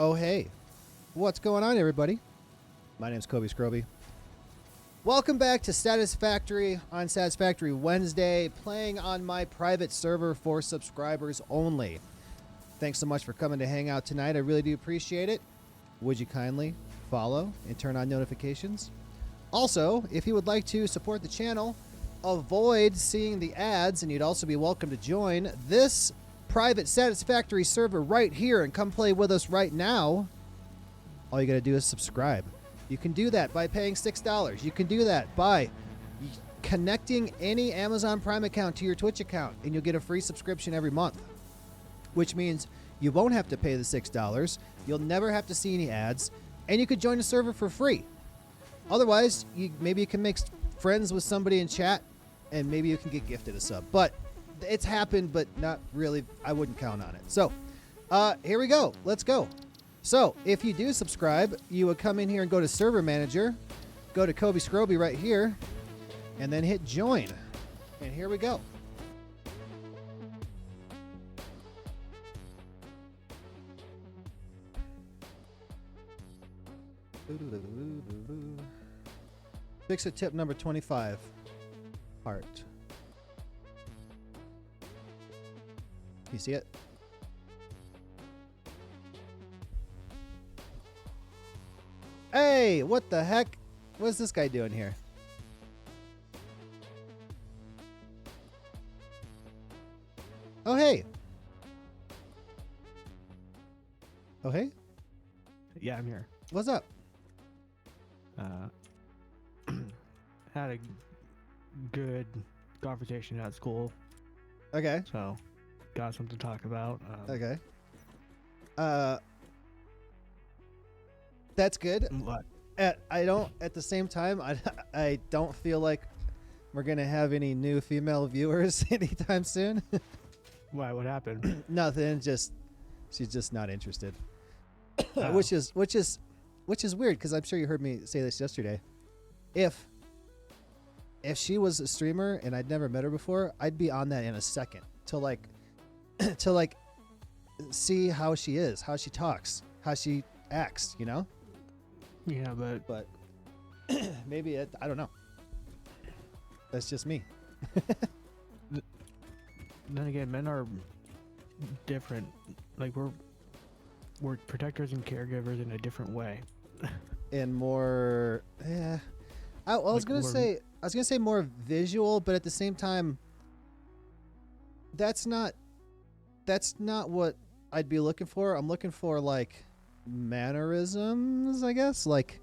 Oh, hey. What's going on, everybody? My name's Kobe Scroby. Welcome back to Satisfactory on Satisfactory Wednesday, playing on my private server for subscribers only. Thanks so much for coming to hang out tonight. I really do appreciate it. Would you kindly follow and turn on notifications? Also, if you would like to support the channel, avoid seeing the ads, and you'd also be welcome to join this private Satisfactory server right here and come play with us right now. All you gotta do is subscribe. You can do that by paying $6. You can do that by connecting any Amazon Prime account to your Twitch account, and you'll get a free subscription every month, which means you won't have to pay the $6. You'll never have to see any ads, and you could join the server for free. Otherwise, maybe you can make friends with somebody in chat, and maybe you can get gifted a sub. But it's happened, but not really. I wouldn't count on it. So here we go. Let's go. So if you do subscribe, you would come in here and go to Server Manager, go to Kobe Scroby right here, and then hit Join. And here we go. Fix-it tip number 25. Heart. You see it? Hey, what the heck? What's this guy doing here? Oh, hey. Oh, hey? Yeah, I'm here. What's up? Had a good conversation at school, Okay. so got something to talk about. Okay. That's good. What? I don't, at the same time, I don't feel like we're going to have any new female viewers anytime soon. Why? What happened? Nothing. She's just not interested. Oh. Which is weird, because I'm sure you heard me say this yesterday. If she was a streamer and I'd never met her before, I'd be on that in a second to see how she is, how she talks, how she acts, you know? Yeah, But maybe I don't know. That's just me. then again, men are different. Like we're protectors and caregivers in a different way. And more, yeah. I was gonna say more visual, but at the same time, that's not what I'd be looking for. I'm looking for like mannerisms, I guess, like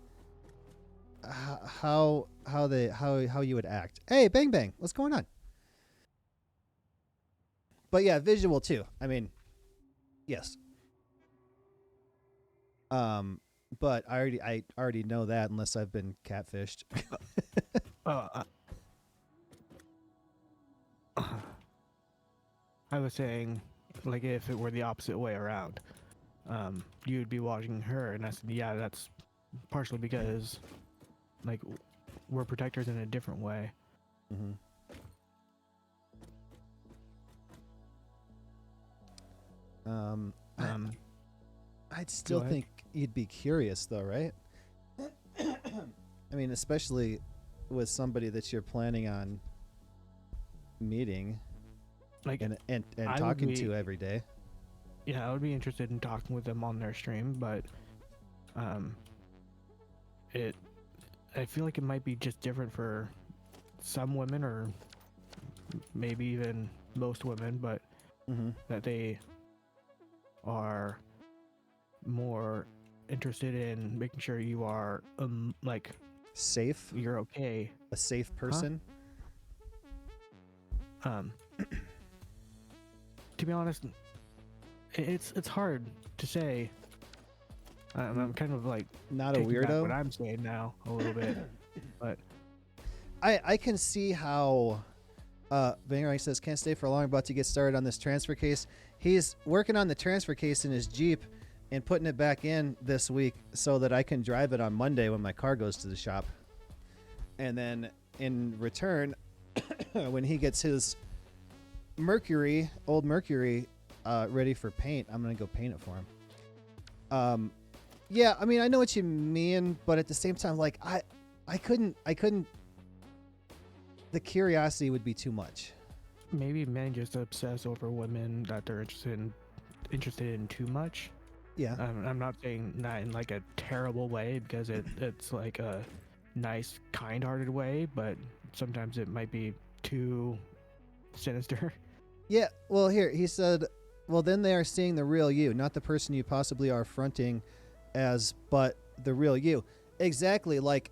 how you would act. Hey, Bang Bang, what's going on? But yeah, visual too. I mean, yes. But I already know that unless I've been catfished. I was saying, like, if it were the opposite way around, you'd be watching her, and I said, yeah, that's partially because, like, we're protectors in a different way. Mm-hmm. I'd still think you'd be curious, though, right? I mean, especially with somebody that you're planning on meeting, Like, and talking to every day. Yeah, I would be interested in talking with them on their stream, but I feel like it might be just different for some women, or maybe even most women, but that they are more interested in making sure you are like Safe. you're okay. A safe person. To be honest, it's hard to say. I'm kind of like Not a taking back weirdo. what I'm saying now a little bit, but I can see how Vangerai says can't stay for long, about to get started on this transfer case. He's working on the transfer case in his Jeep and putting it back in this week so that I can drive it on Monday when my car goes to the shop. And then in return, when he gets his old Mercury ready for paint, I'm gonna go paint it for him. Yeah, I mean, I know what you mean, but at the same time, like I couldn't. The curiosity would be too much. Maybe men just obsess over women that they're interested in too much. Yeah. I'm not saying that in like a terrible way, because it's like a nice, kind-hearted way, but sometimes it might be too sinister. Yeah. Well, here he said. Well, then they are seeing the real you, not the person you possibly are fronting as, but the real you. Exactly. Like,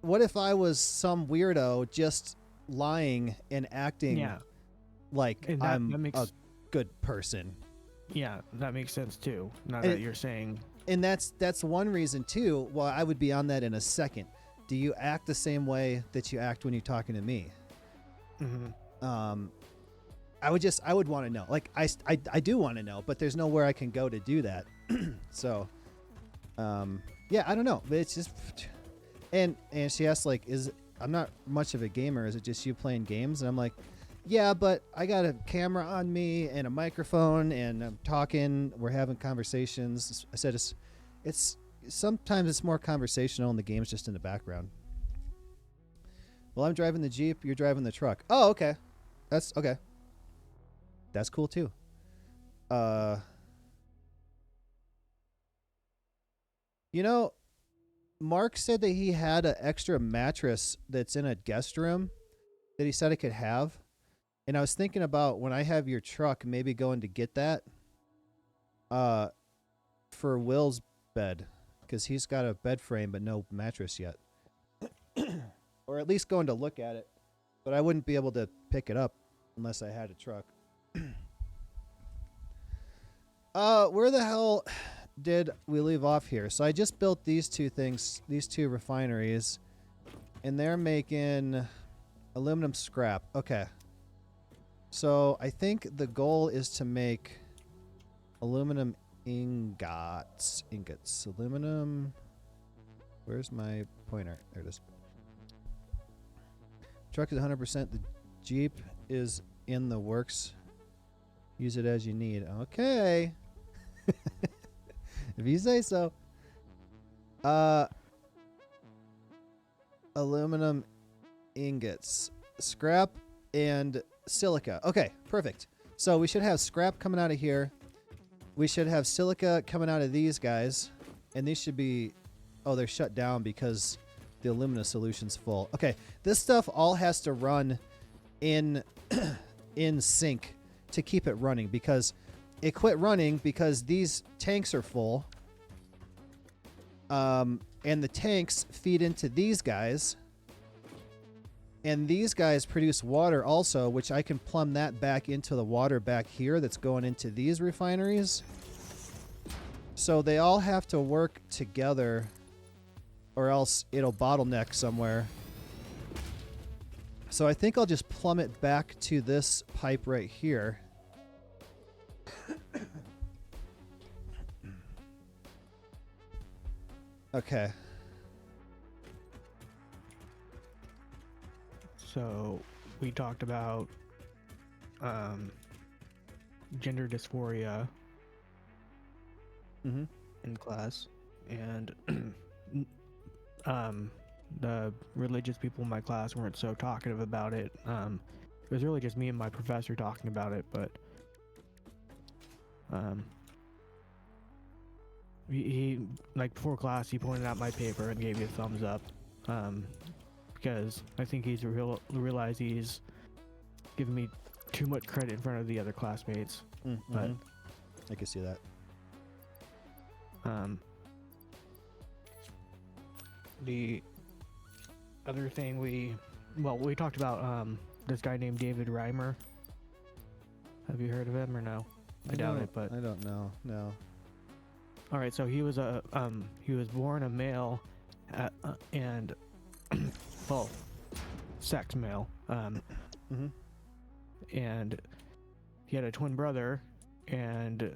what if I was some weirdo just lying and acting Yeah, like and I'm that makes a good person? yeah, that makes sense too. Now And, that you're saying, and that's one reason too. Well, I would be on that in a second. Do you act the same way that you act when you're talking to me? mm-hmm. I would want to know. Like I do want to know, but there's nowhere I can go to do that. So, yeah, I don't know. But it's just, and she asked like, I'm not much of a gamer. Is it just you playing games? And I'm like, yeah, but I got a camera on me and a microphone, and I'm talking. We're having conversations. I said it's sometimes it's more conversational, and the game's just in the background. Well, I'm driving the Jeep. You're driving the truck. Oh, okay. That's okay. That's cool too. You know, Mark said that he had an extra mattress that's in a guest room that he said I could have. And I was thinking about when I have your truck, maybe going to get that for Will's bed, because he's got a bed frame but no mattress yet. Or at least going to look at it. But I wouldn't be able to pick it up unless I had a truck. Where the hell did we leave off here? So I just built these two things, these two refineries, and they're making aluminum scrap. Okay. So I think the goal is to make aluminum ingots. Aluminum. Where's my pointer? There it is. Truck is 100%. The Jeep is in the works. Use it as you need. Okay. If you say so. Aluminum ingots. Scrap and silica. Okay, perfect. So we should have scrap coming out of here. We should have silica coming out of these guys. And these should be... Oh, they're shut down because the alumina solution's full. Okay, this stuff all has to run in in sync to keep it running, because it quit running because these tanks are full. And the tanks feed into these guys. And these guys produce water also, which I can plumb that back into the water back here that's going into these refineries. So they all have to work together, or else it'll bottleneck somewhere. So I think I'll just plumb it back to this pipe right here. Okay. So we talked about gender dysphoria in class, and the religious people in my class weren't so talkative about it. It was really just me and my professor talking about it, but he like before class he pointed out my paper and gave me a thumbs up, because I think he's realized he's giving me too much credit in front of the other classmates. But I can see that. The other thing we talked about this guy named David Reimer. Have you heard of him or no? I doubt it, but I don't know. No. All right, so he was born a male, and well, sex male, and he had a twin brother, and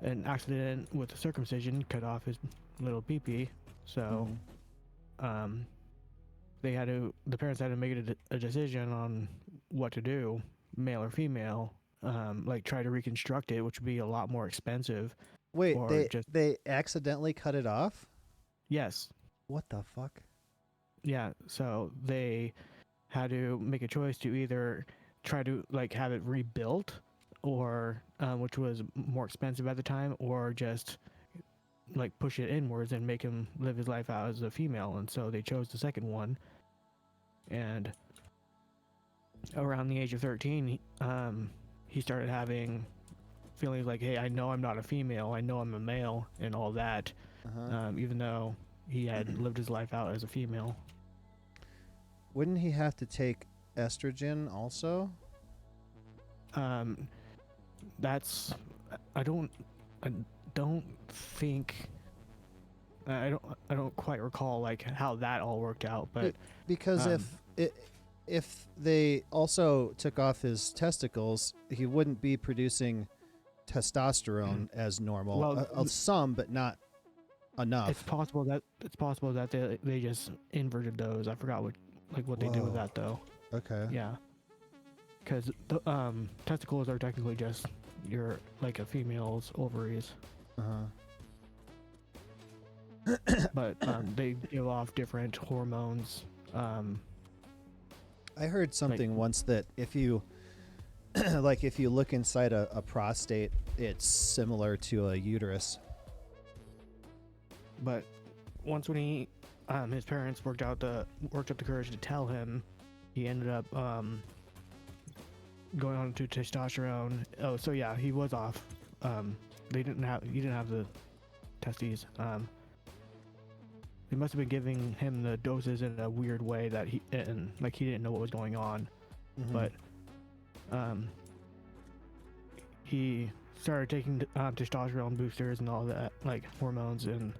an accident with the circumcision cut off his little peepee, so the parents had to make a decision on what to do, male or female, like try to reconstruct it, which would be a lot more expensive. Wait, or they just they accidentally cut it off? yes, What the fuck? yeah. So they had to make a choice to either try to like have it rebuilt, or which was more expensive at the time, or just like push it inwards and make him live his life out as a female. And so they chose the second one. And around the age of 13, he started having feelings like, hey, I know I'm not a female, I know I'm a male, and all that, even though he had lived his life out as a female. Wouldn't he have to take estrogen also? That's I don't think I don't quite recall like how that all worked out, but Because if they also took off his testicles, he wouldn't be producing testosterone as normal. Well, Some, but not enough. it's possible that they just inverted those. I forgot what they did with Whoa. that though. Okay. Yeah, because the testicles are technically just your like a female's ovaries, but they give off different hormones. I heard something once that if you like if you look inside a prostate, it's similar to a uterus. But once when his parents worked up the courage to tell him, he ended up going on to testosterone. Oh, so yeah, he was off. He didn't have the testes. They must have been giving him the doses in a weird way that he didn't know what was going on. But he started taking testosterone boosters and all that, like hormones, and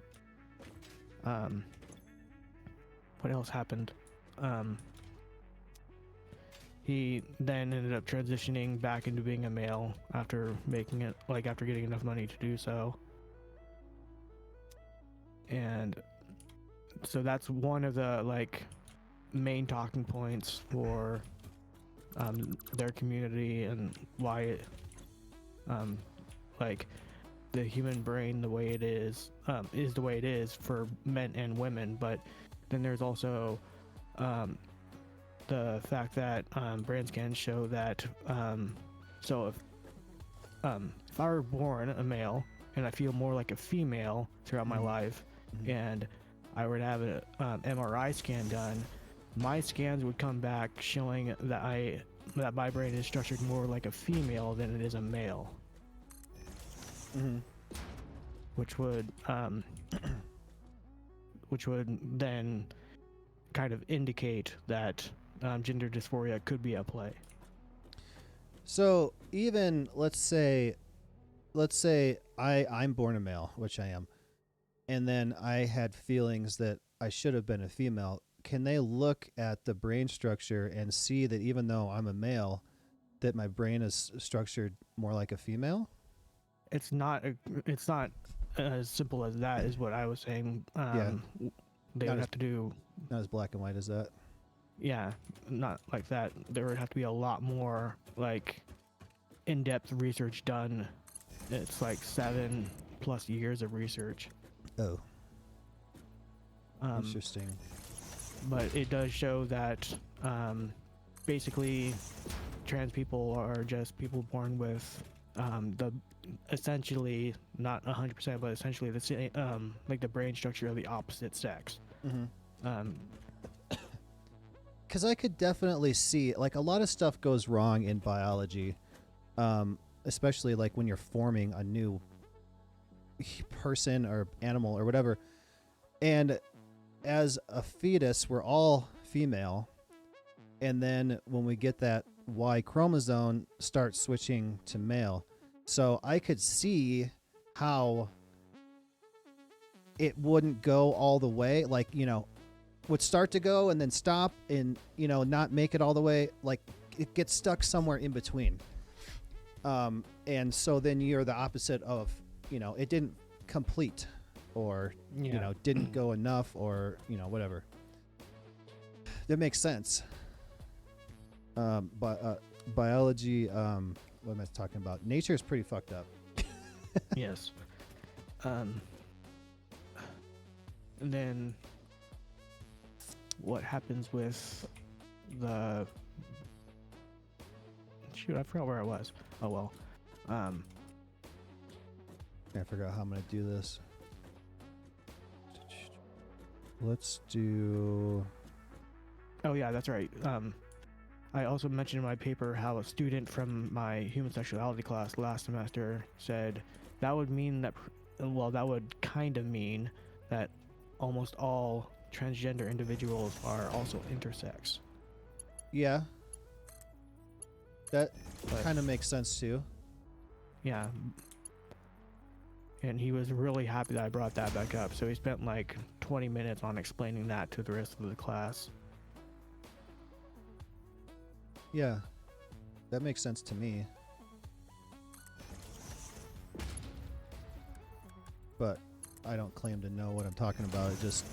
what else happened? He then ended up transitioning back into being a male after getting enough money to do so. And so that's one of the like main talking points for their community, and why it like the human brain the way it is the way it is for men and women. But then there's also the fact that brain scans show that so if I were born a male and I feel more like a female throughout my life, and I were to have an MRI scan done, my scans would come back showing that my brain is structured more like a female than it is a male. Which would then kind of indicate that gender dysphoria could be at play. So even let's say I'm born a male, which I am, and then I had feelings that I should have been a female. Can they look at the brain structure and see that even though I'm a male, that my brain is structured more like a female? It's not as simple as that, is what I was saying. They would have to do not as black and white as that. Yeah, not like that. There would have to be a lot more like in-depth research done. It's like 7+ years of research. Oh. Interesting. But it does show that basically trans people are just people born with the essentially not 100%, but essentially the same like the brain structure of the opposite sex. Because I could definitely see, like, a lot of stuff goes wrong in biology, especially like when you're forming a new person or animal or whatever. And as a fetus, we're all female. And then when we get that Y chromosome, starts switching to male. So I could see how it wouldn't go all the way, like, would start to go and then stop and, not make it all the way. Like, it gets stuck somewhere in between. And so then you're the opposite of, it didn't complete, or, didn't go enough, or, whatever. That makes sense. But biology, what am I talking about? Nature is pretty fucked up. Yes. Um, and then what happens with the shoot? I forgot where I was. Oh well. I forgot how I'm gonna do this. Let's do. Oh yeah, that's right. I also mentioned in my paper how a student from my human sexuality class last semester said that would mean that, well, that would kind of mean that almost all transgender individuals are also intersex. Yeah. That kind of makes sense too. Yeah. And he was really happy that I brought that back up. So he spent like 20 minutes on explaining that to the rest of the class. Yeah. That makes sense to me. But I don't claim to know what I'm talking about. It just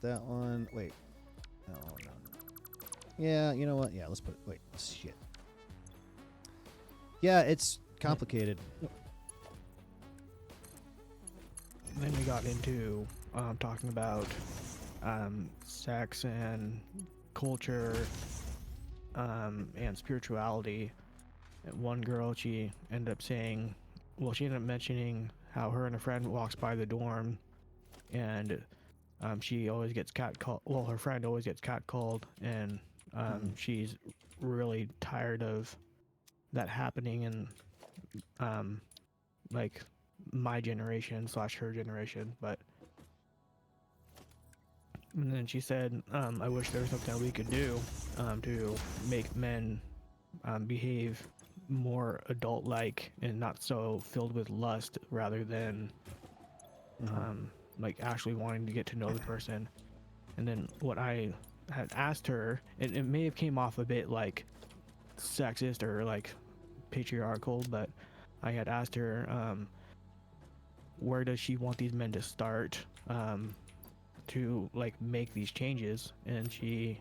that one. Wait. No. Yeah, you know what? Yeah, let's put. Wait, shit. Yeah, it's complicated. Then we got into talking about sex and culture and spirituality. And one girl, she ended up saying, well, she ended up mentioning how her and a friend walks by the dorm, and she always gets catcalled. Well, her friend always gets catcalled, and she's really tired of that happening in like my generation / her generation. But and then she said, I wish there was something we could do to make men behave more adult-like and not so filled with lust, rather than like actually wanting to get to know the person. And then what I had asked her, it may have came off a bit like sexist or like patriarchal, but I had asked her where does she want these men to start to like make these changes, and she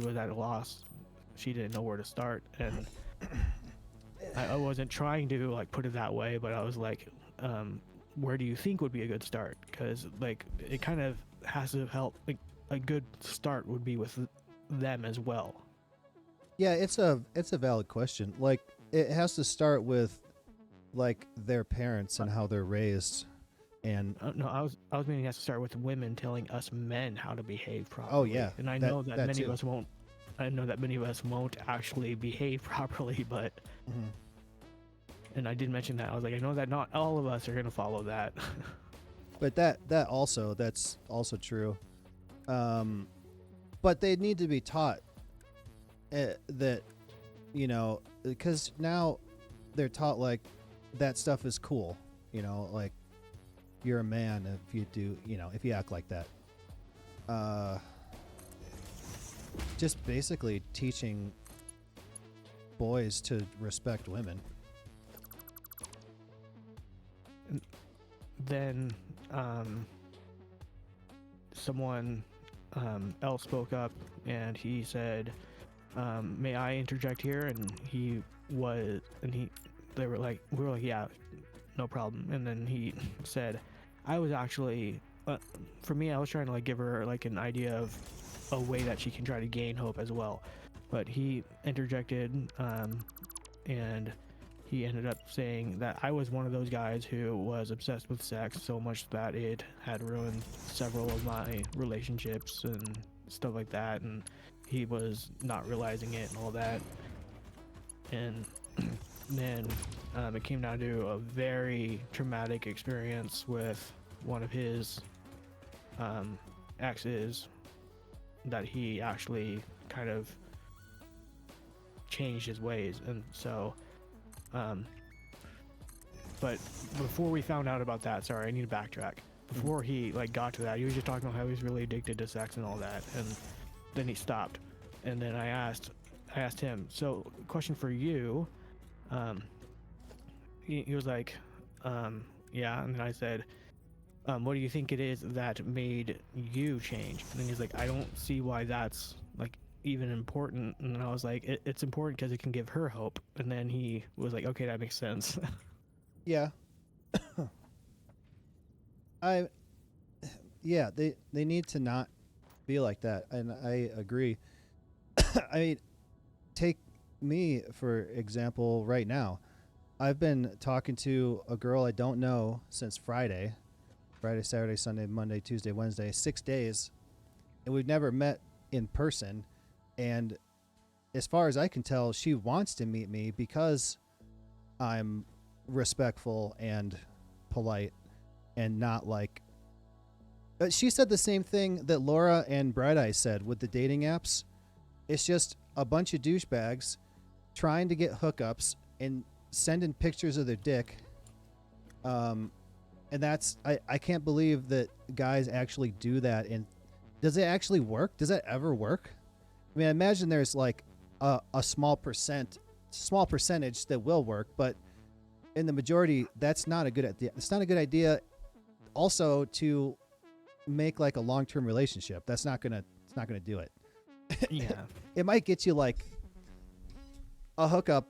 was at a loss. She didn't know where to start, and I wasn't trying to like put it that way, but I was like, where do you think would be a good start? Because like it kind of has to help. Like a good start would be with them as well. Yeah, it's a valid question. Like it has to start with like their parents and how they're raised. And no, I was meaning it has to start with women telling us men how to behave properly. Oh yeah, and I know that many of us won't. I know that many of us won't actually behave properly, but and I did mention that. I was like, I know that not all of us are going to follow that. But that's also true. But they need to be taught that, you know, because now they're taught like that stuff is cool. You know, like you're a man if you do, you know, if you act like that. Just basically teaching boys to respect women. Then someone else spoke up, and he said, may I interject here? And they were like, we were like, yeah, no problem. And then he said, I was actually for me, I was trying to like give her like an idea of a way that she can try to gain hope as well, but he interjected, and he ended up saying that I was one of those guys who was obsessed with sex so much that it had ruined several of my relationships and stuff like that, and he was not realizing it and all that. And then it came down to a very traumatic experience with one of his exes that he actually kind of changed his ways. And so but before we found out about that, sorry, I need to backtrack. Before he like got to that, he was just talking about how he was really addicted to sex and all that, and then he stopped. And then I asked him, so question for you, he was like, yeah. And then I said, what do you think it is that made you change? And then he's like, I don't see why that's like even important. And I was like, it's important because it can give her hope. And then he was like, okay, that makes sense. Yeah. I yeah, they need to not be like that, and I agree. I mean, take me for example right now. I've been talking to a girl I don't know since Friday. Friday, Saturday, Sunday, Monday, Tuesday, Wednesday, 6 days, and we've never met in person. And as far as I can tell, she wants to meet me because I'm respectful and polite and not like. She said the same thing that Laura and Bright Eye said with the dating apps. It's just a bunch of douchebags trying to get hookups and sending pictures of their dick. And that's I can't believe that guys actually do that. And does it actually work? Does that ever work? I mean, I imagine there's like a small percentage that will work, but in the majority, that's not a good idea. It's not a good idea. Also, to make like a long-term relationship, it's not gonna do it. Yeah. It might get you like a hookup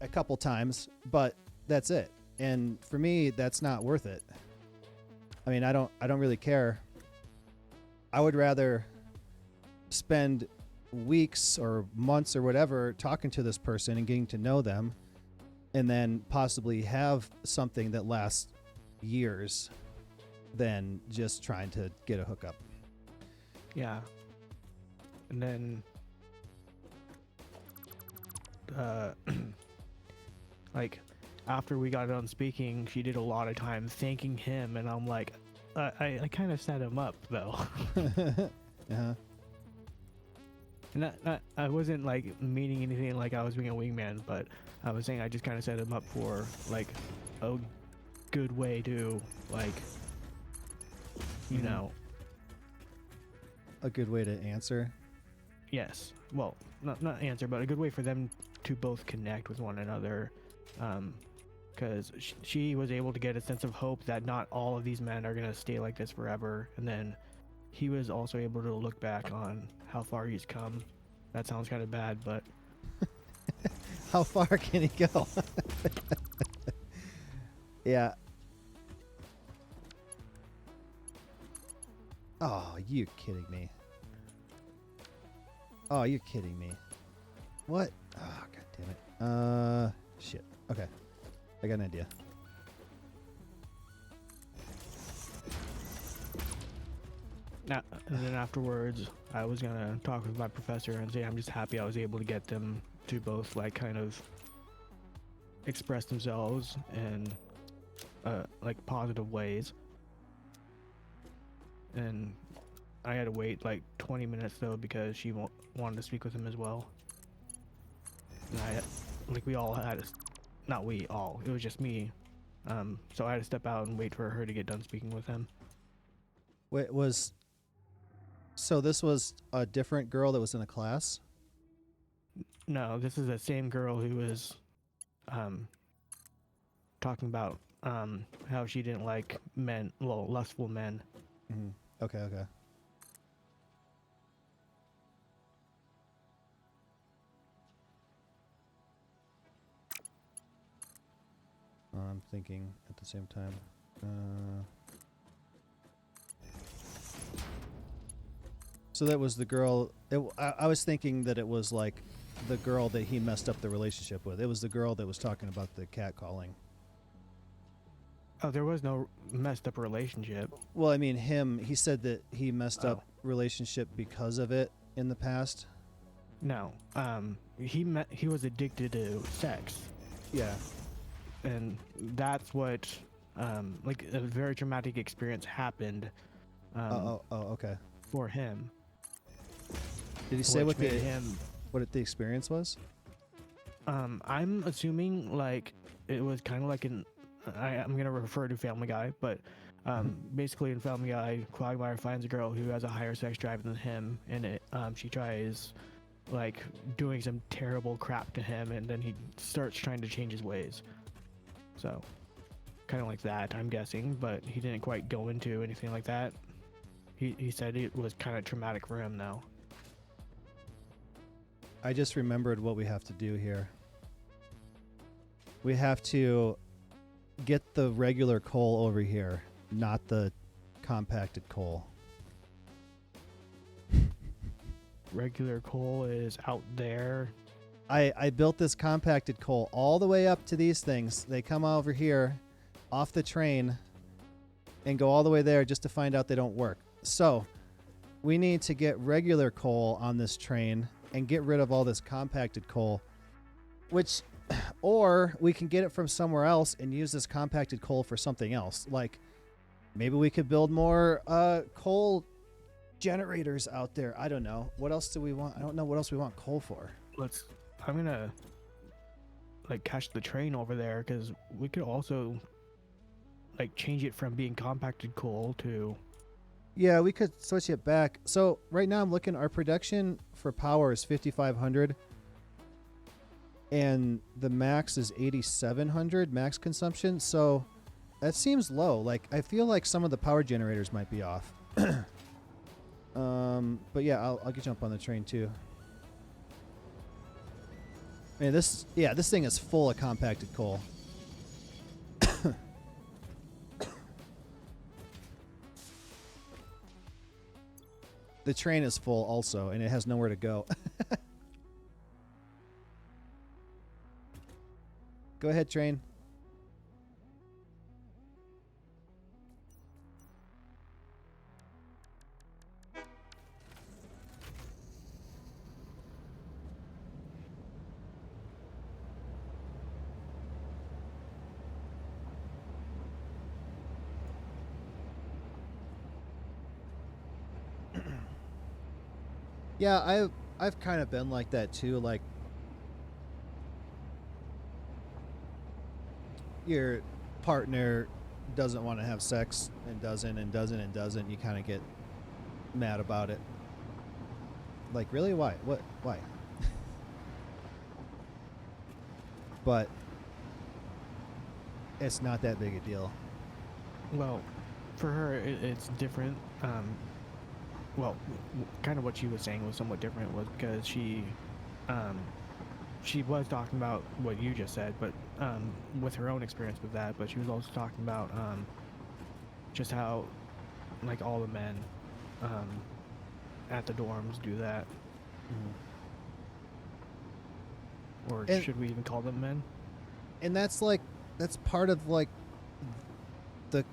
a couple times, but that's it. And for me, that's not worth it. I mean, I don't really care. I would rather spend weeks or months or whatever talking to this person and getting to know them, and then possibly have something that lasts years than just trying to get a hookup. Yeah. And then like after we got done speaking, she did a lot of time thanking him, and I'm like, I kind of set him up though. Uh-huh. Not I wasn't like meaning anything like I was being a wingman, but I was saying I just kind of set him up for like a good way to like, you know. A good way to answer. Yes. Well, not answer, but a good way for them to both connect with one another. Because she was able to get a sense of hope that not all of these men are going to stay like this forever. And then he was also able to look back on how far he's come. That sounds kind of bad, but... How far can he go? Yeah. Oh, you're kidding me. Oh, you're kidding me. What? Oh, god damn it. Shit. Okay. I got an idea. And then afterwards, I was gonna talk with my professor and say I'm just happy I was able to get them to both like kind of express themselves in like positive ways. And I had to wait like 20 minutes though because she wanted to speak with him as well. And we all had to, not we all, it was just me. So I had to step out and wait for her to get done speaking with him. Wait, so this was a different girl that was in a class? No, this is the same girl who was talking about how she didn't like men, well, lustful men. Mm-hmm. Okay. I'm thinking at the same time. So that was the girl. I was thinking that it was like the girl that he messed up the relationship with. It was the girl that was talking about the catcalling. Oh, there was no messed up relationship. Well, I mean, he said that he messed up relationship because of it in the past. No, he was addicted to sex. Yeah. And that's what, like a very traumatic experience happened. Okay. For him. Did he say what the experience was? I'm assuming like it was kind of like I'm gonna refer to Family Guy, but basically in Family Guy, Quagmire finds a girl who has a higher sex drive than him, and she tries like doing some terrible crap to him, and then he starts trying to change his ways. So, kind of like that, I'm guessing, but he didn't quite go into anything like that. He said it was kind of traumatic for him now. I just remembered what we have to do here. We have to get the regular coal over here, not the compacted coal. Regular coal is out there. I built this compacted coal all the way up to these things. They come over here off the train and go all the way there just to find out they don't work. So we need to get regular coal on this train and get rid of all this compacted coal, which, or we can get it from somewhere else and use this compacted coal for something else. Like maybe we could build more coal generators out there. I don't know. What else do we want? I don't know what else we want coal for. I'm gonna like catch the train over there, because we could also like change it from being compacted coal to. Yeah, we could switch it back. So right now I'm looking, our production for power is 5,500 and the max is 8,700 max consumption. So that seems low. Like I feel like some of the power generators might be off. But yeah, I'll get jump on the train too. Man, this thing is full of compacted coal. The train is full also, and it has nowhere to go. Go ahead, train. Yeah, I've kind of been like that too. Like your partner doesn't want to have sex and doesn't and doesn't and doesn't. You kind of get mad about it. Like, really? Why? What? Why? But it's not that big a deal. Well, for her, it's different. Well, kind of what she was saying was somewhat different, was because she was talking about what you just said, but with her own experience with that. But she was also talking about just how, like, all the men at the dorms do that. Mm-hmm. Or should we even call them men? And that's part of like the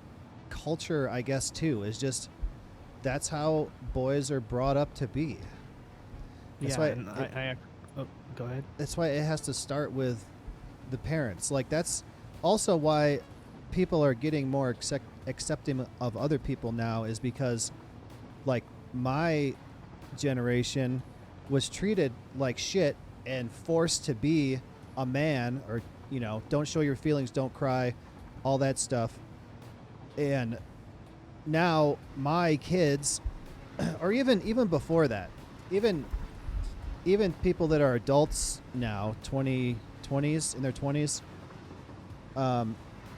culture, I guess, too, is just that's how boys are brought up to be. That's yeah, and I go ahead. That's why it has to start with the parents. Like, that's also why people are getting more accepting of other people now, is because, like, my generation was treated like shit and forced to be a man, or, you know, don't show your feelings, don't cry, all that stuff. And now my kids, or even before that, even people that are adults now, 20s, in their 20s,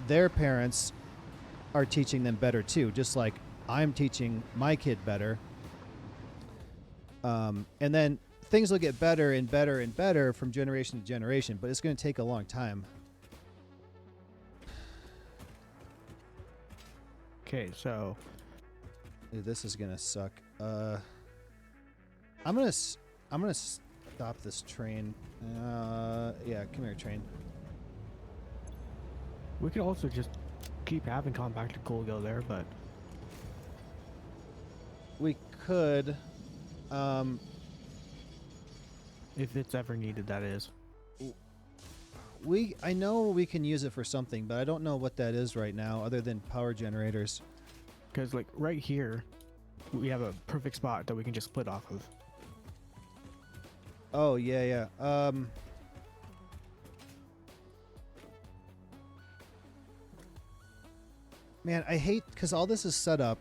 their parents are teaching them better too, just like I'm teaching my kid better. And then things will get better and better and better from generation to generation, but it's going to take a long time. Okay, so Dude, this is gonna suck. I'm gonna stop this train. Yeah, come here, train. we could also just keep having compacted coal go there, but We could. if it's ever needed, that is. I know we can use it for something, but I don't know what that is right now, other than power generators. Because, like, right here, we have a perfect spot that we can just split off of. Oh yeah. Man, I hate, because all this is set up,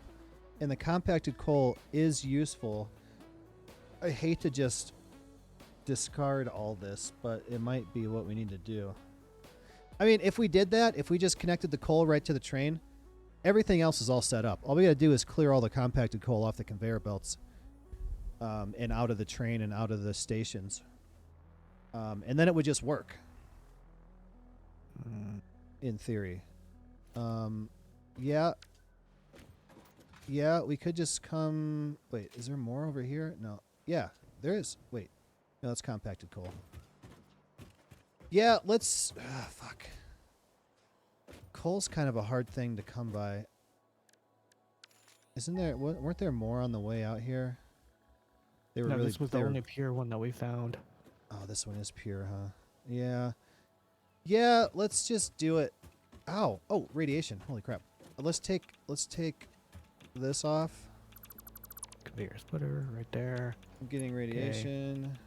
and the compacted coal is useful. I hate to just discard all this, but it might be what we need to do. I mean, if we did that, if we just connected the coal right to the train, everything else is all set up. All we gotta do is clear all the compacted coal off the conveyor belts, and out of the train and out of the stations. And then it would just work. Mm. In theory. Yeah. Yeah, we could just come... Wait, is there more over here? No. Yeah, there is. Wait. No, it's compacted coal. Yeah, let's... fuck. Coal's kind of a hard thing to come by. Isn't there... Weren't there more on the way out here? They were No, really... this was the only pure one that we found. Oh, this one is pure, huh? Yeah. Yeah, let's just do it. Ow. Oh, radiation. Holy crap. Let's take this off. Conveyor splitter right there. I'm getting radiation. Okay.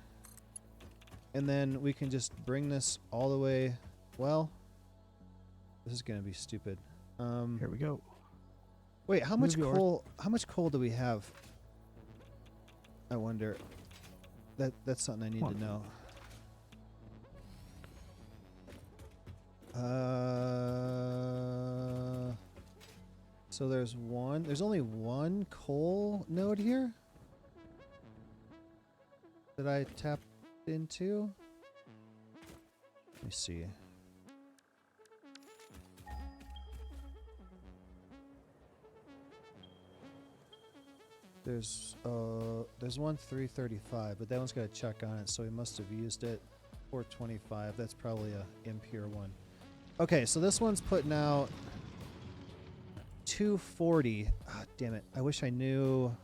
And then we can just bring this all the way. Well, this is going to be stupid. Here we go. Wait, how much coal do we have? I wonder. That's something I need to know. So there's only one coal node here that I tapped into. Let me see. There's one 335, but that one's got a check on it, so he must have used it. 425, that's probably a impure one. Okay, so this one's putting out 240. Ah, damn it. I wish I knew.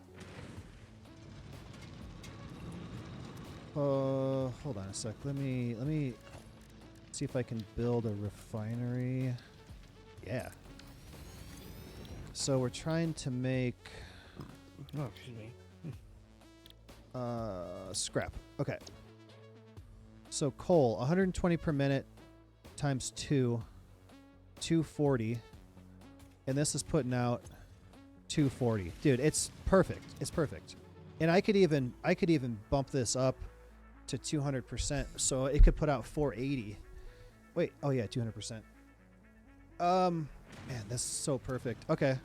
Hold on a sec. Let me see if I can build a refinery. Yeah. So we're trying to make Oh, excuse me. scrap. Okay. So coal, 120 per minute times 240. And this is putting out 240. Dude, it's perfect. It's perfect. And I could even bump this up to 200%, so it could put out 480. Wait, oh yeah, 200%. Man, that's so perfect. Okay.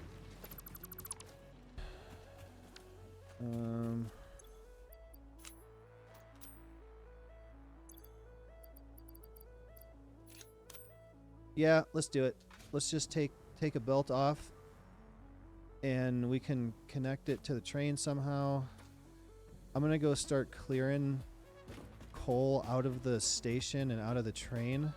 Yeah, let's do it. Let's just take a belt off, and we can connect it to the train somehow. I'm gonna go start clearing coal out of the station and out of the train.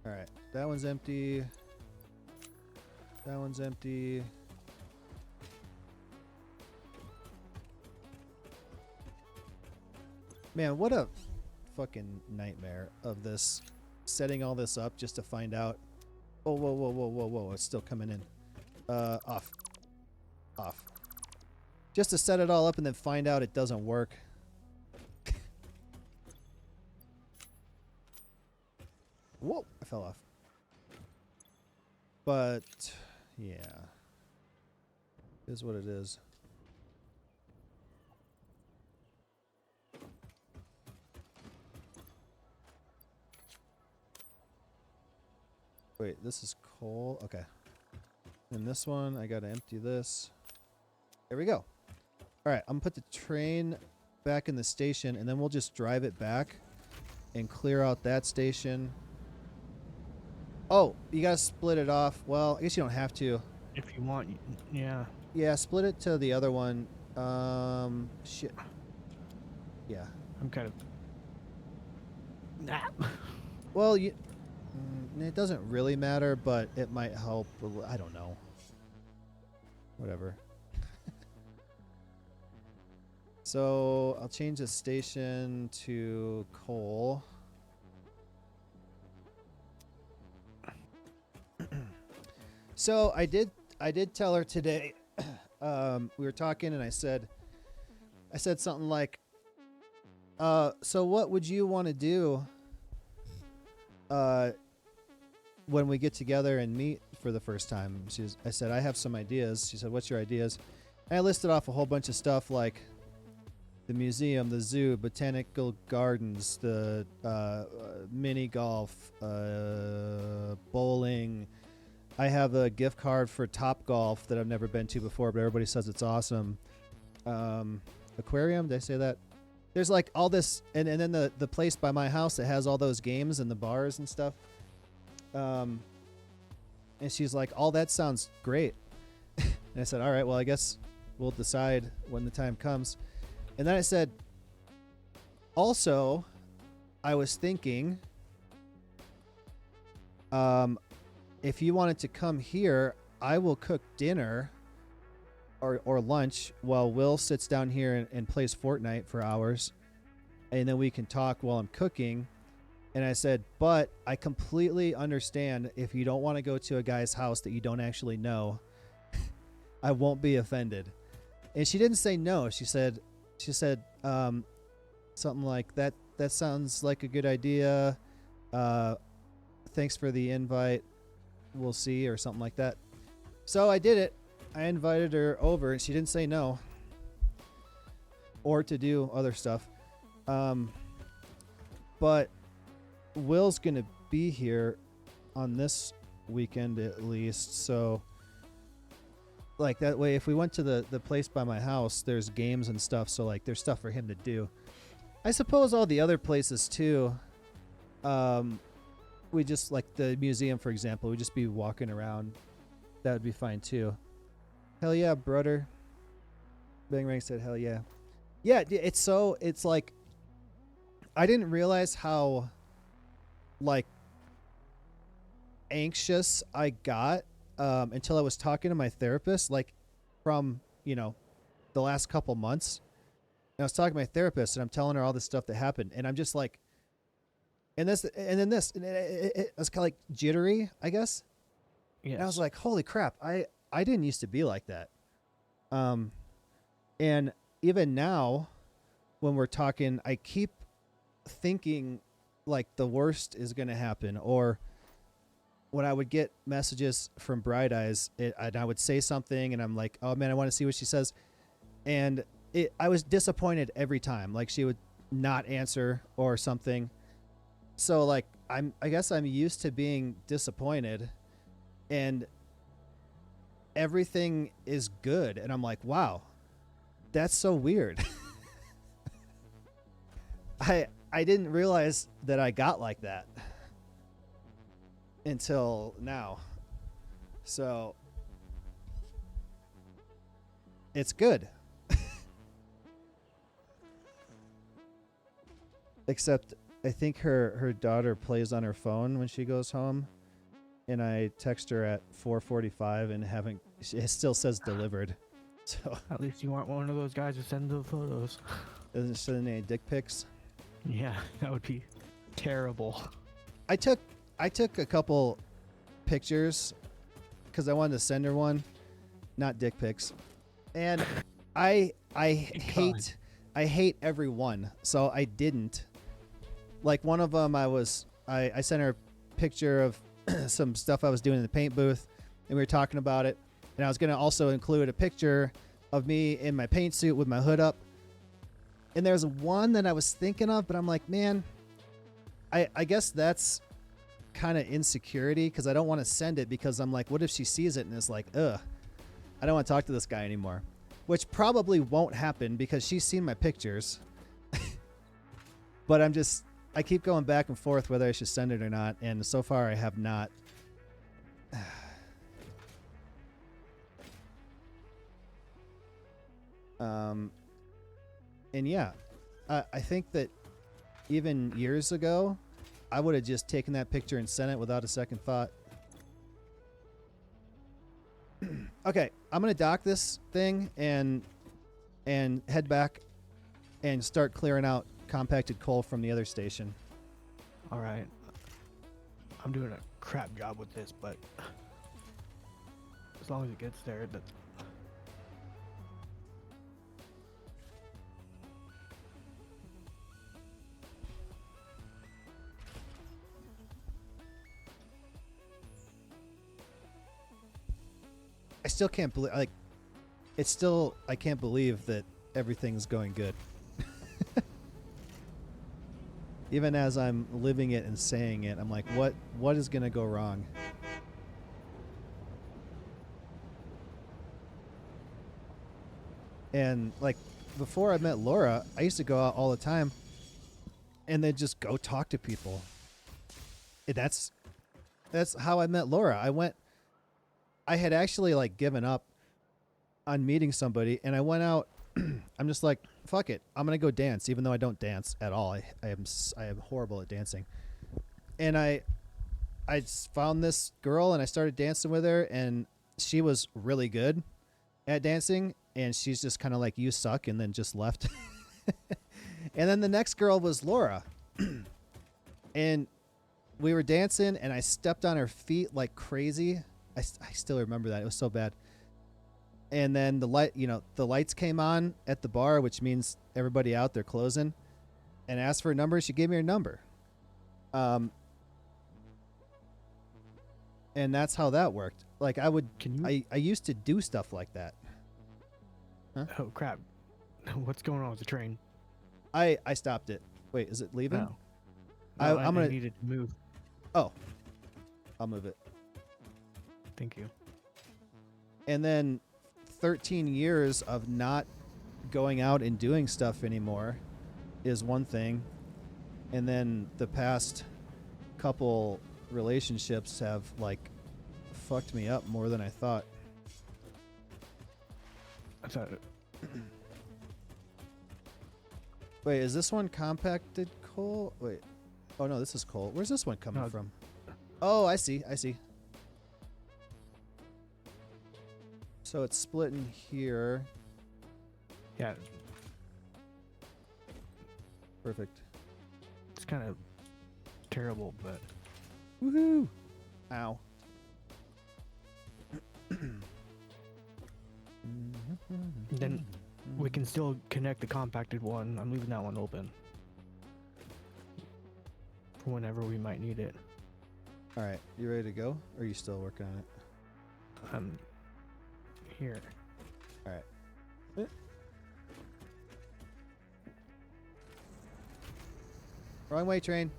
All right, that one's empty. That one's empty. Man, what a fucking nightmare of this. Setting all this up just to find out. Oh, whoa, whoa, whoa, whoa, whoa. It's still coming in. Off. Off. Just to set it all up and then find out it doesn't work. Whoa, I fell off. But, yeah. It is what it is. Wait, this is coal. Okay. And this one, I gotta empty this. There we go. Alright, I'm gonna put the train back in the station, and then we'll just drive it back and clear out that station. Oh, you gotta split it off. Well, I guess you don't have to. If you want, yeah. Yeah, split it to the other one. Shit. Yeah. I'm kind of... Well, it doesn't really matter, but it might help. I don't know. Whatever. So I'll change the station to coal. So I did tell her today. We were talking, and I said something like, so what would you want to do when we get together and meet for the first time? I said, I have some ideas. She said, what's your ideas? And I listed off a whole bunch of stuff like the museum, the zoo, botanical gardens, the mini golf, bowling. I have a gift card for Top Golf that I've never been to before, but everybody says it's awesome. Aquarium, did I say that? There's like all this, and then the place by my house that has all those games and the bars and stuff. And she's like, all that sounds great. And I said, all right, well, I guess we'll decide when the time comes. And then I said, also, I was thinking, if you wanted to come here, I will cook dinner or lunch while Will sits down here and plays Fortnite for hours. And then we can talk while I'm cooking. And I said, but I completely understand if you don't want to go to a guy's house that you don't actually know. I won't be offended. And she didn't say no. She said something like that sounds like a good idea. Thanks for the invite. We'll see, or something like that. So I did it. I invited her over and she didn't say no. Or to do other stuff. But Will's going to be here on this weekend at least. So like that way, if we went to the place by my house, there's games and stuff. So like there's stuff for him to do. I suppose all the other places too. We just like the museum, for example, we'd just be walking around. That would be fine too. Hell yeah, brother. Bang Rang said, hell yeah. Yeah, it's like, I didn't realize how like anxious I got until I was talking to my therapist, like from, the last couple months. And I was talking to my therapist and I'm telling her all this stuff that happened. And I'm just like, and this, and then this, and it was kind of like jittery, I guess. Yes. And I was like, holy crap. I didn't used to be like that. And even now when we're talking, I keep thinking like the worst is going to happen. Or when I would get messages from Bright Eyes, and I would say something and I'm like, oh man, I want to see what she says. And I was disappointed every time. Like she would not answer or something. So like, I guess I'm used to being disappointed and everything is good. And I'm like, wow, that's so weird. I didn't realize that I got like that until now. So it's good. Except I think her daughter plays on her phone when she goes home, and I text her at 4:45 and it still says delivered. So at least you aren't one of those guys who send the photos. Doesn't send any dick pics. Yeah, that would be terrible. I took a couple pictures because I wanted to send her one, not dick pics, and I hate every one, so I didn't. Like one of them, I sent her a picture of some stuff I was doing in the paint booth, and we were talking about it. And I was going to also include a picture of me in my paint suit with my hood up. And there's one that I was thinking of, but I'm like, man, I guess that's kind of insecurity because I don't want to send it because I'm like, what if she sees it and is like, ugh, I don't want to talk to this guy anymore. Which probably won't happen because she's seen my pictures. But I keep going back and forth whether I should send it or not, and so far I have not. And yeah, I think that even years ago, I would have just taken that picture and sent it without a second thought. Okay, I'm gonna dock this thing and head back and start clearing out compacted coal from the other station. All right. I'm doing a crap job with this, but as long as it gets there, that's... I still can't believe, I can't believe that everything's going good. Even as I'm living it and saying it, I'm like, what is gonna go wrong? And like before I met Laura, I used to go out all the time and then just go talk to people. And that's how I met Laura. I had actually like given up on meeting somebody, and I went out. I'm just like, fuck it, I'm gonna go dance, even though I don't dance at all. I am horrible at dancing. And I found this girl and I started dancing with her, and she was really good at dancing, and she's just kind of like, you suck, and then just left. And then the next girl was Laura. And we were dancing and I stepped on her feet like crazy. I still remember that. It was so bad. And then the lights came on at the bar, which means everybody out there closing, and asked for a number. She gave me her number. And that's how that worked. Like I used to do stuff like that. Huh? Oh crap! What's going on with the train? I stopped it. Wait, is it leaving? No. I'm gonna I needed to move. Oh, I'll move it. Thank you. And then 13 years of not going out and doing stuff anymore is one thing. And then the past couple relationships have like fucked me up more than I thought. I thought. Wait, is this one compacted coal? Wait. Oh no, this is coal. Where's this one coming from? Oh, I see. So it's split in here. Yeah. Perfect. It's kind of terrible, but woohoo! Ow. Then we can still connect the compacted one. I'm leaving that one open for whenever we might need it. All right, you ready to go? Or are you still working on it? Here. All right. Wrong way, train.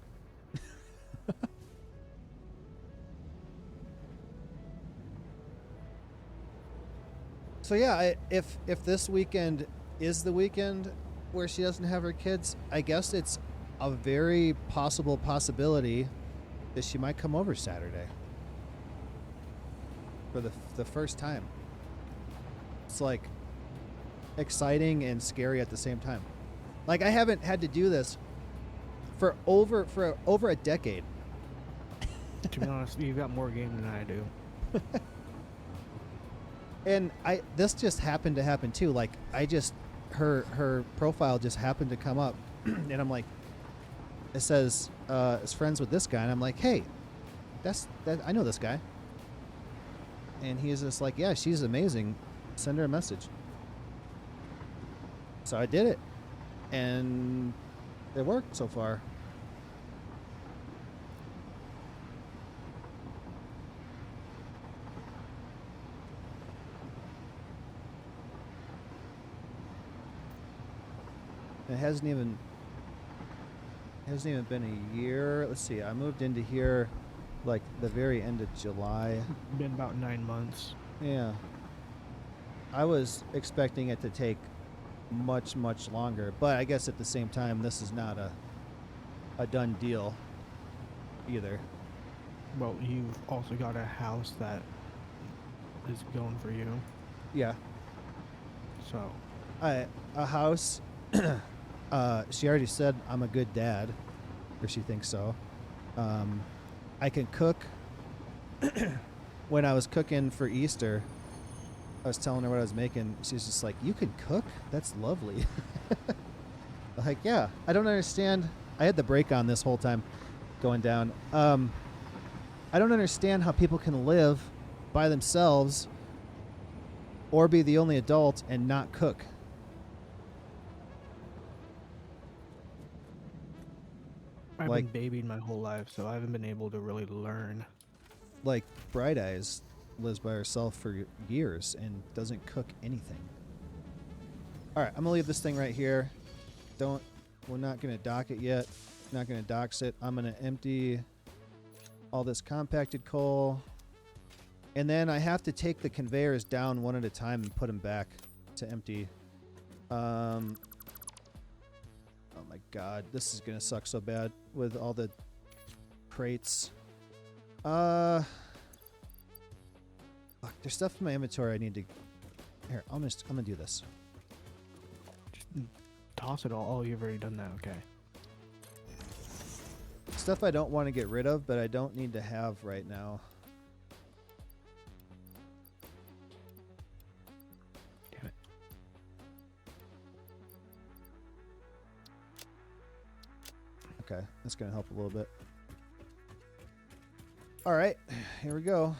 So yeah, if this weekend is the weekend where she doesn't have her kids, I guess it's a very possible possibility that she might come over Saturday for the first time. It's like exciting and scary at the same time. Like I haven't had to do this for over a decade. To be honest, you've got more game than I do. And this just happened to happen too. Like her profile just happened to come up, and I'm like, it says is friends with this guy, and I'm like, hey, I know this guy. And he's just like, yeah, she's amazing. Send her a message. So I did it, and it worked so far. It hasn't even been a year. Let's see. I moved into here like the very end of July. Been about 9 months. Yeah. I was expecting it to take much longer, but I guess at the same time this is not a done deal either. Well, you've also got a house that is going for you. Yeah. So A house. She already said I'm a good dad, or she thinks so. I can cook. When I was cooking for Easter, I was telling her what I was making. She's just like, you can cook? That's lovely. Like, yeah, I don't understand. I had the brake on this whole time going down. I don't understand how people can live by themselves or be the only adult and not cook. I've been babied my whole life, so I haven't been able to really learn. Like Bright Eyes lives by herself for years and doesn't cook anything. All right, I'm gonna leave this thing right here. We're not gonna dock it yet. Not going to dox it. I'm going to empty all this compacted coal. And then I have to take the conveyors down one at a time and put them back to empty. Oh my god, this is going to suck so bad with all the crates. Fuck, there's stuff in my inventory I need to... Here, I'm gonna do this. Just toss it all. Oh, you've already done that. Okay. Stuff I don't want to get rid of, but I don't need to have right now. Damn it. Okay, that's gonna help a little bit. All right, here we go.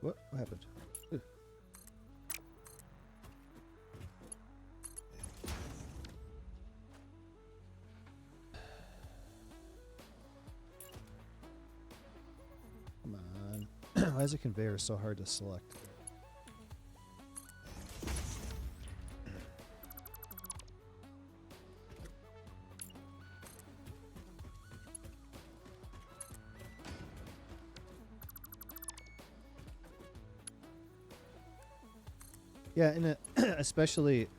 What happened? Ugh. Come on. Why is a conveyor so hard to select? Yeah, and especially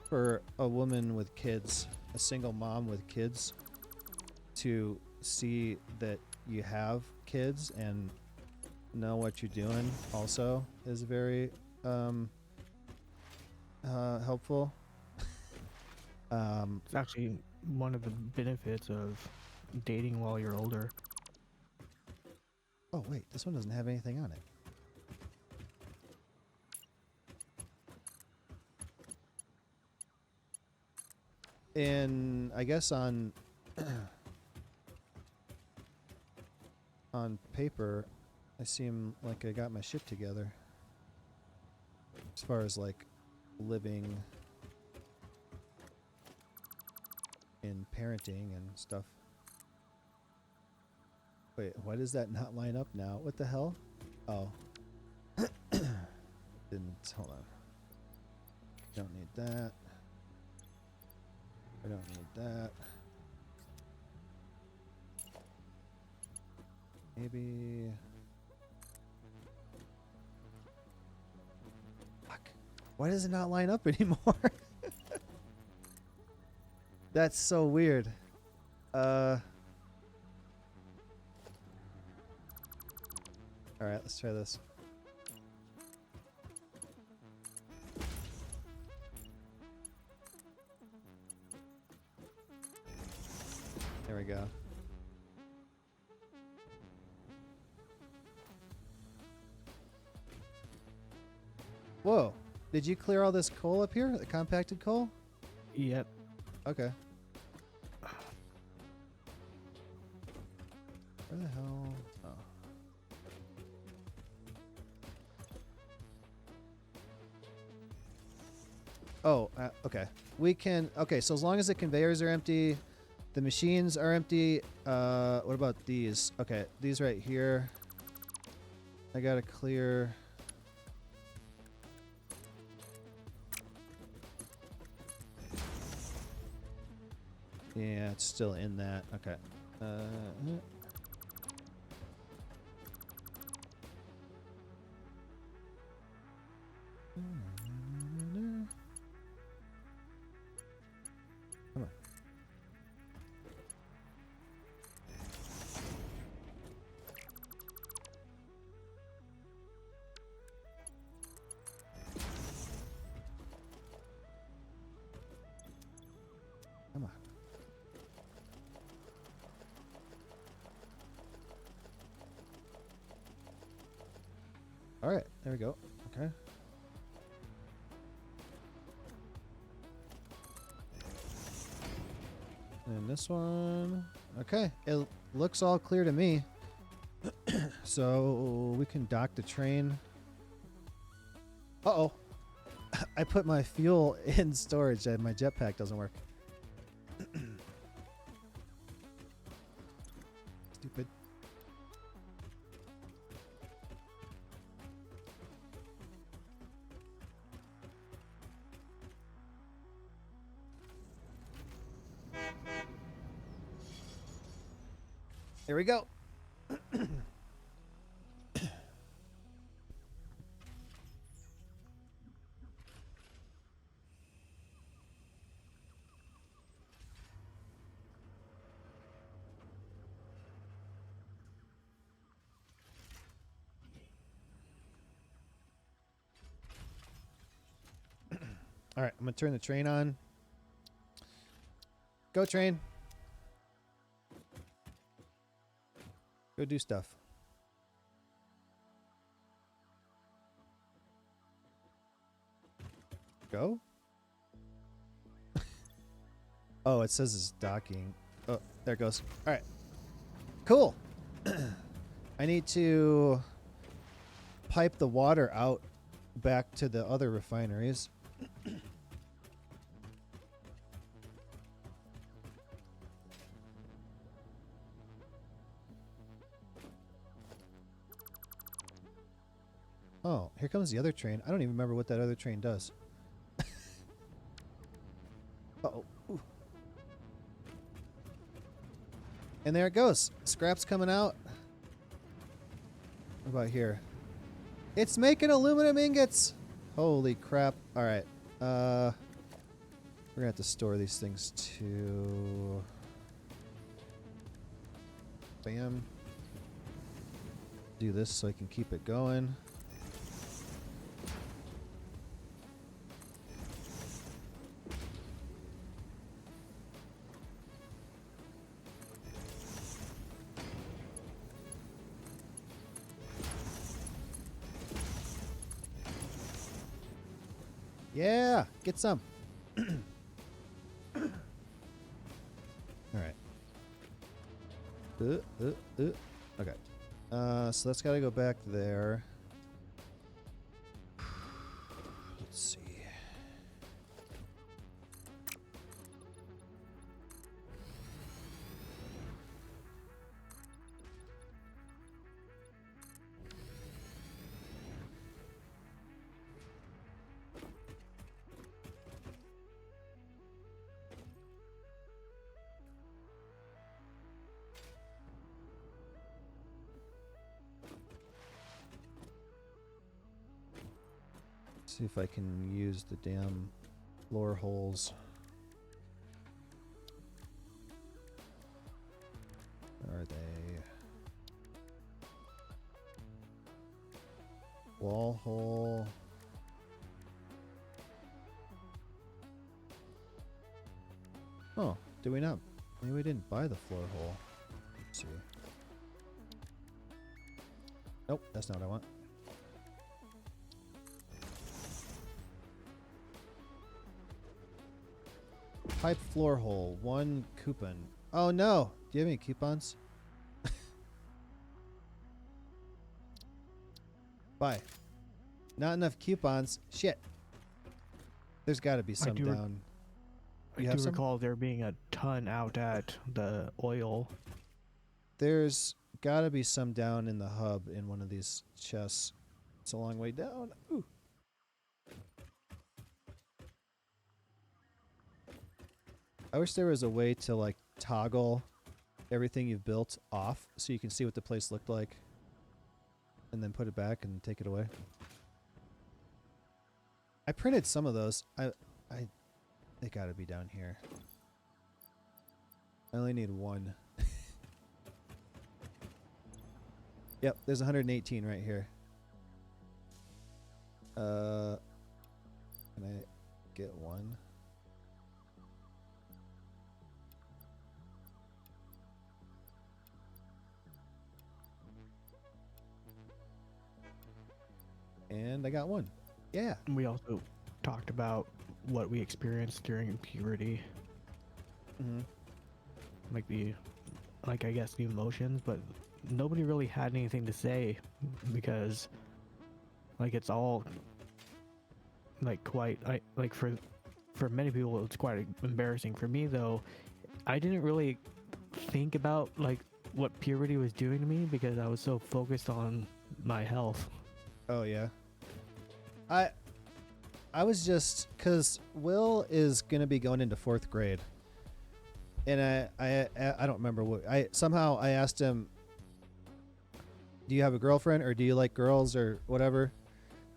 for a woman with kids, a single mom with kids, to see that you have kids and know what you're doing also is very helpful. It's actually one of the benefits of dating while you're older. Oh wait, this one doesn't have anything on it. And I guess on on paper, I seem like I got my shit together as far as like living and parenting and stuff. Wait, why does that not line up now? What the hell? Oh. Didn't, hold on. Don't need that. I don't need that. Maybe... Fuck. Why does it not line up anymore? That's so weird. Alright, let's try this. There we go. Whoa. Did you clear all this coal up here? The compacted coal? Yep. Okay. Where the hell? Oh. Oh, okay. We can... Okay, so as long as the conveyors are empty, the machines are empty. What about these? Okay, these right here. I gotta clear... Yeah, it's still in that. Okay. Come on. Come on. All right, there we go. Okay. And this one. Okay, it looks all clear to me. So we can dock the train. Uh-oh. I put my fuel in storage and my jetpack doesn't work. Stupid. Here we go. All right, I'm going to turn the train on. Go, train. Go do stuff. Go? Oh, it says it's docking. Oh, there it goes. All right. Cool. I need to pipe the water out back to the other refineries. Oh, here comes the other train. I don't even remember what that other train does. Uh-oh. Ooh. And there it goes. Scrap's coming out. What about here? It's making aluminum ingots. Holy crap. All right. We're going to have to store these things too. Bam. Do this so I can keep it going. Yeah, get some. All right. Okay. So that's got to go back there. Let's see. See if I can use the damn floor holes. Where are they? Wall hole. Oh, did we not? Maybe we didn't buy the floor hole. Let's see. Nope, that's not what I want. Pipe floor hole, 1 coupon. Oh no! Do you have any coupons? Buy. Not enough coupons. Shit. There's got to be some down. I do recall there being a ton out at the oil. There's got to be some down in the hub in one of these chests. It's a long way down. Ooh. I wish there was a way to like toggle everything you've built off so you can see what the place looked like and then put it back and take it away. I printed some of those. They gotta be down here. I only need 1. Yep, there's 118 right here. Can I get 1? And I got 1. Yeah. We also talked about what we experienced during puberty. Mm-hmm. Like I guess the emotions, but nobody really had anything to say because like it's all like quite for many people it's quite embarrassing. For me though, I didn't really think about like what puberty was doing to me because I was so focused on my health. Oh yeah. I was just, because Will is going to be going into 4th grade. And I don't remember what I somehow I asked him, do you have a girlfriend or do you like girls or whatever?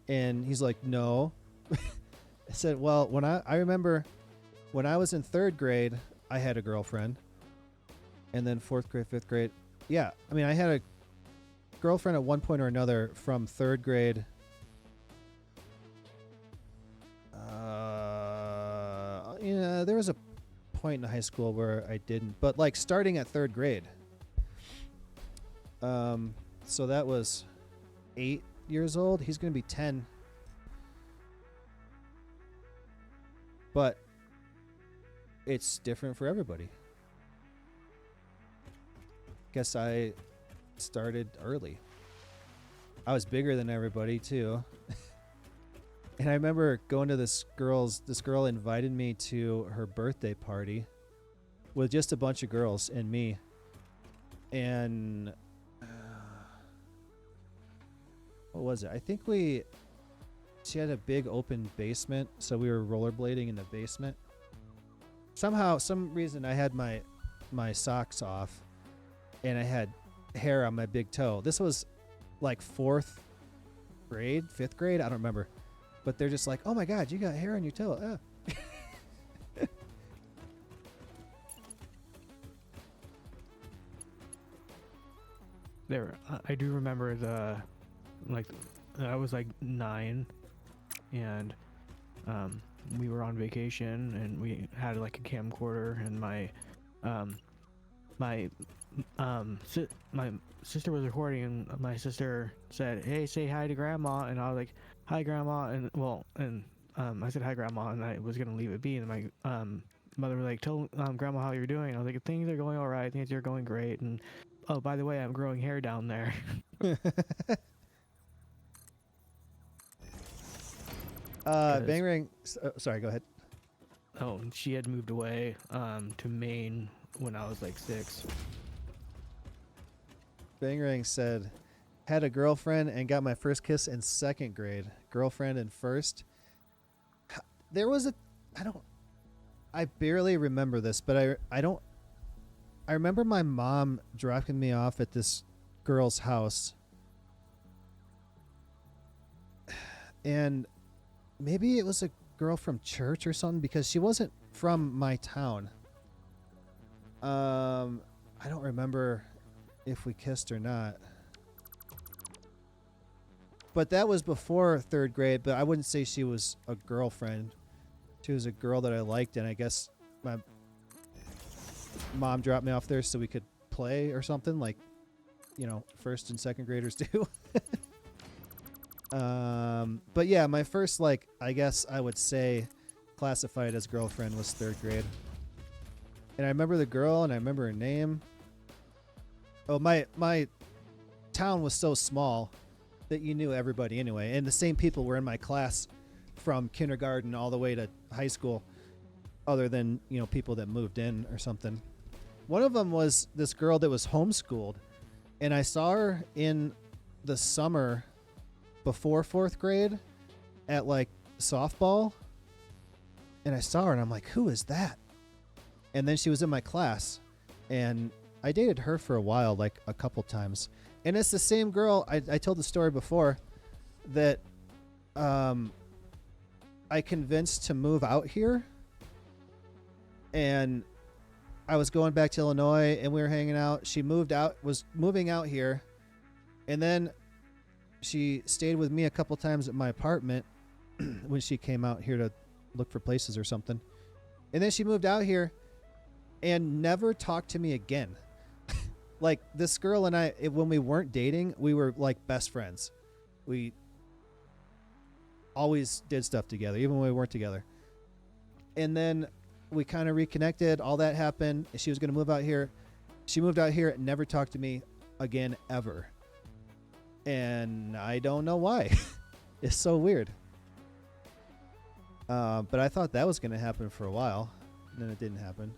And he's like, no. I said, well, when I remember when I was in 3rd grade, I had a girlfriend. And then 4th grade, 5th grade. Yeah. I mean, I had a girlfriend at one point or another from 3rd grade. Yeah, there was a point in high school where I didn't, but like starting at 3rd grade. So that was 8 years old. He's going to be 10. But it's different for everybody. Guess I started early. I was bigger than everybody too. And I remember going to this girl invited me to her birthday party with just a bunch of girls and me. And what was it? I think she had a big open basement, so we were rollerblading in the basement. Somehow, some reason I had my socks off and I had hair on my big toe. This was like 4th grade, 5th grade, I don't remember. But they're just like, "Oh my god, you got hair on your toe." I do remember I was like 9, and we were on vacation and we had like a camcorder, and my sister was recording, and my sister said, "Hey, say hi to grandma," and I was like, "Hi, grandma," and I said hi, grandma, and I was gonna leave it be, and my mother was like, "Tell grandma how you're doing." I was like, "Things are going all right. Things are going great." And oh, by the way, I'm growing hair down there. Bang Ring. Sorry, go ahead. Oh, and she had moved away to Maine when I was like 6. Bang Ring said, had a girlfriend and got my first kiss in 2nd grade. Girlfriend in 1st. There was I barely remember this, but I remember my mom dropping me off at this girl's house. And maybe it was a girl from church or something, because she wasn't from my town. I don't remember if we kissed or not. But that was before 3rd grade, but I wouldn't say she was a girlfriend. She was a girl that I liked, and I guess my mom dropped me off there so we could play or something, like, 1st and 2nd graders do. But yeah, my first, I guess I would say classified as girlfriend was 3rd grade. And I remember the girl, and I remember her name. Oh, my town was so small that you knew everybody anyway. And the same people were in my class from kindergarten all the way to high school, other than, people that moved in or something. One of them was this girl that was homeschooled, and I saw her in the summer before 4th grade at softball, and I saw her and I'm like, who is that? And then she was in my class, and I dated her for a while, a couple times. And it's the same girl. I told the story before that I convinced to move out here, and I was going back to Illinois and we were hanging out. She was moving out here, and then she stayed with me a couple times at my apartment when she came out here to look for places or something. And then she moved out here and never talked to me again. This girl and I, when we weren't dating, we were best friends. We always did stuff together, even when we weren't together. And then we kind of reconnected. All that happened. She was going to move out here. She moved out here and never talked to me again, ever. And I don't know why. It's so weird. But I thought that was going to happen for a while. And then it didn't happen.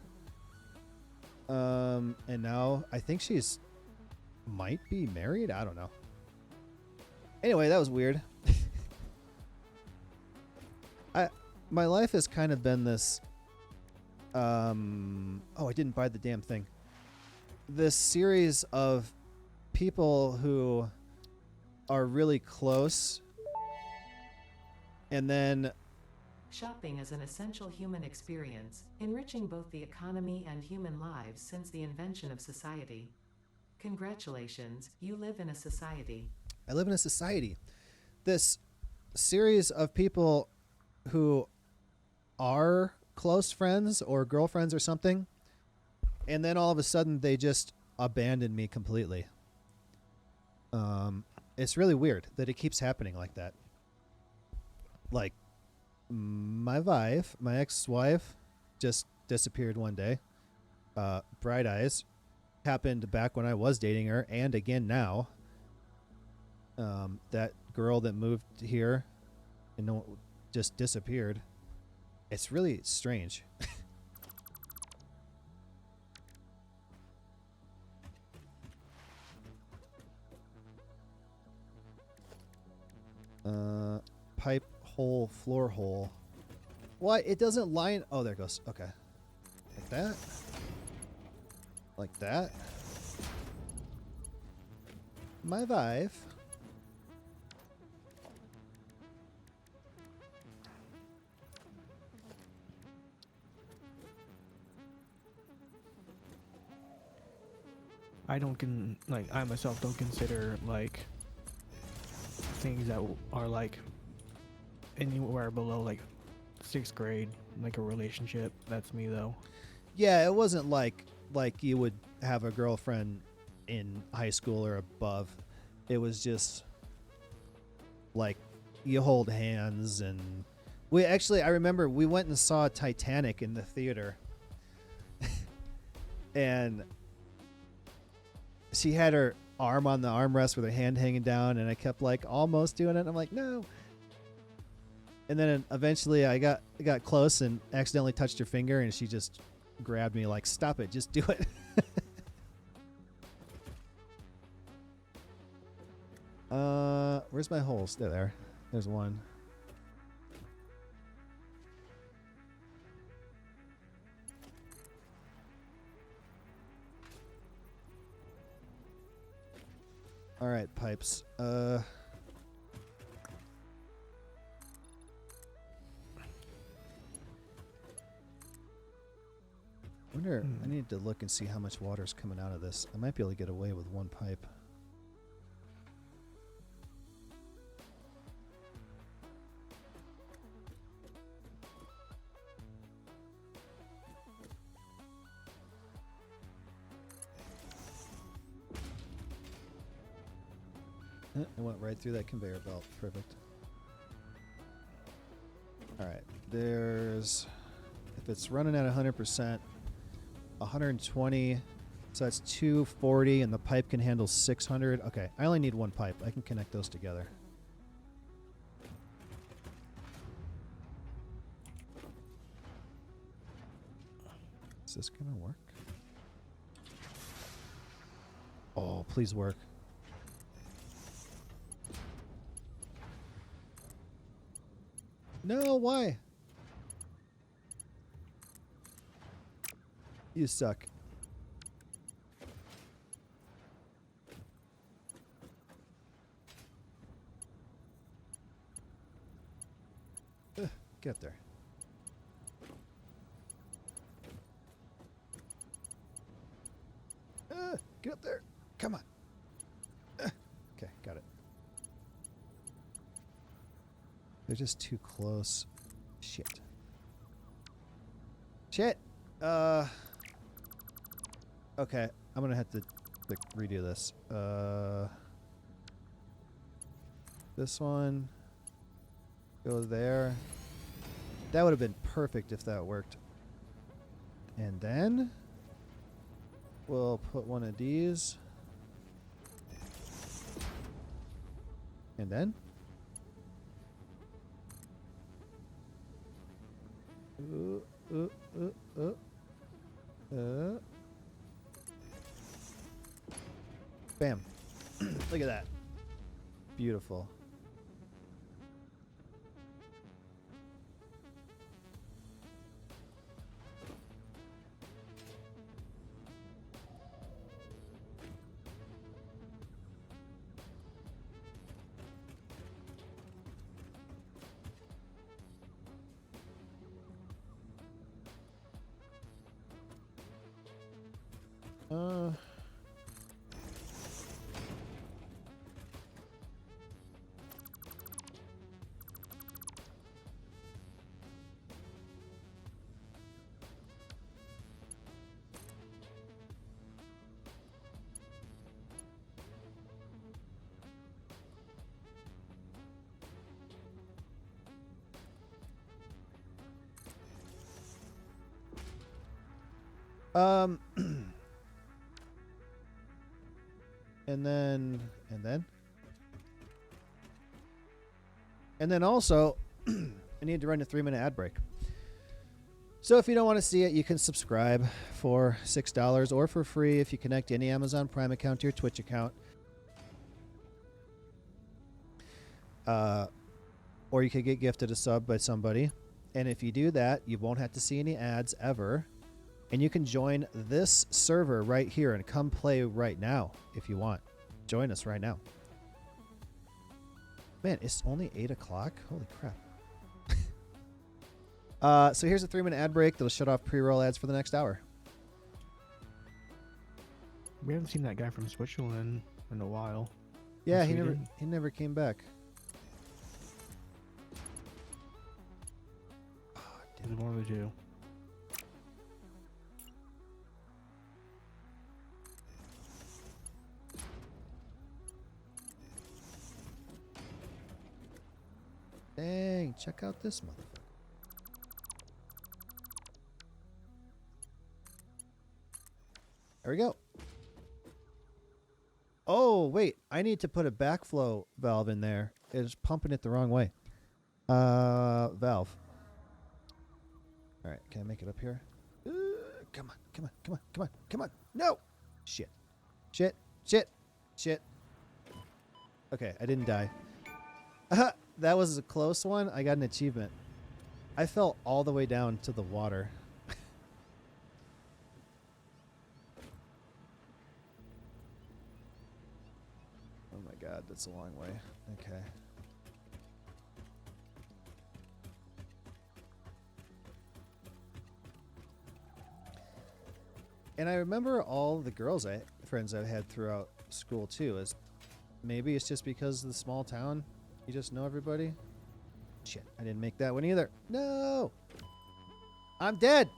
And now I think she's might be married. I don't know. Anyway, that was weird. My life has kind of been this Oh, I didn't buy the damn thing. This series of people who are really close, and then Shopping is an essential human experience, enriching both the economy and human lives since the invention of society. Congratulations, you live in a society. I live in a society. This series of people who are close friends or girlfriends or something, and then all of a sudden they just abandon me completely. It's really weird that it keeps happening like that. Like, my ex-wife, just disappeared one day. Bright Eyes happened back when I was dating her, and again now. That girl that moved here and just disappeared. It's really strange. Pipe hole, floor hole. What? It doesn't line. Oh, there it goes. Okay. Like that. Like that. My wife. I myself don't consider like things that are like anywhere below like 6th grade like a relationship. That's me though. Yeah, it wasn't like you would have a girlfriend in high school or above. It was just like you hold hands, and I remember we went and saw Titanic in the theater. And she had her arm on the armrest with her hand hanging down, and I kept like almost doing it. I'm like, no. And then eventually I got close and accidentally touched her finger, and she just grabbed me like, stop it, just do it. Where's my holes? There. There's one. All right, pipes. Wonder. I need to look and see how much water's coming out of this. I might be able to get away with one pipe. It went right through that conveyor belt. Perfect. Alright, there's... If it's running at 100%, 120, so that's 240, and the pipe can handle 600. Okay, I only need one pipe. I can connect those together. Is this gonna work? Oh, please work. No, why? You suck. Get there. Get up there. Come on. Okay, got it. They're just too close. Shit. Shit. Okay, I'm gonna have to redo this. This one. Go there. That would have been perfect if that worked. And then we'll put one of these. And then bam. Look at that. Beautiful. Uh. Um, and then also, I need to run a 3-minute ad break. So if you don't want to see it, you can subscribe for $6 or for free if you connect any Amazon Prime account to your Twitch account. Or you could get gifted a sub by somebody. And if you do that, you won't have to see any ads ever. And you can join this server right here and come play right now if you want. Join us right now. Man, it's only 8 o'clock? Holy crap. So here's a 3-minute ad break that'll shut off pre-roll ads for the next hour. We haven't seen that guy from Switzerland in a while. Yeah, Yes, he we never did. came back. Oh, It was one of the two. Dang, check out this motherfucker. There we go. Oh, wait. I need to put a backflow valve in there. It's pumping it the wrong way. Valve. All right, can I make it up here? Come on, come on, come on, come on, come on. No! Shit. Shit, shit, shit. Okay, I didn't die. That was a close one. I got an achievement. I fell all the way down to the water. Oh my god, that's a long way. Okay. And I remember all the friends I've had throughout school too. Is maybe it's just because of the small town, you just know everybody. Shit, I didn't make that one either. No, I'm dead.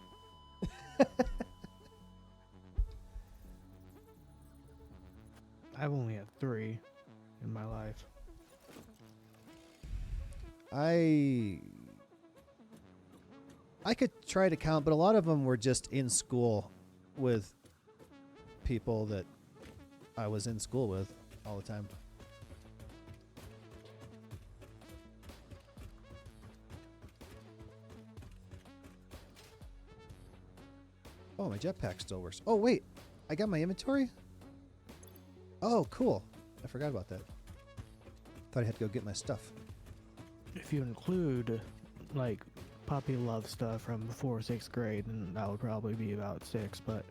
I've only had 3 in my life. I could try to count, but a lot of them were just in school with people that I was in school with all the time. Oh, my jetpack still works. Oh, wait. I got my inventory? Oh, cool. I forgot about that. Thought I had to go get my stuff. If you include, like, puppy love stuff from before 6th grade, then that would probably be about 6, but...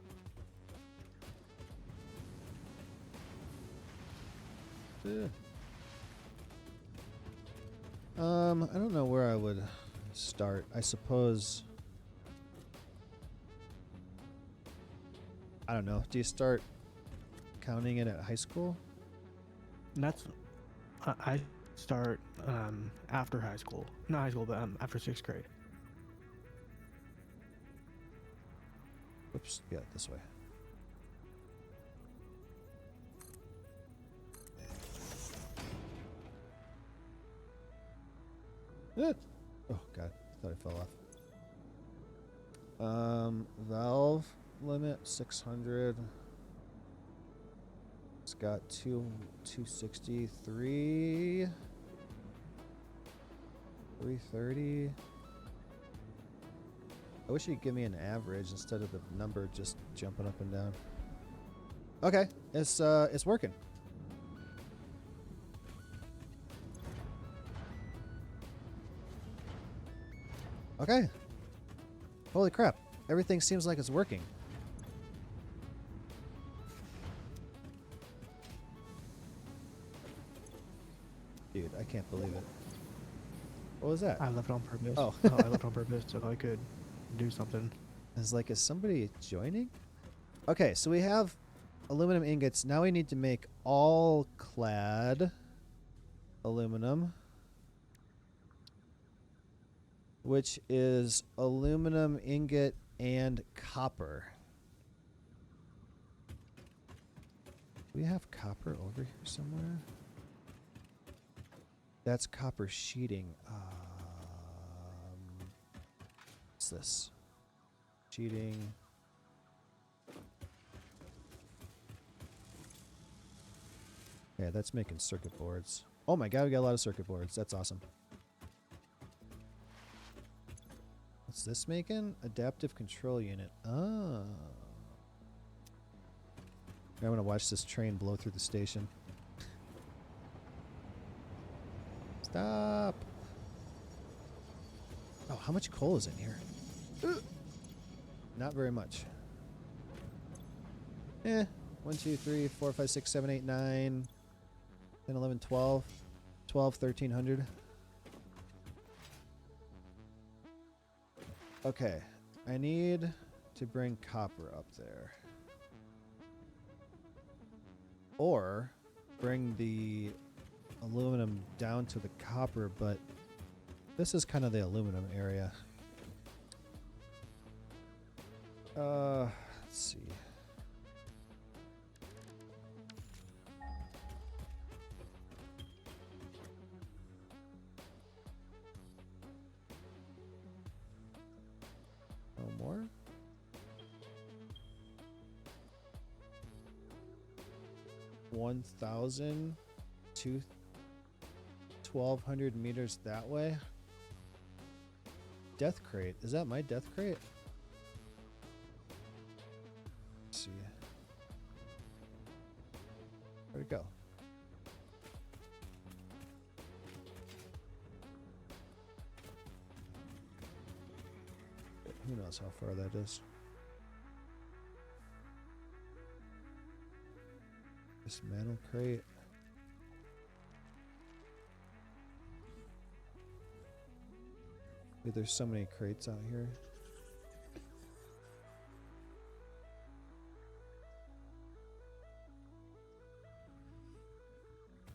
I don't know where I would start. I suppose... I don't know. Do you start counting it at high school? That's... I start after high school. Not high school, but after 6th grade. Oops. Yeah, this way. Oh, God. Thought I fell off. Valve limit 600. It's got 263. 330. I wish you'd give me an average instead of the number just jumping up and down. Okay, it's working. Okay. Holy crap. Everything seems like it's working. Dude, I can't believe it. What was that? I left on purpose. Oh. I left on purpose so I could do something. It's like, is somebody joining? Okay, so we have aluminum ingots. Now we need to make all clad aluminum, which is aluminum ingot and copper. Do we have copper over here somewhere? That's copper sheeting. What's this? Sheeting. Yeah, that's making circuit boards. Oh my god, we got a lot of circuit boards. That's awesome. What's this making? Adaptive control unit. Oh. I'm gonna watch this train blow through the station. Stop. Oh, how much coal is in here? Not very much. 1, 2, 3, 4, 5, 6, 7, 8, 9, 10, 11, 12. 12, 1300. Okay. I need to bring copper up there. Or bring the aluminum down to the copper, but this is kind of the aluminum area. Let's see. No more? $1,000 to 1,200 meters that way. Death crate. Is that my death crate? Let's see. Where'd it go? Who knows how far that is? Dismantle crate. Dude, there's so many crates out here.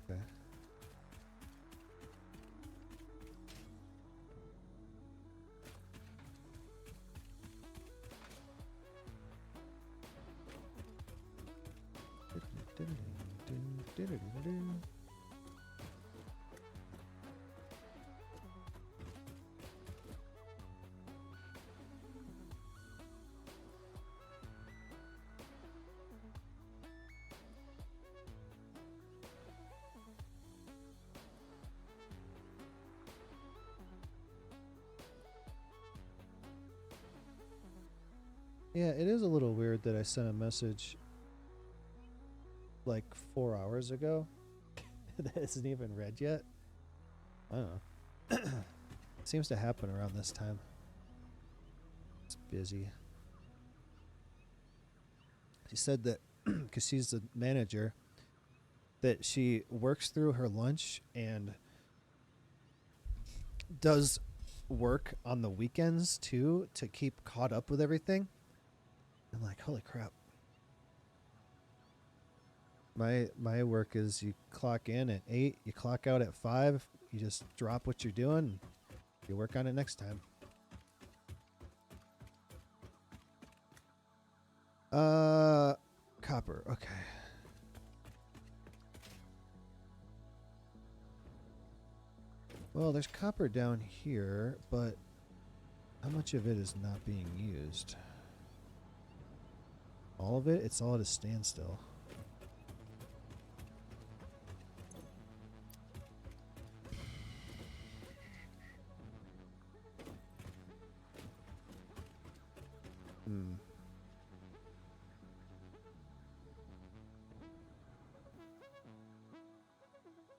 Okay. Yeah, it is a little weird that I sent a message like 4 hours ago that isn't even read yet. I don't know. It seems to happen around this time. It's busy. She said that because she's the manager, that she works through her lunch and does work on the weekends too to keep caught up with everything. I'm like, holy crap. My work is you clock in at 8, you clock out at 5, you just drop what you're doing, you work on it next time. Copper, okay. Well, there's copper down here, but how much of it is not being used? All of it? It's all at a standstill.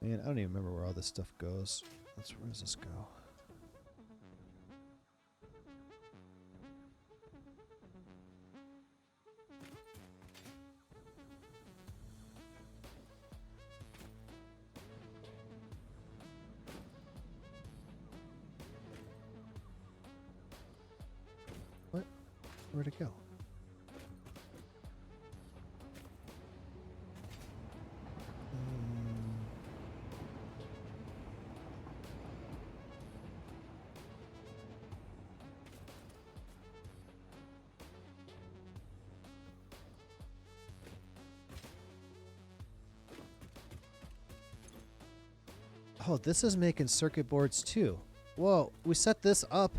Man, I don't even remember where all this stuff goes. Where does this go? What? Where'd it go? Oh, this is making circuit boards too. Whoa, we set this up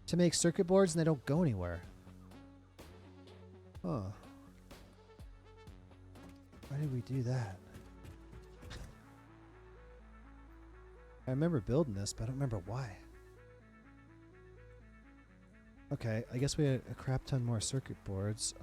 to make circuit boards and they don't go anywhere. Huh. Why did we do that? I remember building this, but I don't remember why. Okay, I guess we had a crap ton more circuit boards.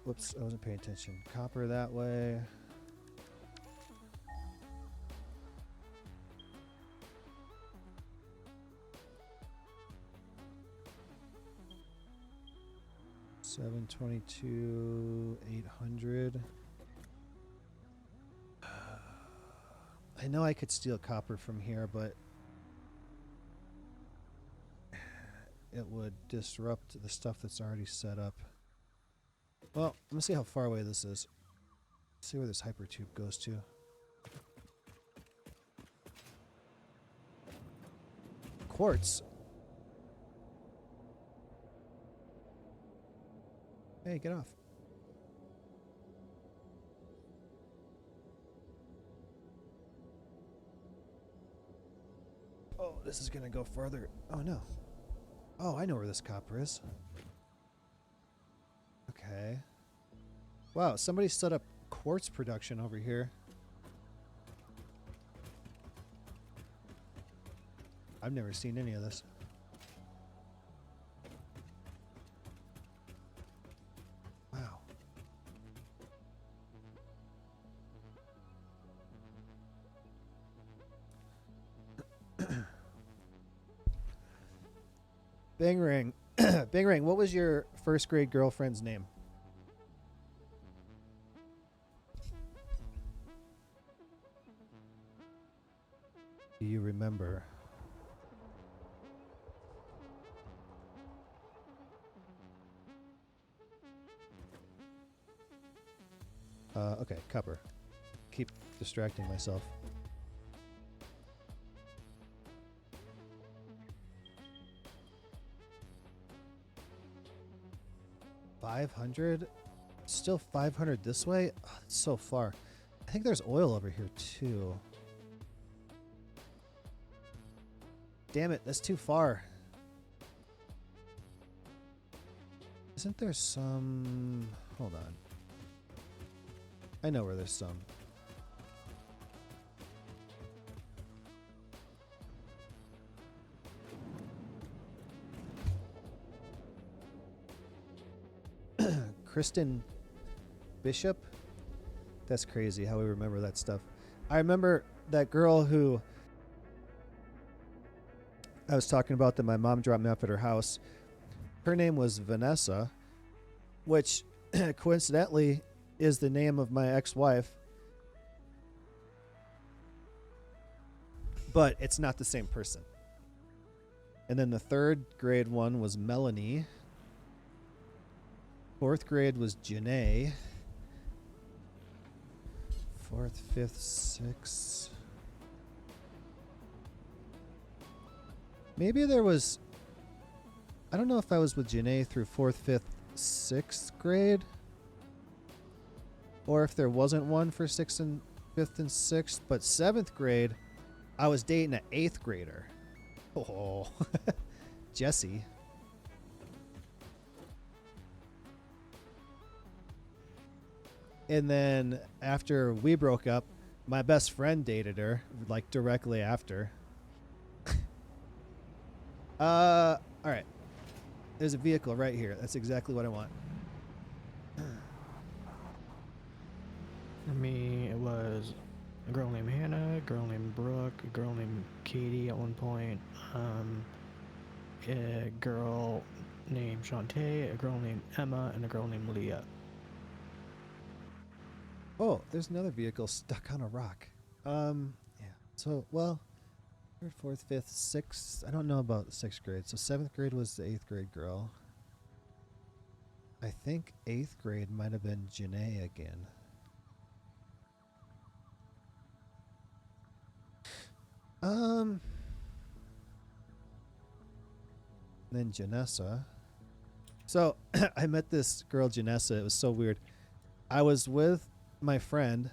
Whoops, I wasn't paying attention. Copper that way. $722, $800. I know I could steal copper from here, but it would disrupt the stuff that's already set up. Well, let me see how far away this is. See where this hypertube goes to. Quartz. Hey, get off. Oh, this is gonna go further. Oh no. Oh, I know where this copper is. Okay. Wow, somebody set up quartz production over here. I've never seen any of this. Wow. Bang Ring. Bang Ring, what was your first grade girlfriend's name? Do you remember? Okay, copper. Keep distracting myself. $500? Still 500 this way? Oh, that's so far. I think there's oil over here too. Damn it, that's too far. Isn't there some... Hold on. I know where there's some. Kristen Bishop? That's crazy how we remember that stuff. I remember that girl who I was talking about that my mom dropped me off at her house. Her name was Vanessa, which coincidentally is the name of my ex-wife. But it's not the same person. And then the third grade one was Melanie. Fourth grade was Janae. Fourth, fifth, sixth. Maybe there was... I don't know if I was with Janae through fourth, fifth, sixth grade. Or if there wasn't one for sixth and fifth and sixth. But seventh grade, I was dating an eighth grader. Oh, Jesse. And then after we broke up, my best friend dated her, like directly after. All right. There's a vehicle right here. That's exactly what I want. For me, it was a girl named Hannah, a girl named Brooke, a girl named Katie at one point, a girl named Shantae, a girl named Emma, and a girl named Leah. Oh, there's another vehicle stuck on a rock. Yeah. So, well, third, fourth, fifth, sixth. I don't know about sixth grade. So seventh grade was the eighth grade girl. I think eighth grade might have been Janae again. Then Janessa. So I met this girl Janessa. It was so weird. I was with my friend,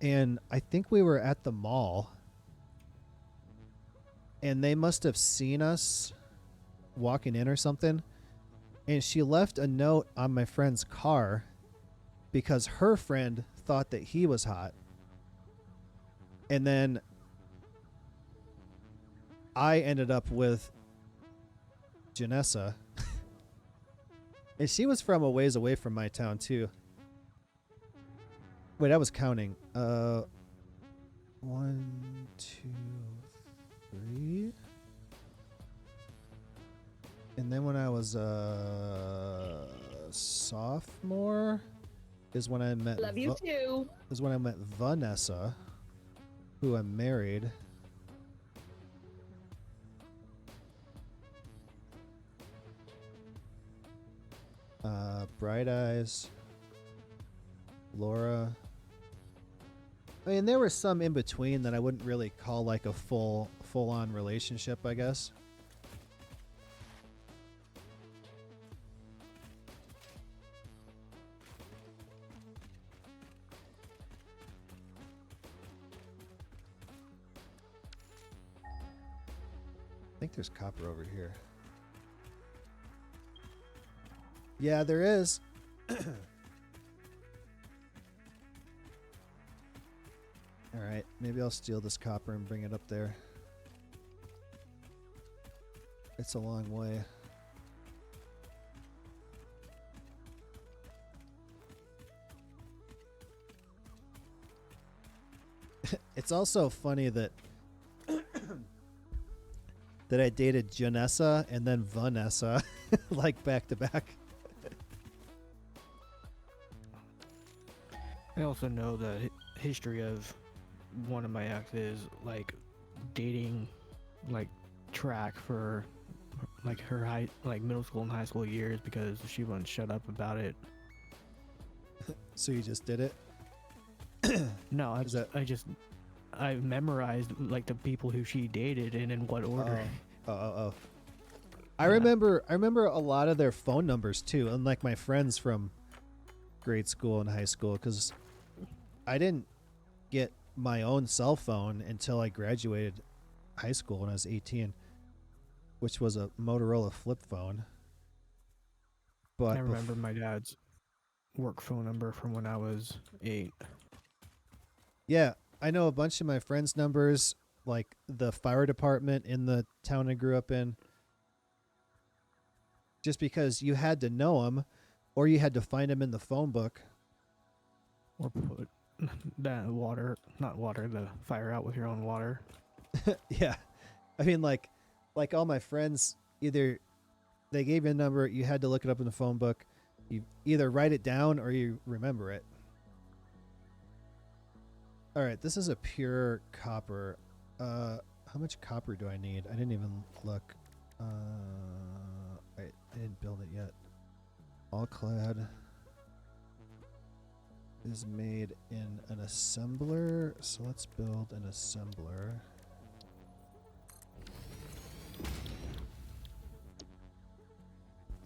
and I think we were at the mall, and they must have seen us walking in or something, and she left a note on my friend's car because her friend thought that he was hot. And then I ended up with Janessa. And she was from a ways away from my town too. Wait, I was counting. 1, 2, 3. And then when I was a sophomore is when I met Love you too. is when I met Vanessa, who I married. Bright Eyes, Laura. I mean, there were some in between that I wouldn't really call like a full-on relationship, I guess. I think there's copper over here. Yeah, there is. Alright, maybe I'll steal this copper and bring it up there. It's a long way. It's also funny that that I dated Janessa and then Vanessa like back to back. I also know the history of one of my exes, like dating, like track for like her middle school and high school years because she wouldn't shut up about it. So you just did it? No, I memorized like the people who she dated and in what order. Oh. I remember a lot of their phone numbers too, unlike my friends from grade school and high school, because I didn't get my own cell phone until I graduated high school when I was 18, which was a Motorola flip phone. But I remember my dad's work phone number from when I was 8. Yeah, I know a bunch of my friends' numbers, like the fire department in the town I grew up in, just because you had to know them or you had to find them in the phone book. Or put the fire out with your own water. Yeah. I mean, like all my friends, either they gave you a number, you had to look it up in the phone book. You either write it down or you remember it. All right, this is a pure copper. How much copper do I need? I didn't even look. I didn't build it yet. All clad is made in an assembler, so let's build an assembler.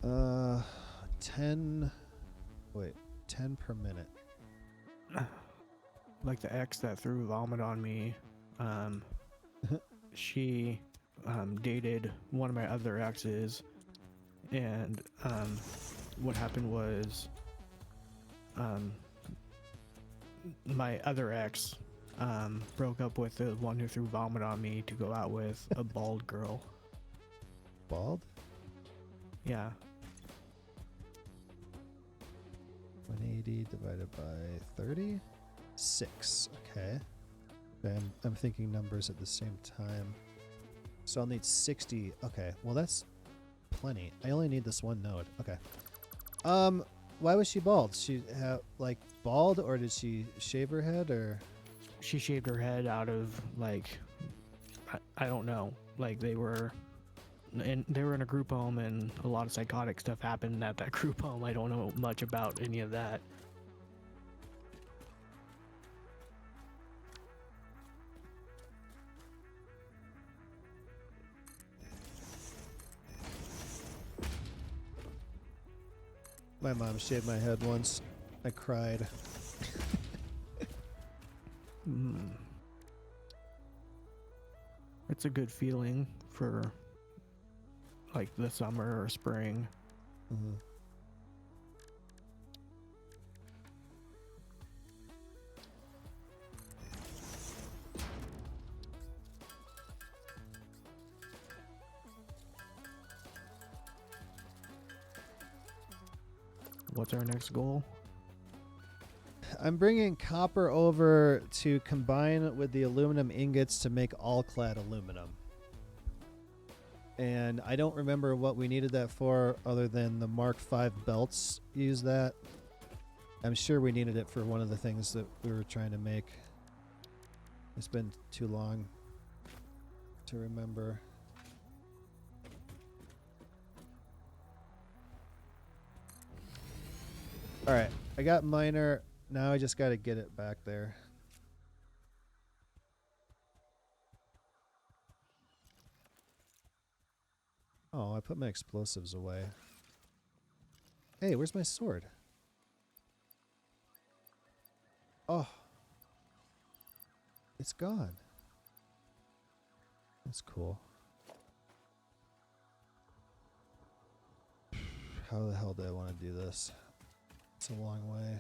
Uh, 10 per minute. Like the ex that threw vomit on me, she dated one of my other exes, and what happened was my other ex broke up with the one who threw vomit on me to go out with a bald girl. Bald? Yeah. 180 divided by 36. Okay. I'm thinking numbers at the same time. So I'll need 60. Okay. Well, that's plenty. I only need this one node. Okay. Why was she bald? She like bald, or did she shave her head, or? She shaved her head out of like, I don't know. Like they were in a group home, and a lot of psychotic stuff happened at that group home. I don't know much about any of that. My mom shaved my head once. I cried. It's a good feeling for like the summer or spring. Mm-hmm. What's our next goal? I'm bringing copper over to combine with the aluminum ingots to make all-clad aluminum. And I don't remember what we needed that for other than the Mark V belts use that. I'm sure we needed it for one of the things that we were trying to make. It's been too long to remember. Alright, I got miner. Now I just got to get it back there. Oh, I put my explosives away. Hey, where's my sword? Oh. It's gone. That's cool. How the hell do I want to do this? It's a long way.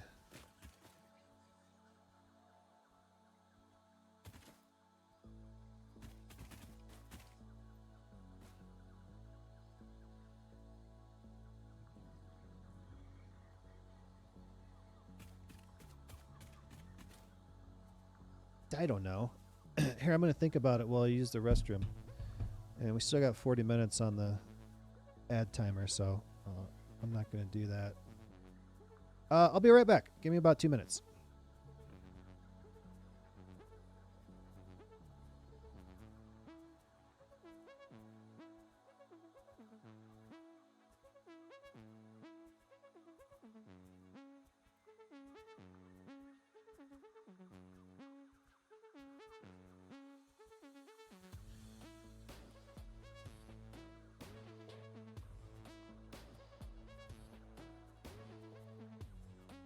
I don't know. Here, I'm going to think about it while I use the restroom. And we still got 40 minutes on the ad timer, so I'm not going to do that. I'll be right back. Give me about 2 minutes.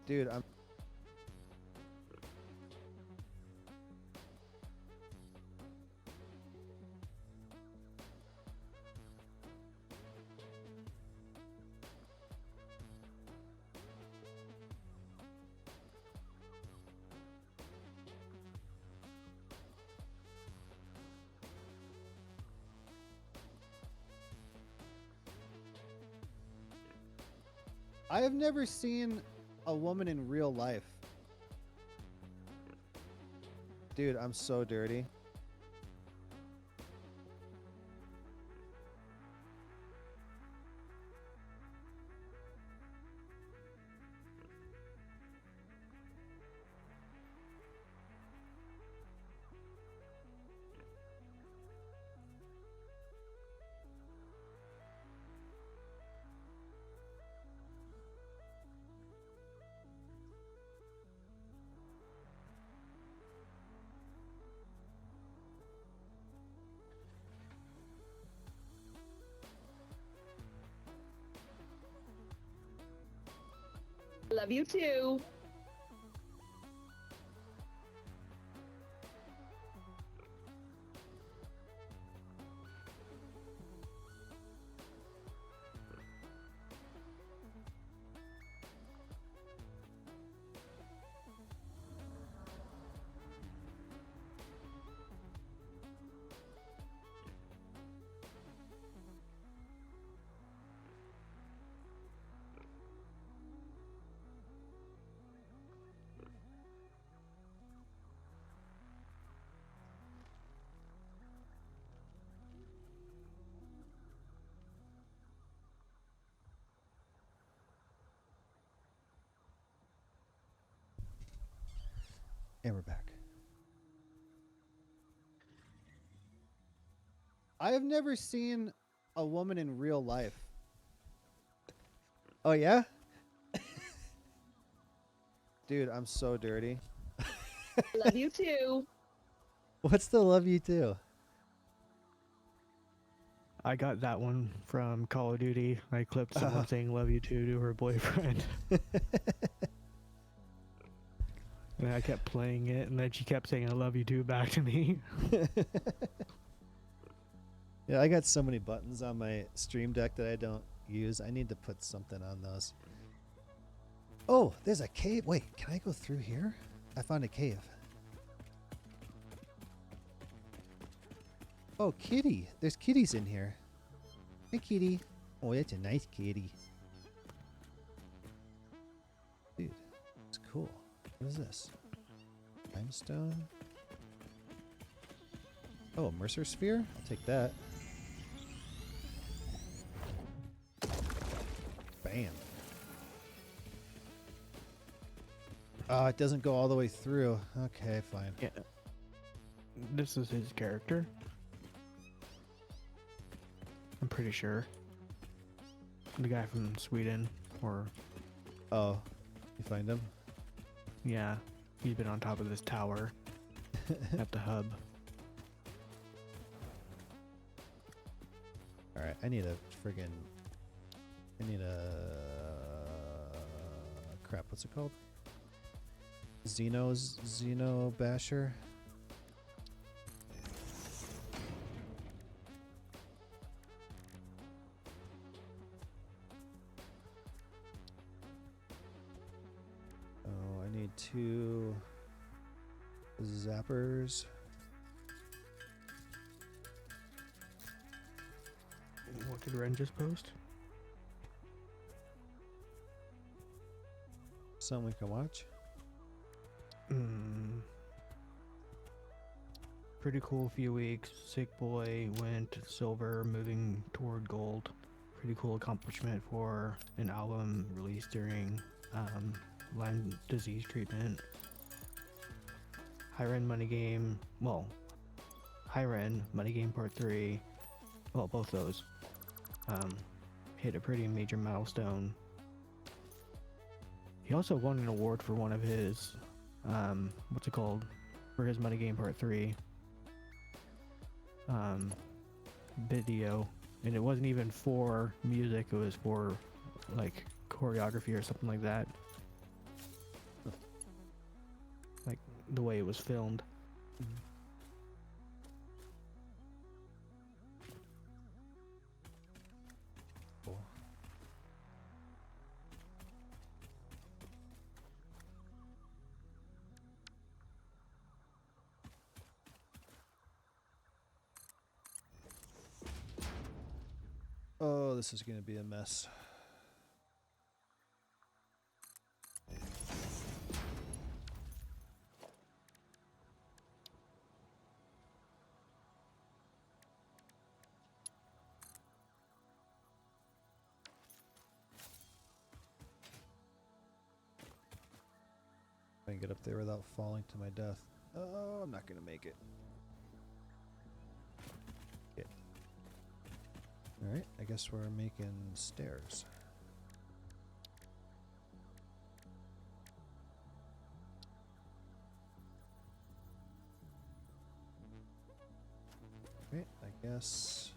Dude, I have never seen a woman in real life. Dude, I'm so dirty. Love you too. And we're back. I have never seen a woman in real life. Oh, yeah? Dude, I'm so dirty. Love you too. What's the love you too? I got that one from Call of Duty. I clipped someone saying "love you too" to her boyfriend, and I kept playing it, and then she kept saying "I love you too" back to me. Yeah, I got so many buttons on my Stream Deck that I don't use. I need to put something on those. Oh, there's a cave. Wait, can I go through here? I found a cave. Oh, kitty. There's kitties in here. Hey, kitty. Oh, that's a nice kitty. Dude, it's cool. What is this? Limestone? Oh, a Mercer Sphere? I'll take that. Bam. Oh, it doesn't go all the way through. Okay, fine. Yeah, this is his character. I'm pretty sure. The guy from Sweden, or Oh, you find him? yeah, he's been on top of this tower at the hub. All right, I need a crap. What's it called? Xeno Basher. Oh, I need 2 zappers. What did Ren just post? Something we can watch. Pretty cool few weeks. Sick Boy went silver, moving toward gold. Pretty cool accomplishment for an album released during Lyme disease treatment. High Ren Money Game, well, High Ren Money Game Part 3, well, both those hit a pretty major milestone. He also won an award for one of his, what's it called, for his Money Game Part 3 video, and it wasn't even for music, it was for like choreography or something like that, like the way it was filmed. Cool. Oh, this is going to be a mess. I can get up there without falling to my death. Oh, I'm not going to make it. Alright, I guess we're making stairs. Right, I guess.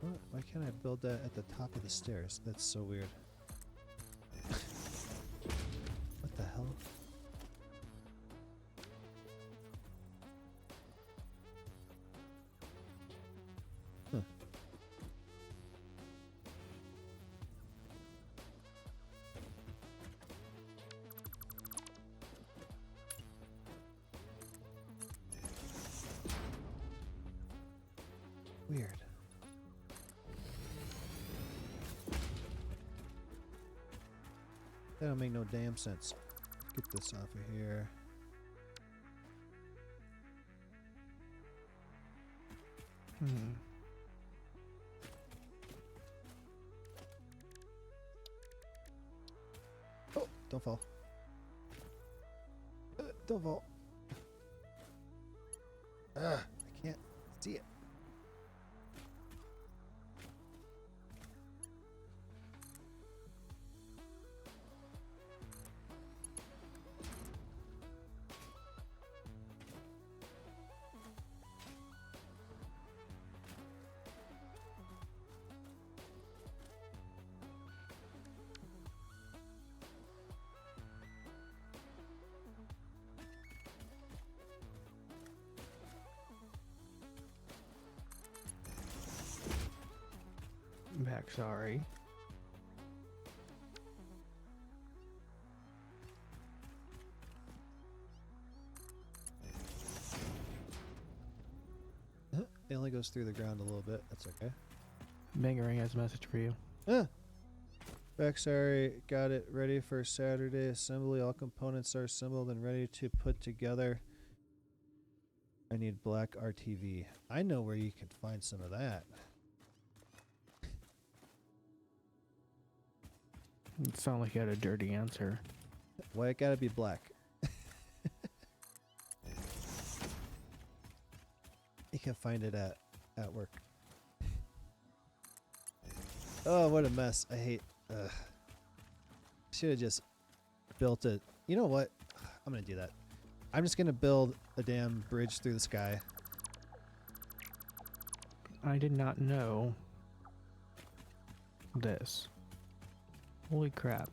What? Why can't I build that at the top of the stairs? That's so weird. What the hell? That don't make no damn sense. Get this off of here. Hmm. Oh, don't fall. Don't fall. I can't see it. Back, sorry. It only goes through the ground a little bit. That's okay. Bangarang has a message for you. Back, sorry. Got it ready for Saturday assembly. All components are assembled and ready to put together. I need black RTV. I know where you can find some of that. It sounded like you had a dirty answer. Why it gotta be black? You can find it at work. Oh, what a mess. I hate... Should have just built it. You know what? I'm gonna do that. I'm just gonna build a damn bridge through the sky. I did not know this. Holy crap.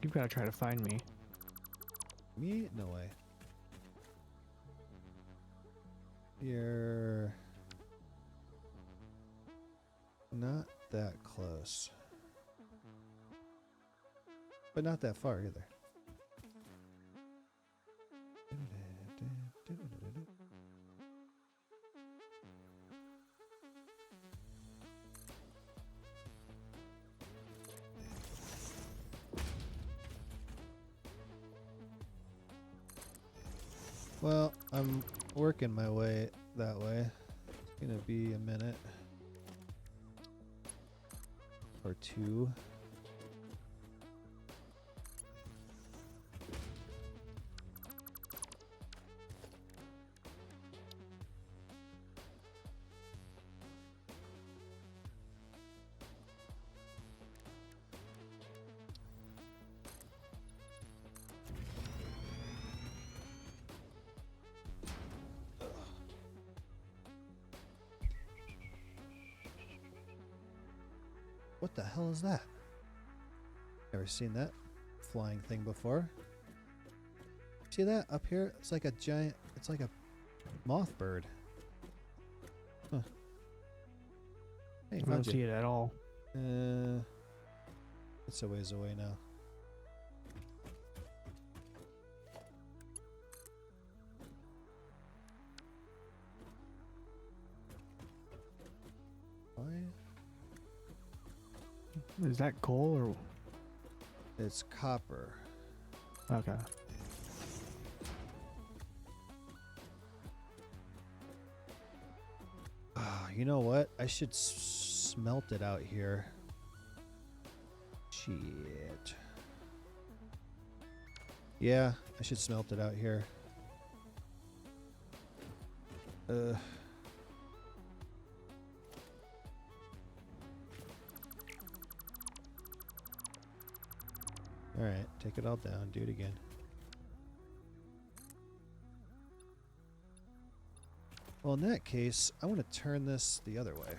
You've got to try to find me. Me? No way. You're not that close. But not that far either. Well, I'm working my way that way. It's gonna be a minute or two. What the hell is that? Never seen that flying thing before. See that up here? It's like a giant, it's like a moth bird. Huh. Hey, I don't found see you. it at all. It's a ways away now. Why? Is that coal It's copper. or... Okay. Oh, you know what? I should smelt it out here. Shit. Yeah, I should smelt it out here. Alright, take it all down, do it again. Well, in that case, I want to turn this the other way.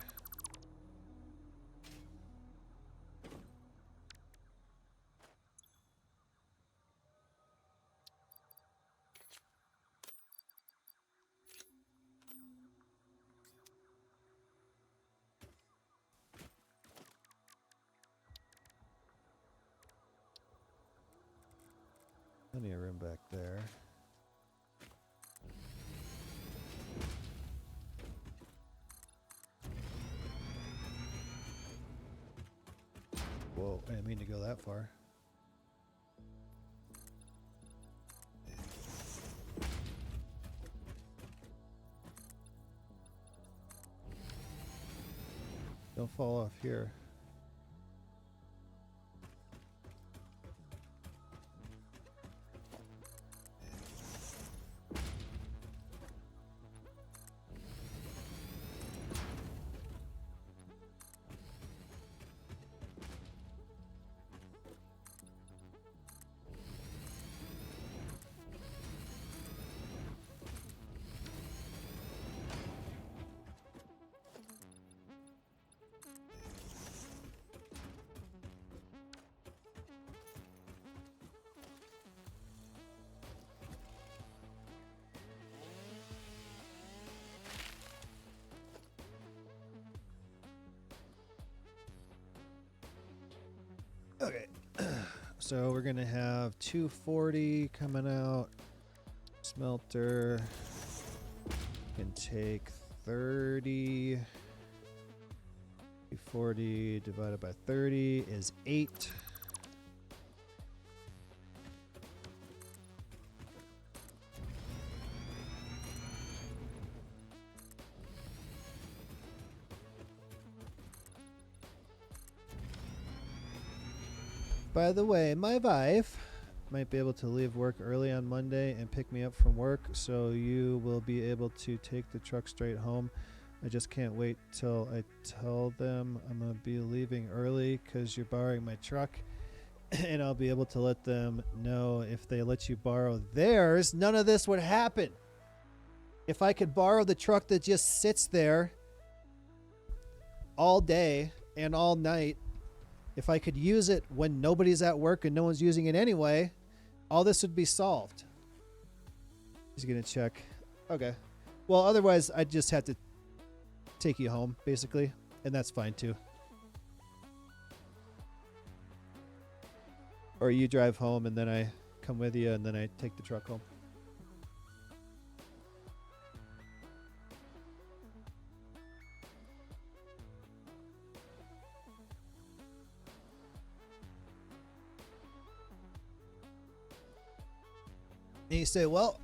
Plenty of room back there. Whoa, I didn't mean to go that far. Don't fall off here. Okay, so we're gonna have 240 coming out. Smelter can take 30. 240 divided by 30 is 8. By the way, my wife might be able to leave work early on Monday and pick me up from work, so you will be able to take the truck straight home. I just can't wait till I tell them I'm going to be leaving early because you're borrowing my truck, and I'll be able to let them know if they let you borrow theirs, none of this would happen. If I could borrow the truck that just sits there all day and all night, if I could use it when nobody's at work and no one's using it anyway, all this would be solved. He's going to check. Okay. Well, otherwise, I'd just have to take you home, basically. And that's fine, too. Or you drive home and then I come with you and then I take the truck home. And you say, well,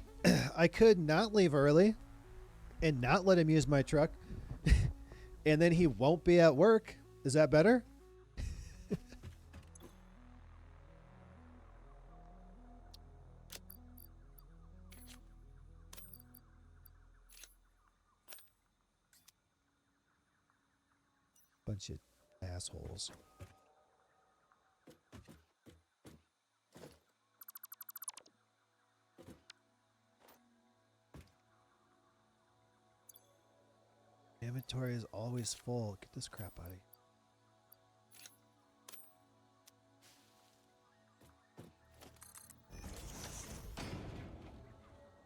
I could not leave early and not let him use my truck. And then he won't be at work. Is that better? Bunch of assholes. Inventory is always full. Get this crap out of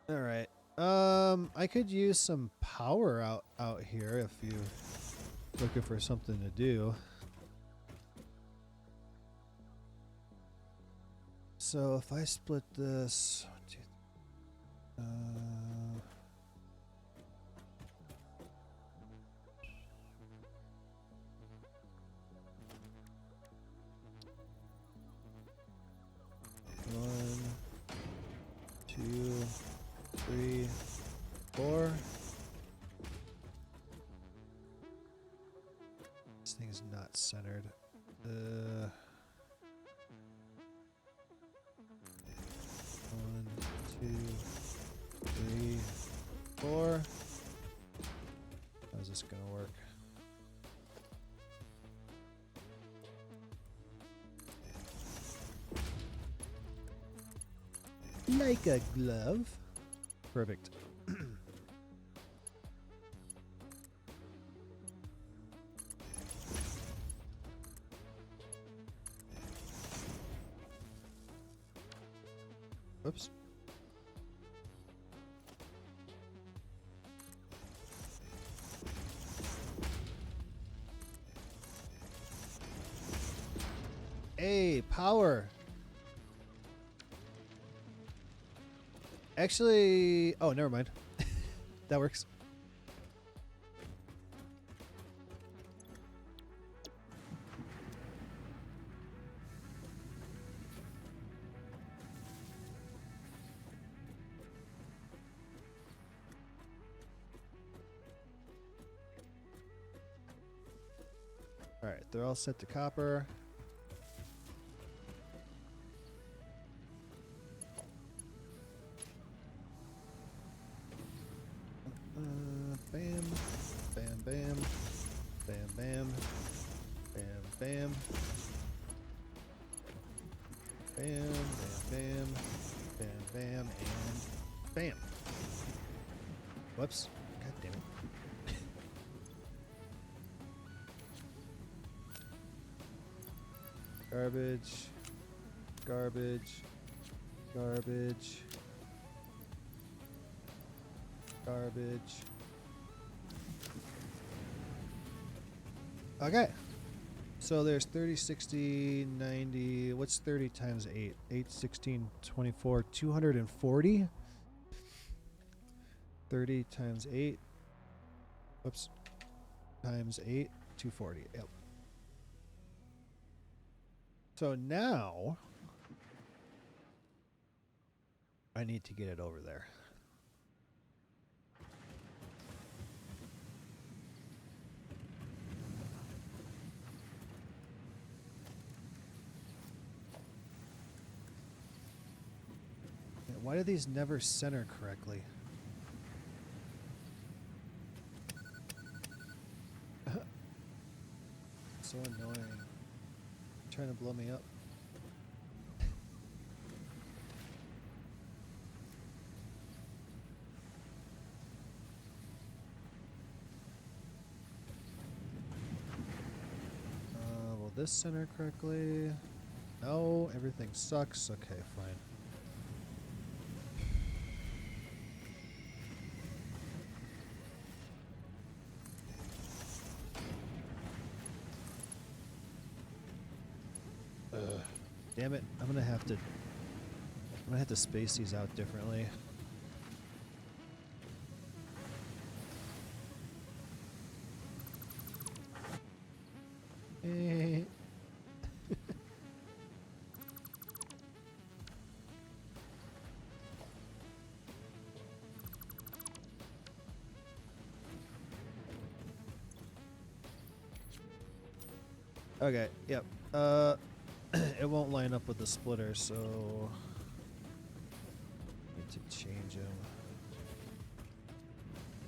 here. All right. I could use some power out here if you're looking for something to do. So if I split this, 1, 2, 3, 4. This thing is not centered. 1, 2, 3, 4. How's this gonna work? Like a glove. Perfect. Oops. Hey, power. Actually, oh, never mind. That works. All right, they're all set to copper. Bam, bam, bam, bam, bam, bam, bam, bam, bam, bam, bam, and bam. Whoops. God damn it. Garbage, garbage, garbage, garbage. Okay. So there's 30, 60, 90. What's 30 times 8? 8, 16, 24, 240? 30 times 8. Whoops. Times 8, 240. Yep. So now I need to get it over there. Yeah, why do these never center correctly? So annoying. Trying to blow me up. Will this center correctly? No, everything sucks. Okay, fine. Damn it! I'm gonna have to space these out differently. Eh. Okay. Yep. It won't line up with the splitter, so need to change them.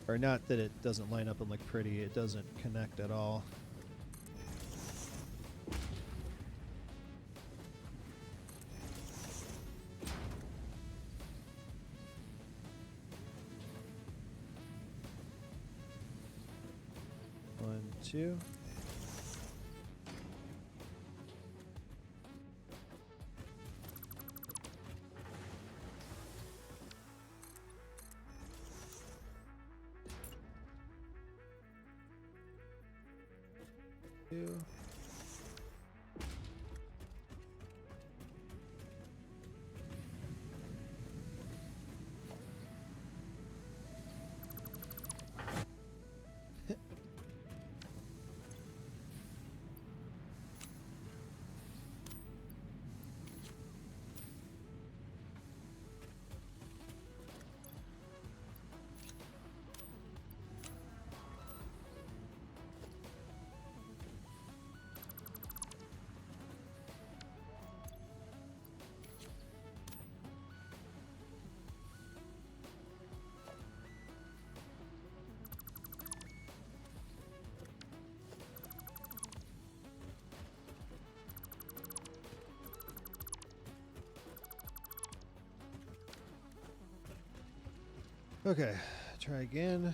Or not that it doesn't line up and look pretty, it doesn't connect at all. One, two. Two. Okay, try again.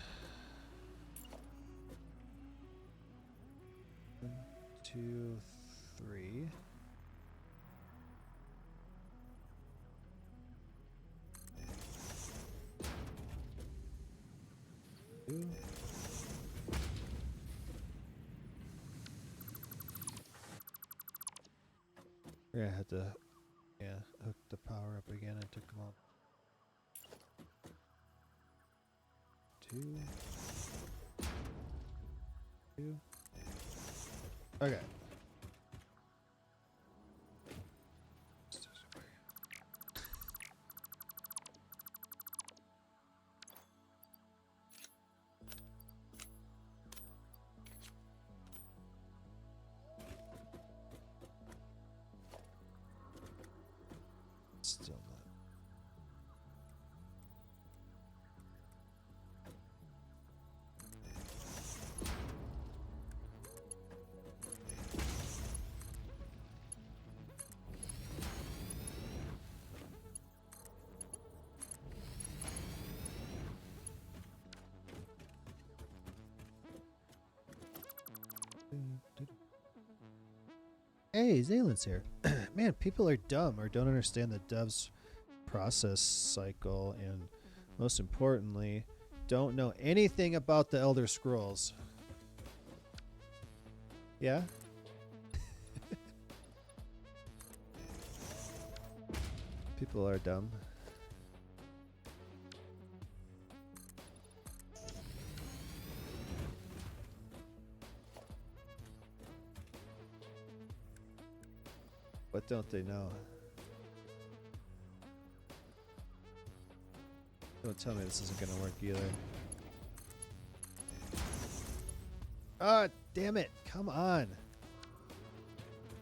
1, 2, 3. Two. We're gonna have to, hook the power up again. I took them all. 2. 2. Okay. Still not. Hey, Zalen's here. Man, people are dumb or don't understand the dev's process cycle, and most importantly, don't know anything about the Elder Scrolls. Yeah? People are dumb. What don't they know? Don't tell me this isn't gonna work either. Ah, damn it. Come on.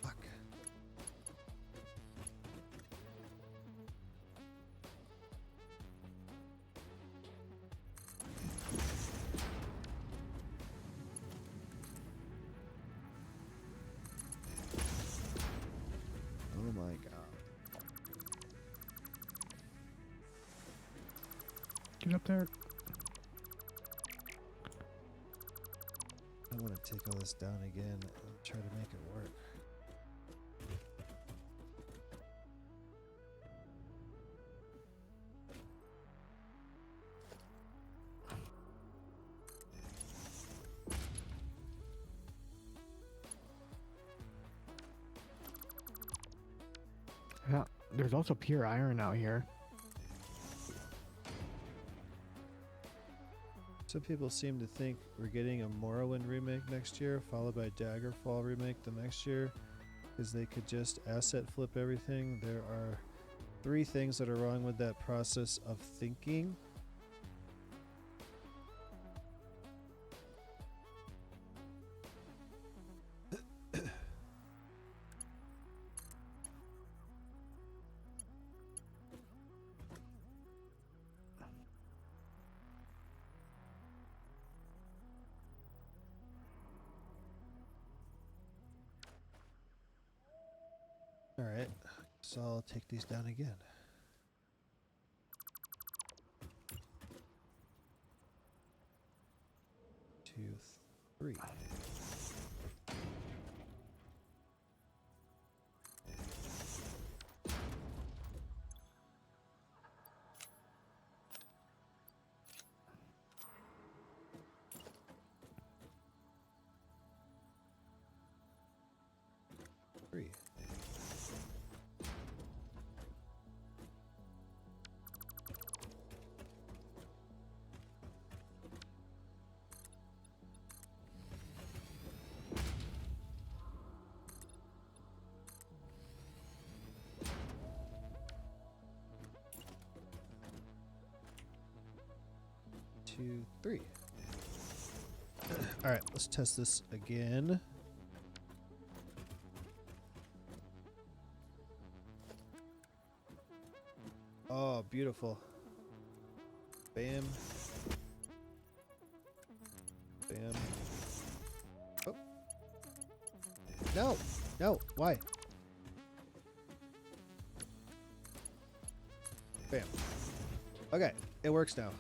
Fuck. Oh my god. Get up there. I want to take all this down again and try to make it work. Yeah, there's also pure iron out here. Some people seem to think we're getting a Morrowind remake next year, followed by Daggerfall remake the next year, because they could just asset flip everything. There are 3 things that are wrong with that process of thinking. Alright, so I'll take these down again. Two, 3. Two, 3. Alright, let's test this again. Oh, beautiful. Bam. Bam. Oh. No! No! Why? Bam. Okay, it works now.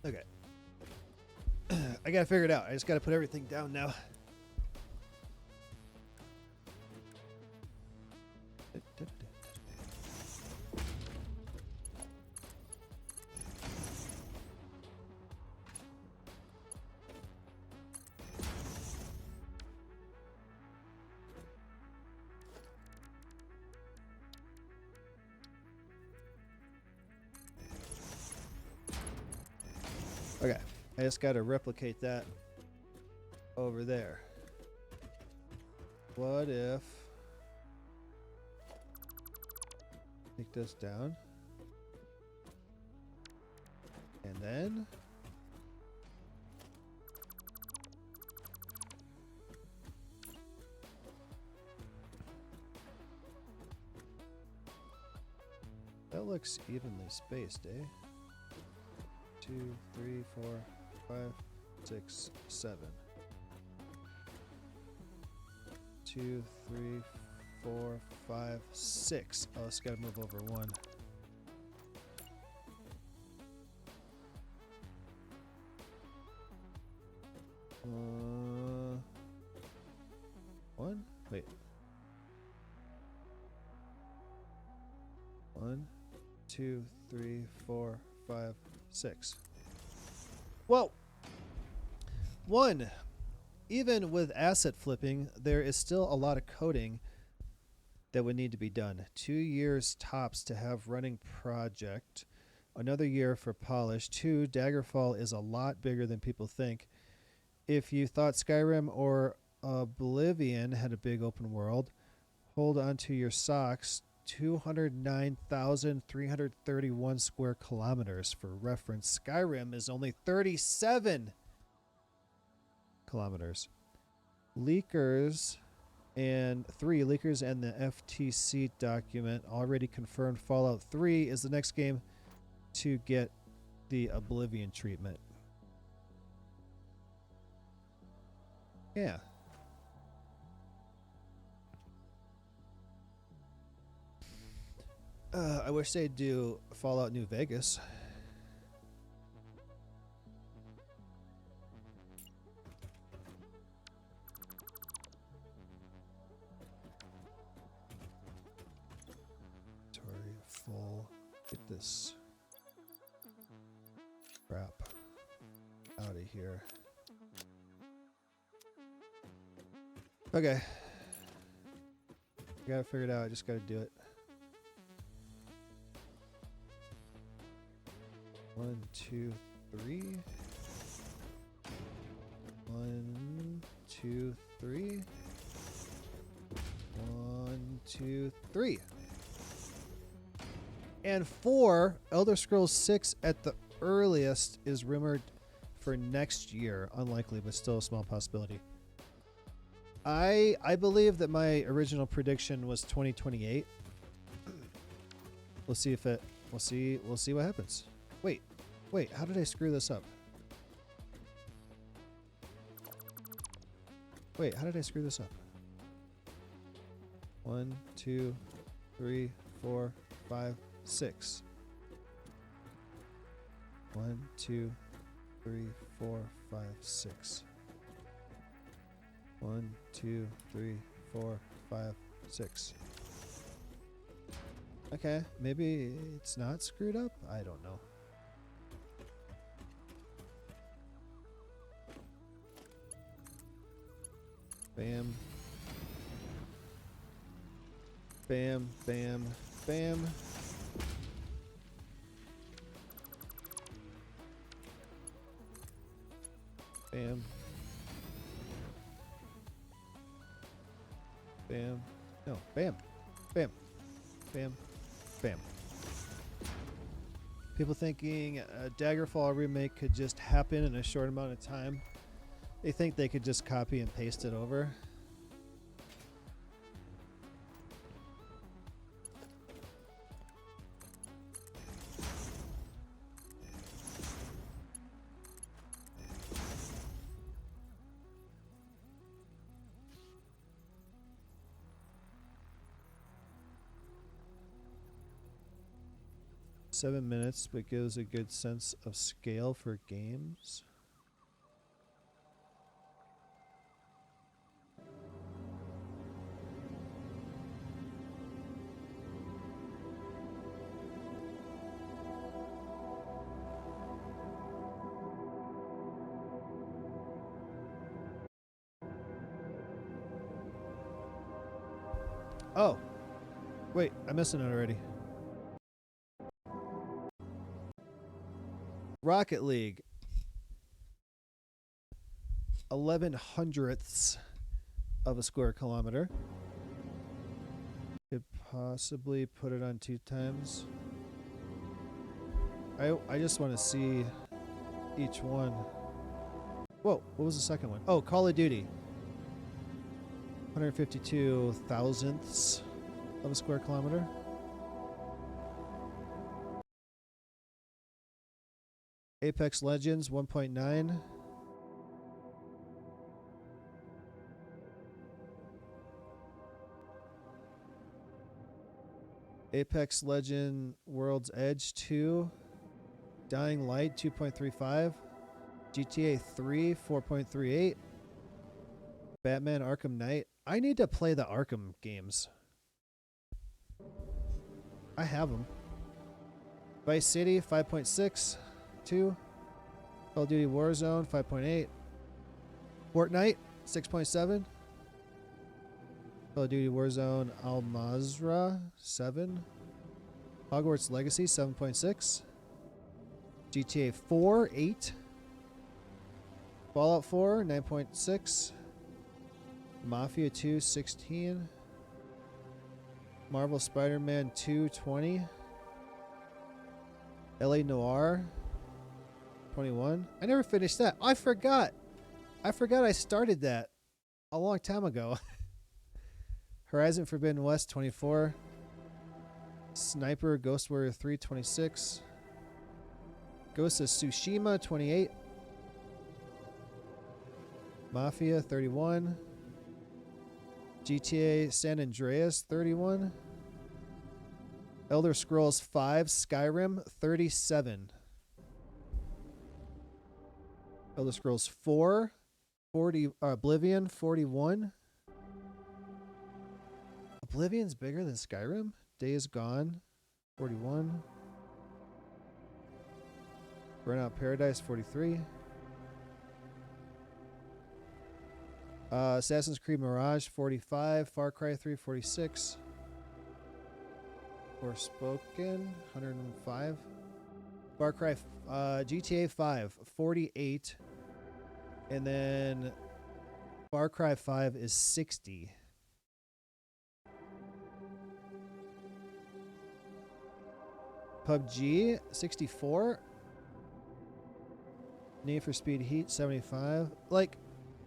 Okay. I gotta figure it out. I just gotta put everything down now. Okay, I just got to replicate that over there. What if... Take this down. And then... That looks evenly spaced, eh? 2, 3, 4, 5, 6, 7. 2, 3, 4, 5, 6. Oh, it's got to move over 1. One? Wait. 1, 2, 3, 4, 5, 6. Whoa! 1. Even with asset flipping, there is still a lot of coding that would need to be done. 2 years tops to have running project. Another year for polish. 2, Daggerfall is a lot bigger than people think. If you thought Skyrim or Oblivion had a big open world, hold on to your socks. 209,331 square kilometers. For reference, Skyrim is only 37 kilometers. Leakers and the FTC document already confirmed Fallout 3 is the next game to get the Oblivion treatment. Yeah. I wish they'd do Fallout New Vegas. Inventory full. Get this crap out of here. Okay. I gotta figure it out. I just gotta do it. 1, 2, 3. 1, 2, 3. 1, 2, 3. And 4, Elder Scrolls 6 at the earliest is rumored for next year. Unlikely, but still a small possibility. I believe that my original prediction was 2028. We'll see if it. We'll see what happens. Wait, how did I screw this up? Wait, how did I screw this up? 1, 2, 3, 4, 5, 6. 1, 2, 3, 4, 5, 6. 1, 2, 3, 4, 5, 6. Okay, maybe it's not screwed up? I don't know. Bam. Bam, bam, bam. Bam. Bam. No, bam. Bam. Bam. Bam. People thinking a Daggerfall remake could just happen in a short amount of time. They think they could just copy and paste it over. 7 minutes, but gives a good sense of scale for games. Oh, wait, I'm missing it already. Rocket League. 11/100ths of a square kilometer. Could possibly put it on 2 times. I just want to see each one. Whoa, what was the second one? Oh, Call of Duty. 152 thousandths of a square kilometer. Apex Legends 1.9. Apex Legend World's Edge 2. Dying Light 2.35. GTA 3 4.38. Batman Arkham Knight. I need to play the Arkham games. I have them. Vice City 5.6. 2. Call of Duty Warzone 5.8. Fortnite 6.7. Call of Duty Warzone Al Mazrah 7. Hogwarts Legacy 7.6. GTA 4 8. Fallout 4 9.6. Mafia 2 16. Marvel Spider-Man 2 20. LA Noire 21. I never finished that. I forgot I started that a long time ago. Horizon Forbidden West 24. Sniper Ghost Warrior 3 26. Ghost of Tsushima 28. Mafia 31. GTA San Andreas 31. Elder Scrolls 5 Skyrim 37. Elder Scrolls 4 40 Oblivion 41. Oblivion's bigger than Skyrim? Days Gone 41. Burnout Paradise 43. Assassin's Creed Mirage 45. Far Cry 3 46. Forspoken 105. Far Cry GTA 5 48. And then Far Cry 5 is 60. PUBG 64. Need for Speed Heat 75. Like,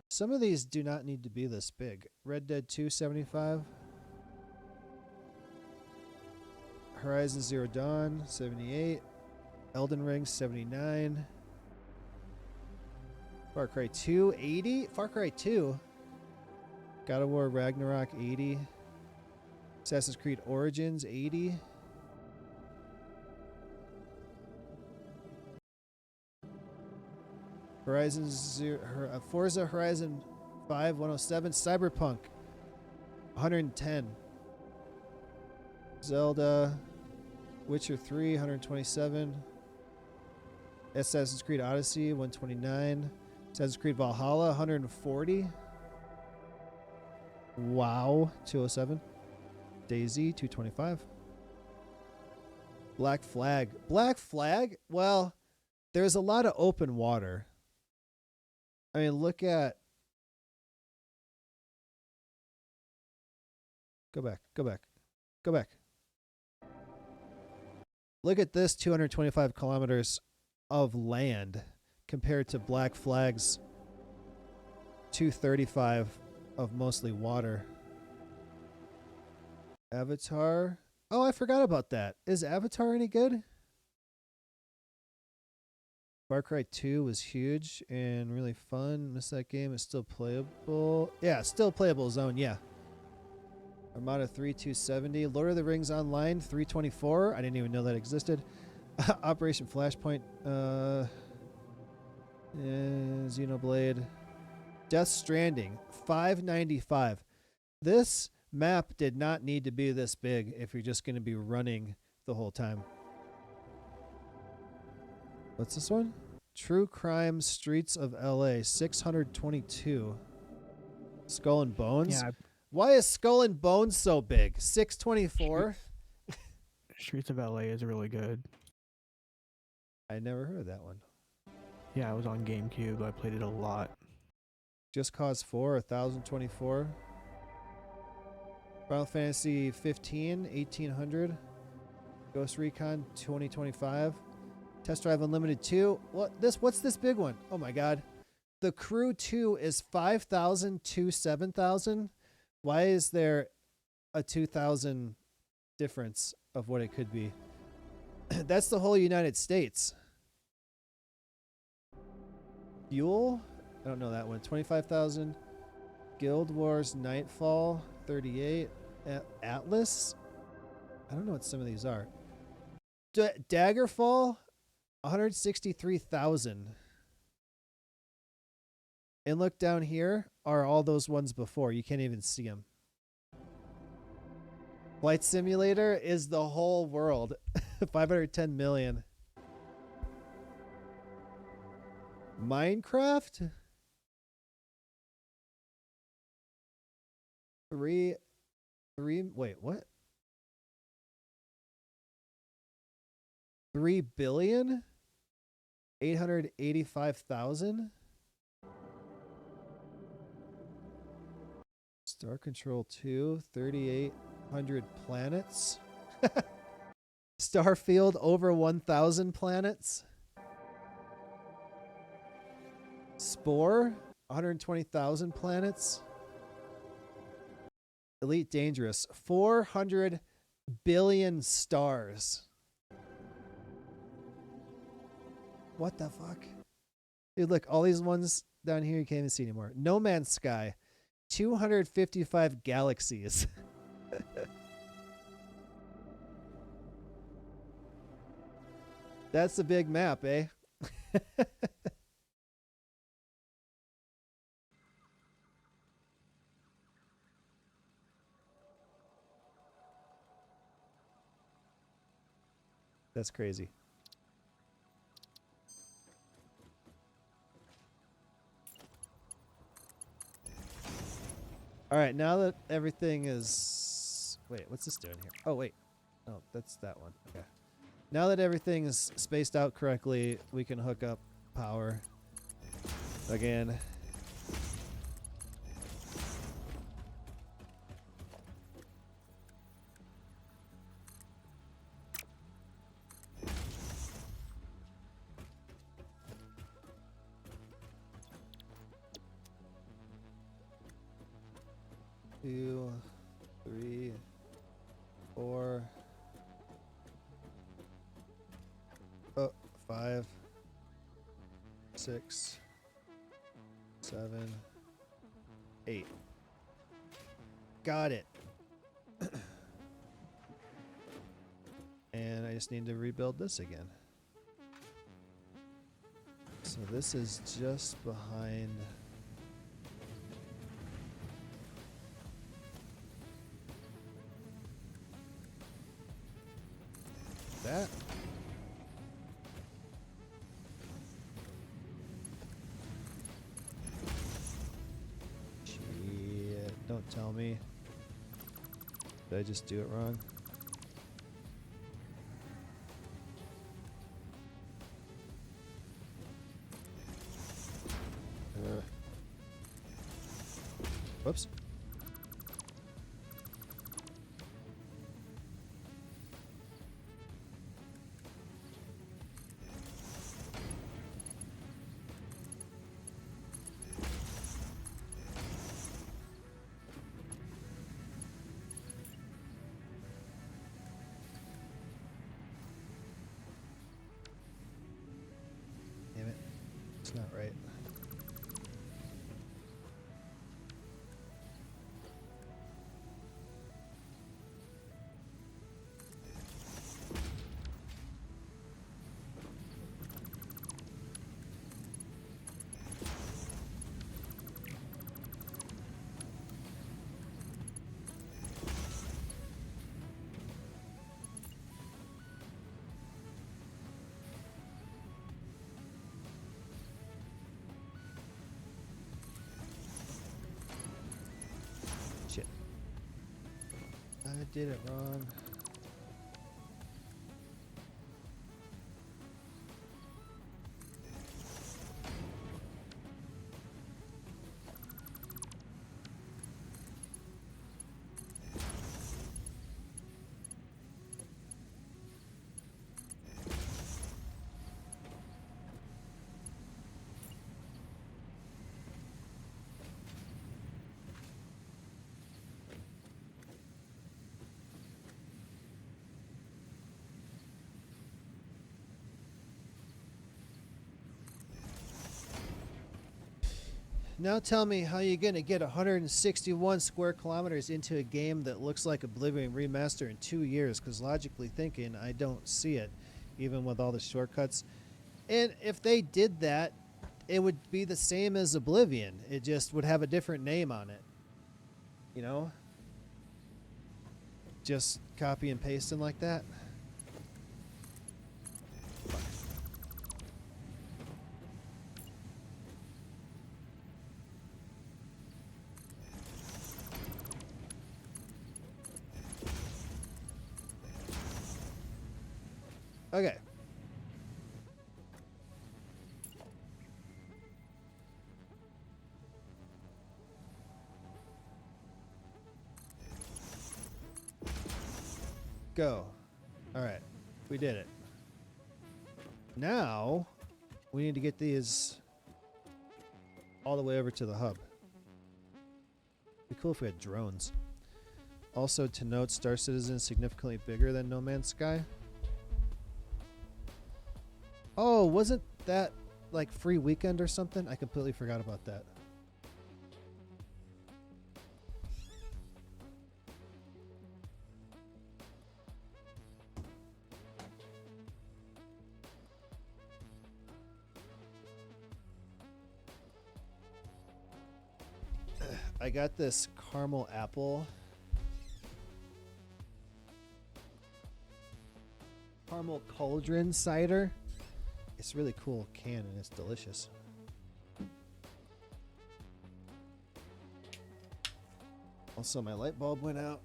some of these do not need to be this big. Red Dead 2 75. Horizon Zero Dawn 78. Elden Ring 79. Far Cry 2 80. Far Cry 2. God of War Ragnarok 80. Assassin's Creed Origins 80. Forza Horizon 5 107. Cyberpunk 110. Zelda Witcher 3 127. Assassin's Creed Odyssey 129. Assassin's Creed Valhalla 140. WoW 207. DayZ 225. Black Flag. Black Flag? Well, there's a lot of open water. I mean, look at... Go back. Look at this 225 kilometers of land compared to Black Flag's 235 of mostly water. Avatar. Oh, I forgot about that. Is Avatar any good? Far Cry 2 was huge and really fun. Missed that game. It's still playable. Yeah, still playable zone. Yeah. Armada 3 270. Lord of the Rings Online 324. I didn't even know that existed. Operation Flashpoint. Xenoblade. Death Stranding 595. This map did not need to be this big if you're just going to be running the whole time. What's this one? True Crime Streets of LA 622. Skull and Bones? Yeah. Why is Skull and Bones so big? 624? Streets of LA is really good. I never heard of that one. Yeah, I was on GameCube. I played it a lot. Just Cause 4 1024. Final Fantasy 15, 1800. Ghost Recon 2025. Test Drive Unlimited 2. What's this big one? Oh my god. The Crew 2 is 5,000 to 7,000. Why is there a 2,000 difference of what it could be? That's the whole United States. Fuel? I don't know that one. 25,000. Guild Wars Nightfall 38. Atlas? I don't know what some of these are. Daggerfall 163,000. And look down here are all those ones before. You can't even see them. Flight Simulator is the whole world. 510 million. Minecraft? Wait, what? 3,885,000? Star Control 2, 3,800 planets. Starfield over 1,000 planets. Spore, 120,000 planets. Elite Dangerous, 400 billion stars. What the fuck? Dude, look, all these ones down here you can't even see anymore. No Man's Sky, 255 galaxies. That's a big map, eh? That's crazy. All right, now that everything is... Wait, what's this doing here? Oh, wait. Oh, that's that one. Okay. Now that everything is spaced out correctly, we can hook up power again. Two, three, four, oh, 5, 6, 7, 8. Got it. And I just need to rebuild this again. So this is just behind... that. Shit, don't tell me. Did I just do it wrong? Whoops. Damn it. It's not right. Shit. I did it wrong. Now tell me how you're going to get 161 square kilometers into a game that looks like Oblivion Remaster in 2 years, because logically thinking, I don't see it, even with all the shortcuts. And if they did that, it would be the same as Oblivion. It just would have a different name on it. You know? Just copy and pasting like that. Okay. Go. All right. We did it. Now, we need to get these all the way over to the hub. Be cool if we had drones. Also, to note, Star Citizen is significantly bigger than No Man's Sky. Oh, wasn't that like free weekend or something? I completely forgot about that. I got this caramel apple. Caramel cauldron cider. It's a really cool can and it's delicious. Also, my light bulb went out.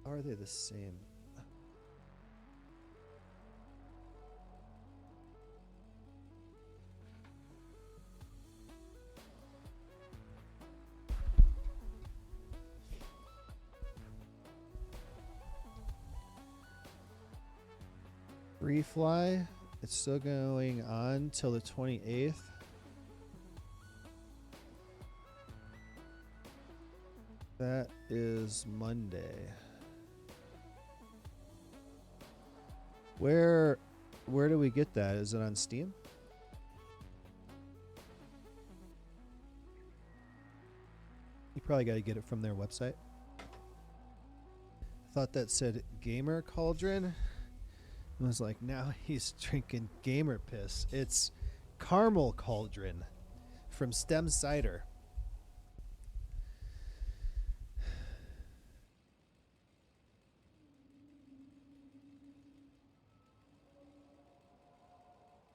Are they the same? Free fly. It's still going on till the 28th. That is Monday. Where do we get that? Is it on Steam? You probably got to get it from their website. I thought that said Gamer Cauldron. I was like, now he's drinking gamer piss. It's Caramel Cauldron from Stem Cider.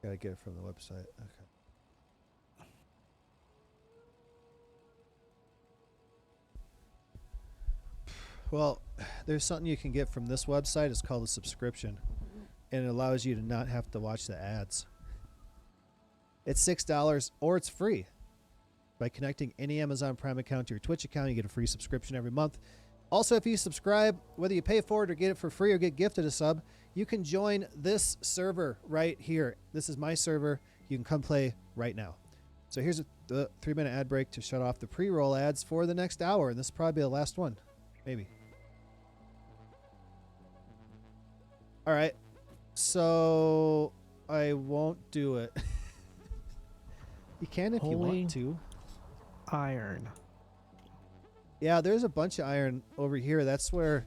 Gotta get it from the website. Okay. Well, there's something you can get from this website. It's called a subscription. And it allows you to not have to watch the ads. It's $6 or it's free. By connecting any Amazon Prime account to your Twitch account, you get a free subscription every month. Also, if you subscribe, whether you pay for it or get it for free or get gifted a sub, you can join this server right here. This is my server. You can come play right now. So here's the 3-minute ad break to shut off the pre-roll ads for the next hour. And this will probably be the last one. Maybe. All right. So I won't do it. You can if you want to. Iron. Yeah, there's a bunch of iron over here. That's where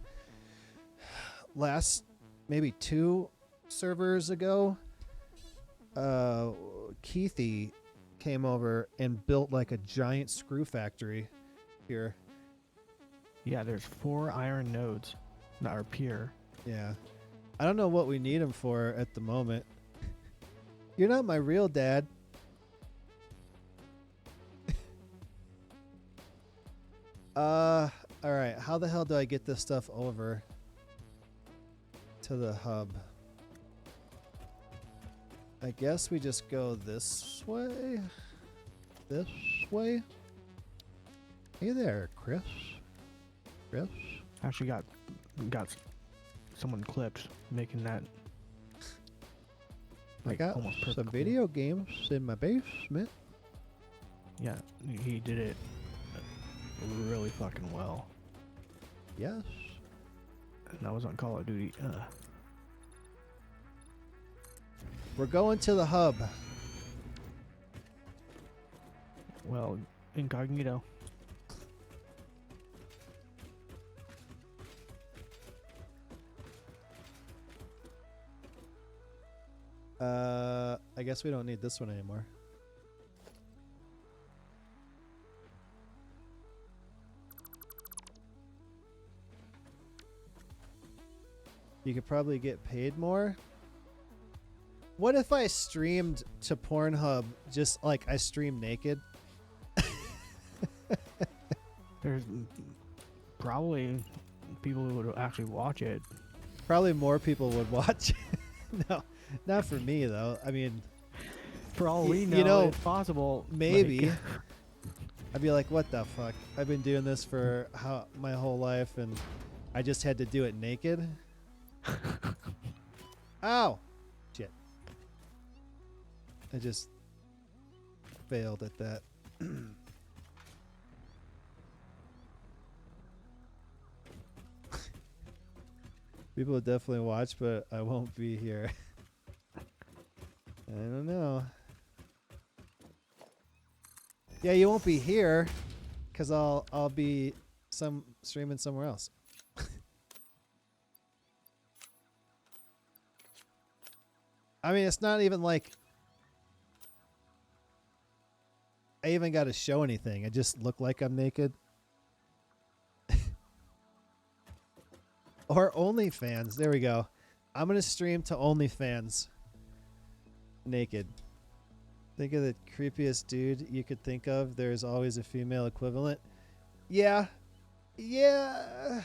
last maybe 2 servers ago, Keithy came over and built like a giant screw factory here. Yeah, there's 4 iron nodes that are pure. Yeah. I don't know what we need them for at the moment. You're not my real dad. All right. How the hell do I get this stuff over to the hub? I guess we just go this way. This way. Hey there, Chris. Chris. Actually got someone clipped making that. I got almost some perfectly. video games in my basement. Yeah, he did it really fucking well. Yes. And that was on Call of Duty. We're going to the hub. Well, incognito. I guess we don't need this one anymore. You could probably get paid more. What if I streamed to Pornhub just like I stream naked? There's probably people who would actually watch it. Probably more people would watch. No, not for me though. I mean, For all we know, you know, it's possible. maybe. like- I'd be like, what the fuck? I've been doing this for my whole life and I just had to do it naked? Ow! Shit. I just failed at that. People would definitely watch, but I won't be here. I don't know. Yeah, you won't be here because I'll be streaming somewhere else. I mean, it's not even like I even got to show anything. I just look like I'm naked. Or OnlyFans. There we go. I'm going to stream to OnlyFans naked. Think of the creepiest dude you could think of. There's always a female equivalent. Yeah. Yeah.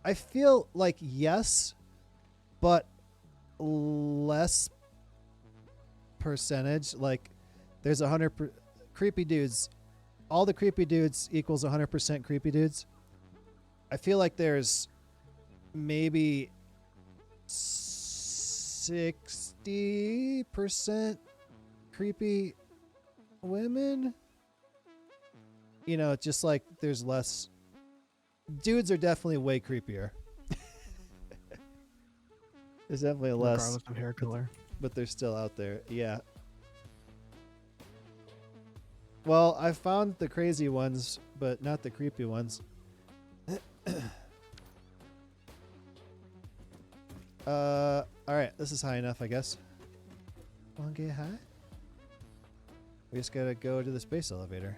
I feel like yes, but less percentage. Like there's 100 creepy dudes. All the creepy dudes equals 100% creepy dudes. I feel like there's maybe 60% creepy women. You know, just like there's less. Dudes are definitely way creepier. There's definitely less, regardless of hair color. but they're still out there. Yeah. Well, I found the crazy ones, but not the creepy ones. All right, this is high enough, I guess. Wanna get high? We just gotta go to the space elevator.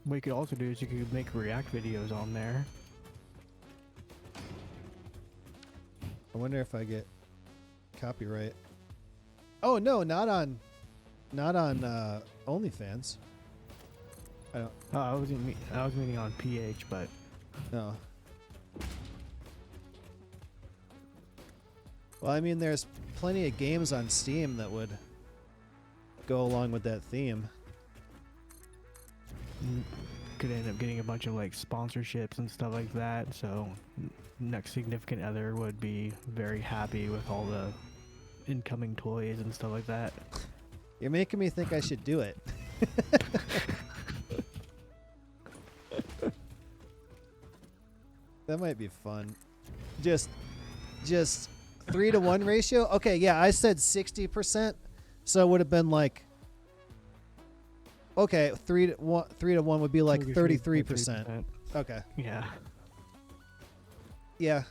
What you could also do is you could make React videos on there. I wonder if I get copyright. Oh no, not on OnlyFans. I don't. Oh, I was meaning on PH, but No. Well, I mean, there's plenty of games on Steam that would go along with that theme. could end up getting a bunch of like sponsorships and stuff like that. So next significant other would be very happy with all the incoming toys and stuff like that. You're making me think I should do it. That might be fun. Just 3-to-1 ratio. Okay, yeah, I said 60%, so it would have been like. Okay, 3-to-1 would be like 33%. Okay. Yeah. Yeah.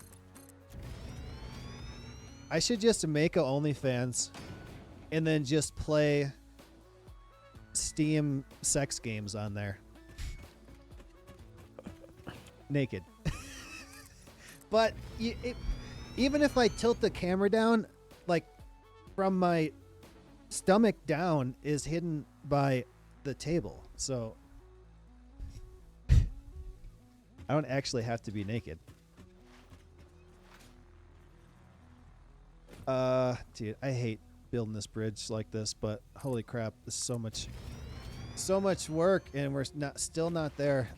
I should just make a OnlyFans and then just play Steam sex games on there. Naked. But even if I tilt the camera down, like from my stomach down is hidden by the table. So I don't actually have to be naked. Dude, I hate building this bridge like this, but holy crap, this is so much work, and we're still not there.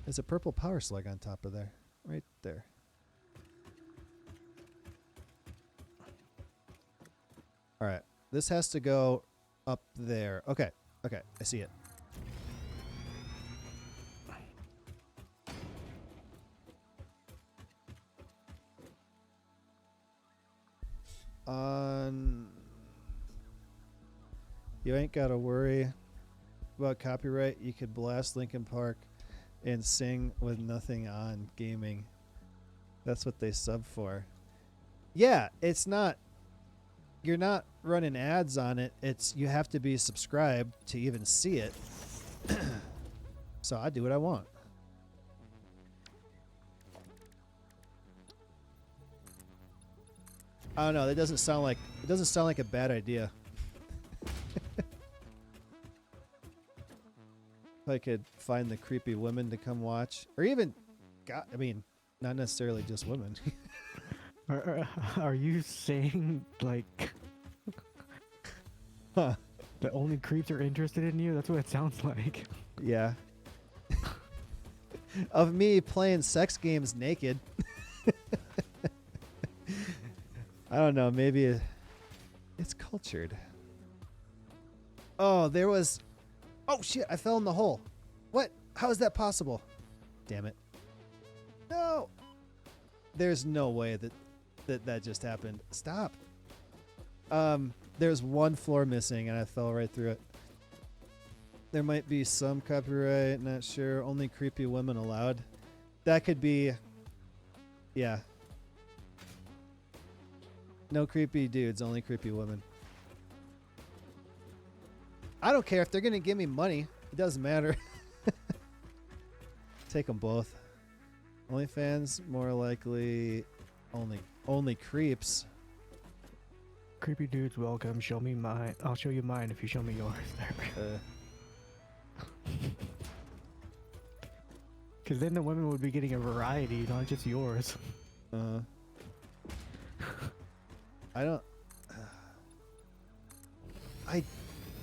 There's a purple power slug on top of there. Right there. All right. This has to go up there. Okay. Okay. I see it. You ain't got to worry about copyright. You could blast Linkin Park and sing with nothing on gaming. That's what they sub for. Yeah, it's not. You're not running ads on it. It's you have to be subscribed to even see it. So I do what I want. I don't know. That doesn't sound like a bad idea. If I could find the creepy women to come watch, or even, God, I mean, not necessarily just women. Are you saying like Huh. the only creeps are interested in you? That's what it sounds like. Yeah. Of me playing sex games naked. I don't know. Maybe it's cultured. Oh, there was. Oh shit! I fell in the hole. What? How is that possible? Damn it! No. There's no way that just happened. Stop. There's one floor missing, and I fell right through it. There might be some copyright. Not sure. Only creepy women allowed. That could be. Yeah. No creepy dudes. Only creepy women. I don't care if they're gonna give me money. It doesn't matter. Take them both. OnlyFans, more likely only creeps. Creepy dudes welcome. Show me mine. I'll show you mine if you show me yours. Because then the women would be getting a variety, not just yours. I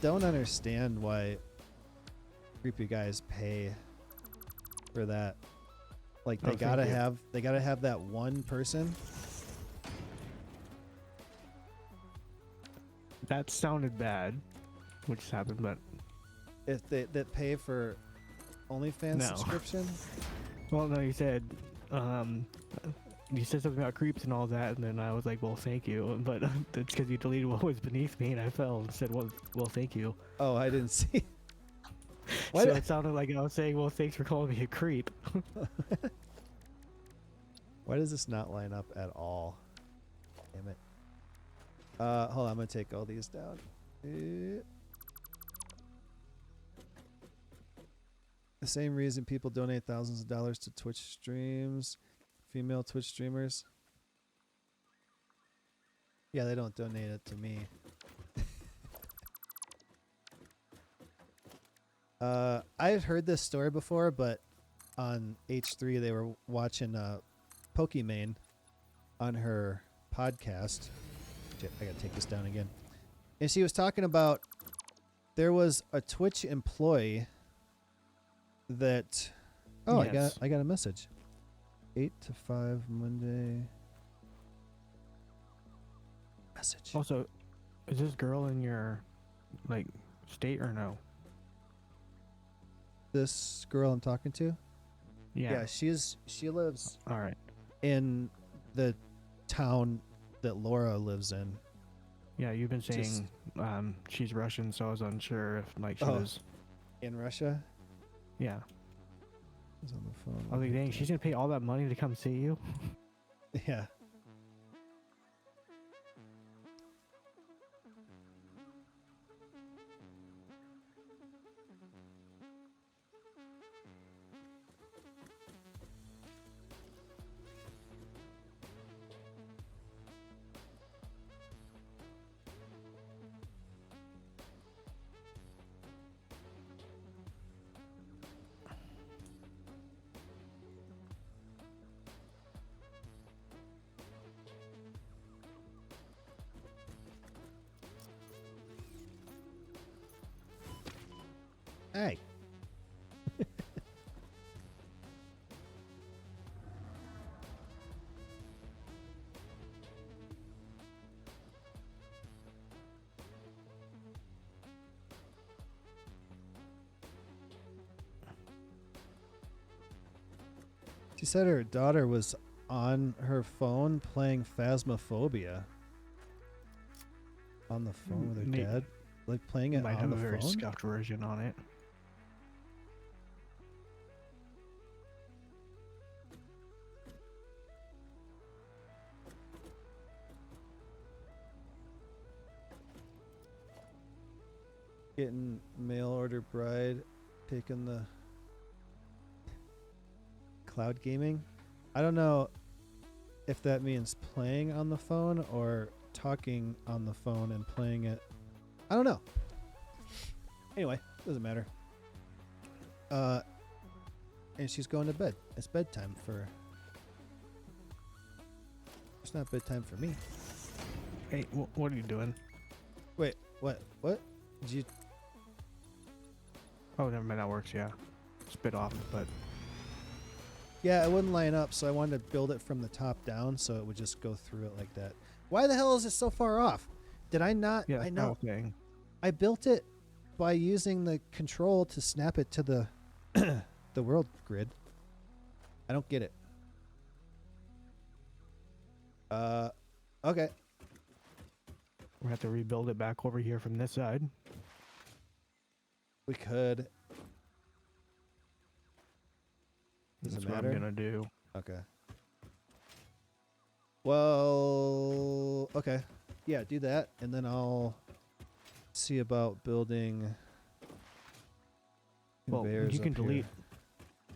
don't understand why creepy guys pay for that. Like they gotta have that one person. That sounded bad, which just happened, but If they that pay for OnlyFans No. subscription. well, no, you said something about creeps and all that, and then I was like, well, thank you, but that's because you deleted what was beneath me, and I fell and said, well, thank you. Oh, I didn't see. So it sounded like I was saying, well, thanks for calling me a creep. Why does this not line up at all? Damn it. Hold on, I'm gonna take all these down. The same reason people donate thousands of dollars to Twitch streams, female Twitch streamers. Yeah, they don't donate it to me. I've heard this story before, but on H3 they were watching Pokimane on her podcast. Shit, I gotta take this down again. And she was talking about there was a Twitch employee that Yes. I got a message. 8 to 5 Monday. Message. Also, is this girl in your like state or no? This girl I'm talking to? Yeah. She lives All right. in the town that Laura lives in. Yeah, you've been saying Just- she's Russian, so I was unsure if like she Oh. was. In Russia? Yeah. He's on the phone. I was like, dang, she's gonna pay all that money to come see you. Yeah. Hey. She said her daughter was on her phone playing Phasmophobia. On the phone with her May- dad? Like playing it Might on have the a very phone? scuffed version on it. Getting mail order bride, taking the cloud gaming. I don't know if that means playing on the phone or talking on the phone and playing it. I don't know. Anyway, doesn't matter. And she's going to bed. It's bedtime for. It's not bedtime for me. Hey, what are you doing? Wait, what? What? Did you? Oh, never mind. That works. Yeah, spit off, but Yeah, it wouldn't line up, so I wanted to build it from the top down, so it would just go through it like that. Why the hell is it so far off? Did I not? yeah, I know. Okay. I built it by using the control to snap it to the the world grid. I don't get it. Okay. We have to rebuild it back over here from this side. We could. Does That's it what matter? I'm gonna do. Okay. Well, okay. Yeah, do that, and then I'll see about building Well, conveyors you can up here.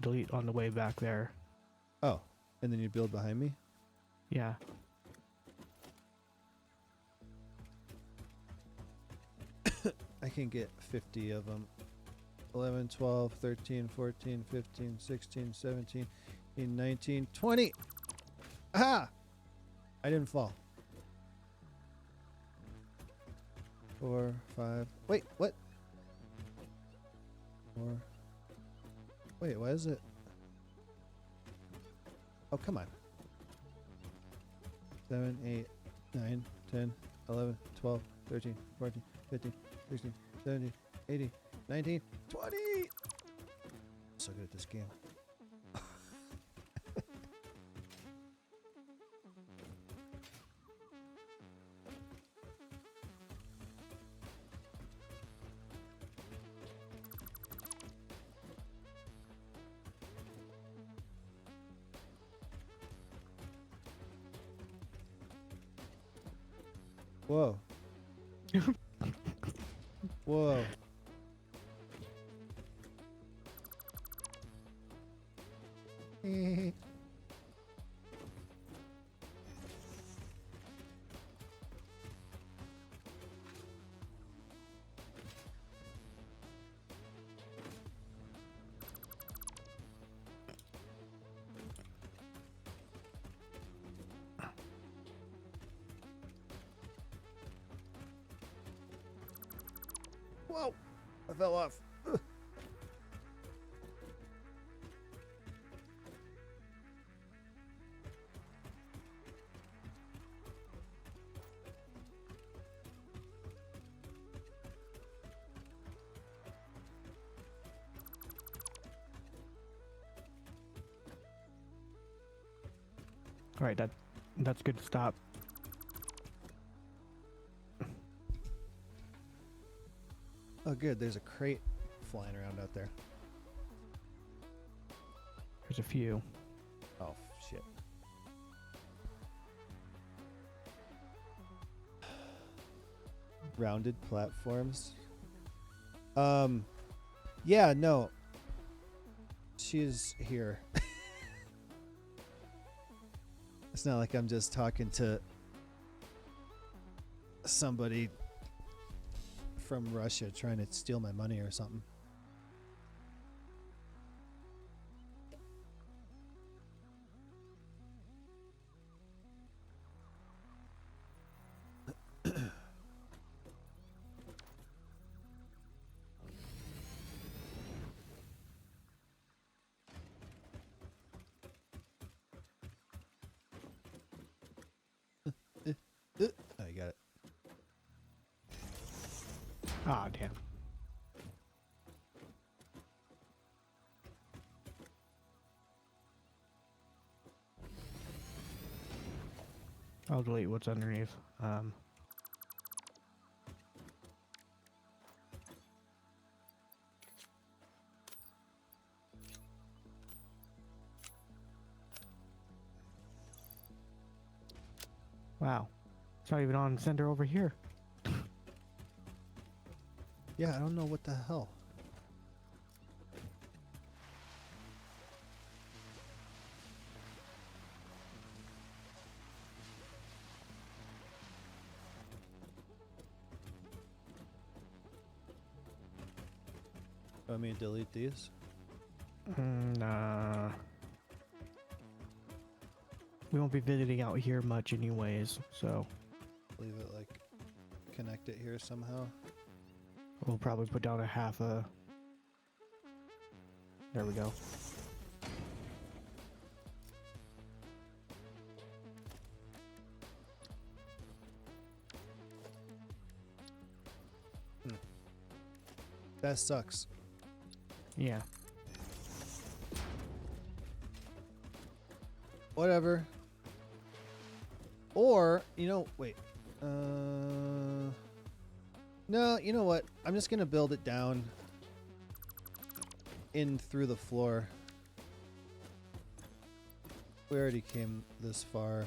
delete on the way back there. Oh, and then you build behind me? Yeah. I can get 50 of them. 11, 12, 13, 14, 15, 16, 17, 18, 19, 20. Aha! I didn't fall. 4, 5. Wait, what? 4. Wait, why is it? Oh, come on. 7, 8, 9, 10, 11, 12, 13, 14, 15, 16, 17, 18, 19, 20. I'm so good at this game. Whoa. Whoa. Whoa. I fell off. Ugh. All right, that's good to stop. Oh, good. There's a crate flying around out there. There's a few. Oh, shit. Rounded platforms. Yeah, no. She's here. It's not like I'm just talking to somebody from Russia trying to steal my money or something. Oh, you got it. Ah, damn. I'll delete what's underneath. Wow. It's not even on center over here. Yeah, I don't know what the hell. Want me to delete these? Nah. We won't be visiting out here much anyways, so Leave it like connect it here somehow. we'll probably put down a half a... There we go. That sucks. Yeah. Whatever. Or, wait. No, you know what? I'm just going to build it down in through the floor. We already came this far.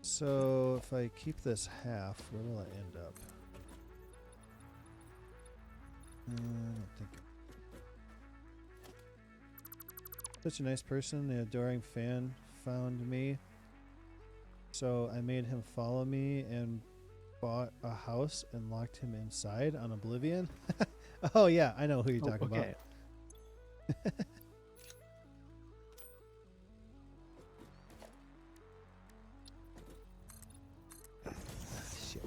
So if I keep this half, where will it end up? I don't think. Such a nice person. The adoring fan found me. So I made him follow me and bought a house and locked him inside on Oblivion. Oh yeah, I know who you're talking about. Shit.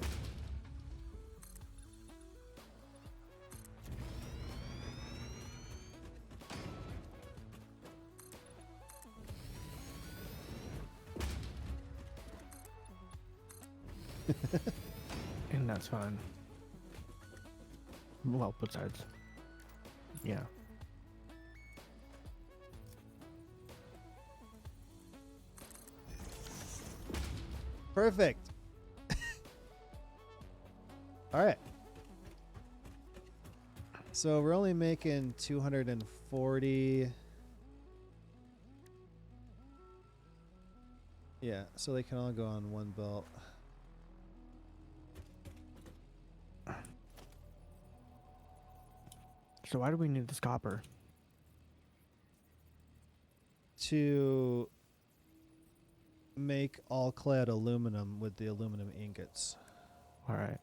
And that's fine. Well, besides. Yeah. Perfect. All right. So we're only making 240. Yeah, so they can all go on one belt. So why do we need this copper? To make all clad aluminum with the aluminum ingots. All right.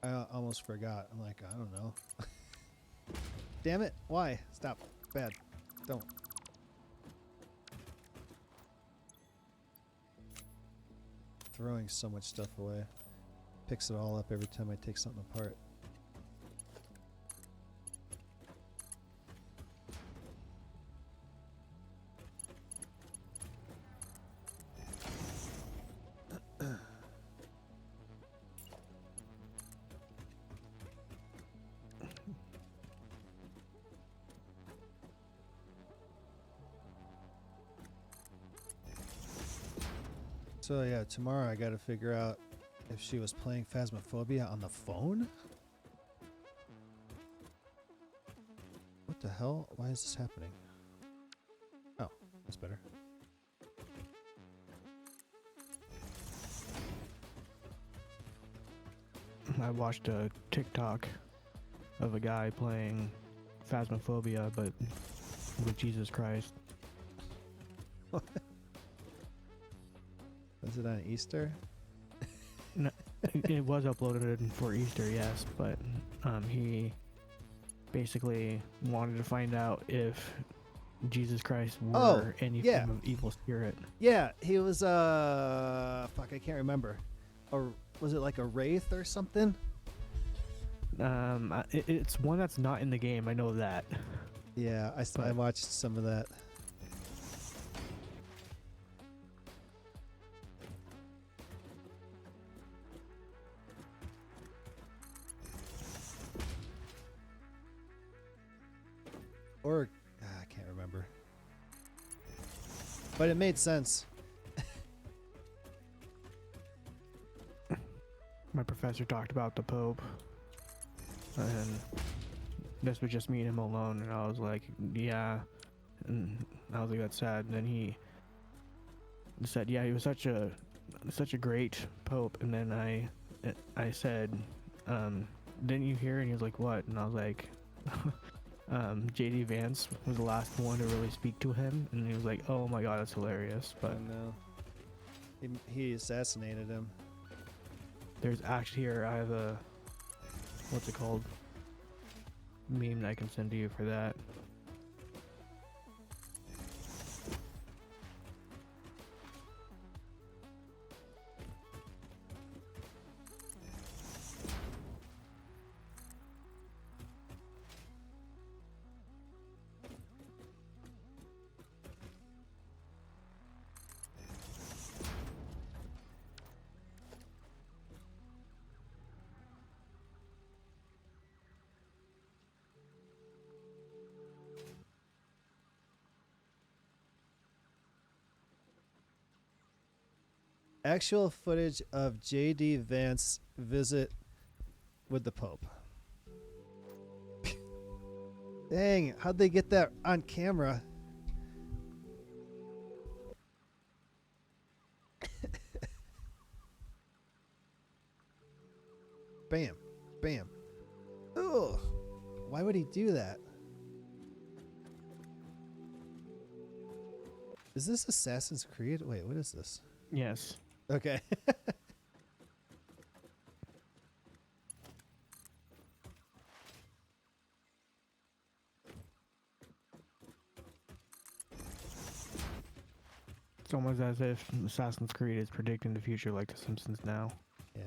I almost forgot. I'm like, I don't know. Damn it. Why? Stop. Bad. Don't. Throwing so much stuff away. Picks it all up every time I take something apart. So yeah, tomorrow I gotta figure out if she was playing Phasmophobia on the phone? What the hell? Why is this happening? Oh, that's better. I watched a TikTok of a guy playing Phasmophobia, but with Jesus Christ. Was it on Easter? No, it was uploaded for Easter, yes, but he basically wanted to find out if Jesus Christ were any yeah. form of evil spirit. Yeah, he was fuck, I can't remember. Or was it like a wraith or something? It's one that's not in the game, I know that. Yeah, I watched some of that. But it made sense. My professor talked about the Pope, and this was just me and him alone, and I was like, yeah, and I was like, that's sad. And then he said, yeah, he was such a great Pope, and then I said, didn't you hear? And he was like, what? And I was like, JD Vance was the last one to really speak to him, and he was like, oh my god, that's hilarious. But no, he assassinated him. there's actually here, I have a, what's it called, meme that I can send to you for that. Actual footage of JD Vance visit with the Pope. Dang, how'd they get that on camera? Bam. Bam. Ugh. Why would he do that? Is this Assassin's Creed? Wait, what is this? Yes. Okay. It's almost as if Assassin's Creed is predicting the future like The Simpsons now. Yeah.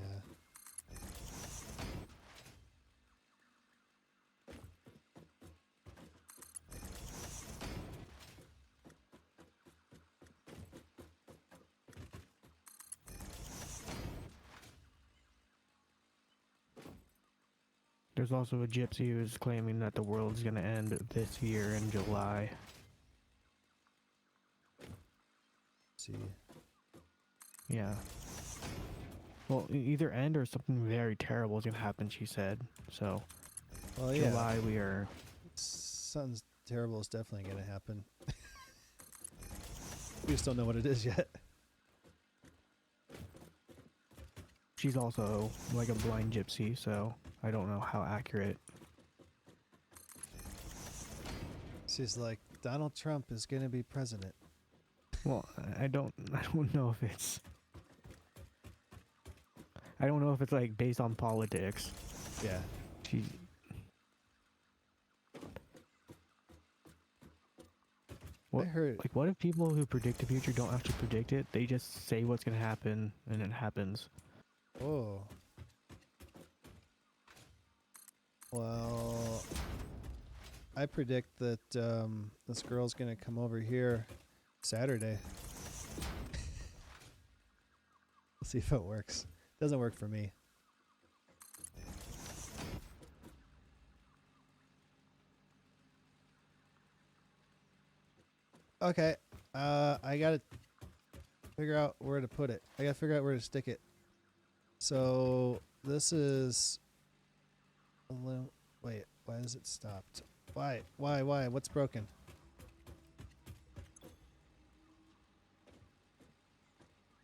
There's also a gypsy who's claiming that the world's gonna end this year in July. See. Yeah. Well, either end or something very terrible is gonna happen, she said. So, Well, yeah. July we are... Something terrible is definitely going to happen. We just don't know what it is yet. She's also like a blind gypsy, so I don't know how accurate. She's like, Donald Trump is going to be president. Well, I don't know if it's... I don't know if it's like based on politics. Yeah. She... What, I heard. like, what if people who predict the future don't actually predict it? They just say what's gonna happen, and it happens. Oh. Well, I predict that this girl's going to come over here Saturday. We'll see if it works. Doesn't work for me. Okay. I gotta figure out where to put it. I gotta figure out where to stick it. So this is wait, why is it stopped? Why? What's broken?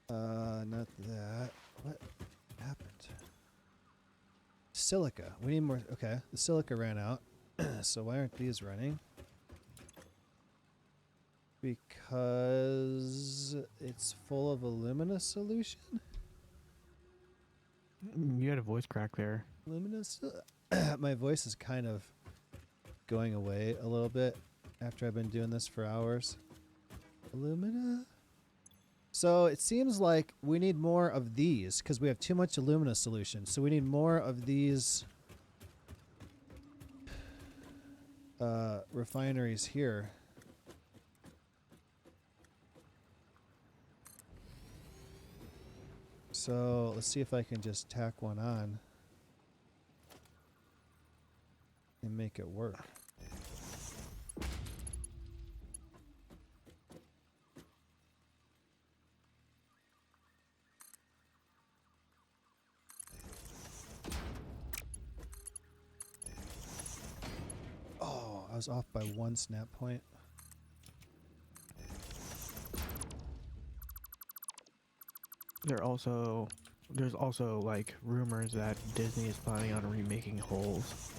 Not that. What happened? Silica. We need more. Okay, the silica ran out. So why aren't these running? Because it's full of alumina solution? You had a voice crack there. Luminous. My voice is kind of going away a little bit after I've been doing this for hours. Alumina? So it seems like we need more of these because we have too much alumina solution. So we need more of these refineries here. So let's see if I can just tack one on and make it work. was off by 1 snap point. There's also like rumors that Disney is planning on remaking Holes.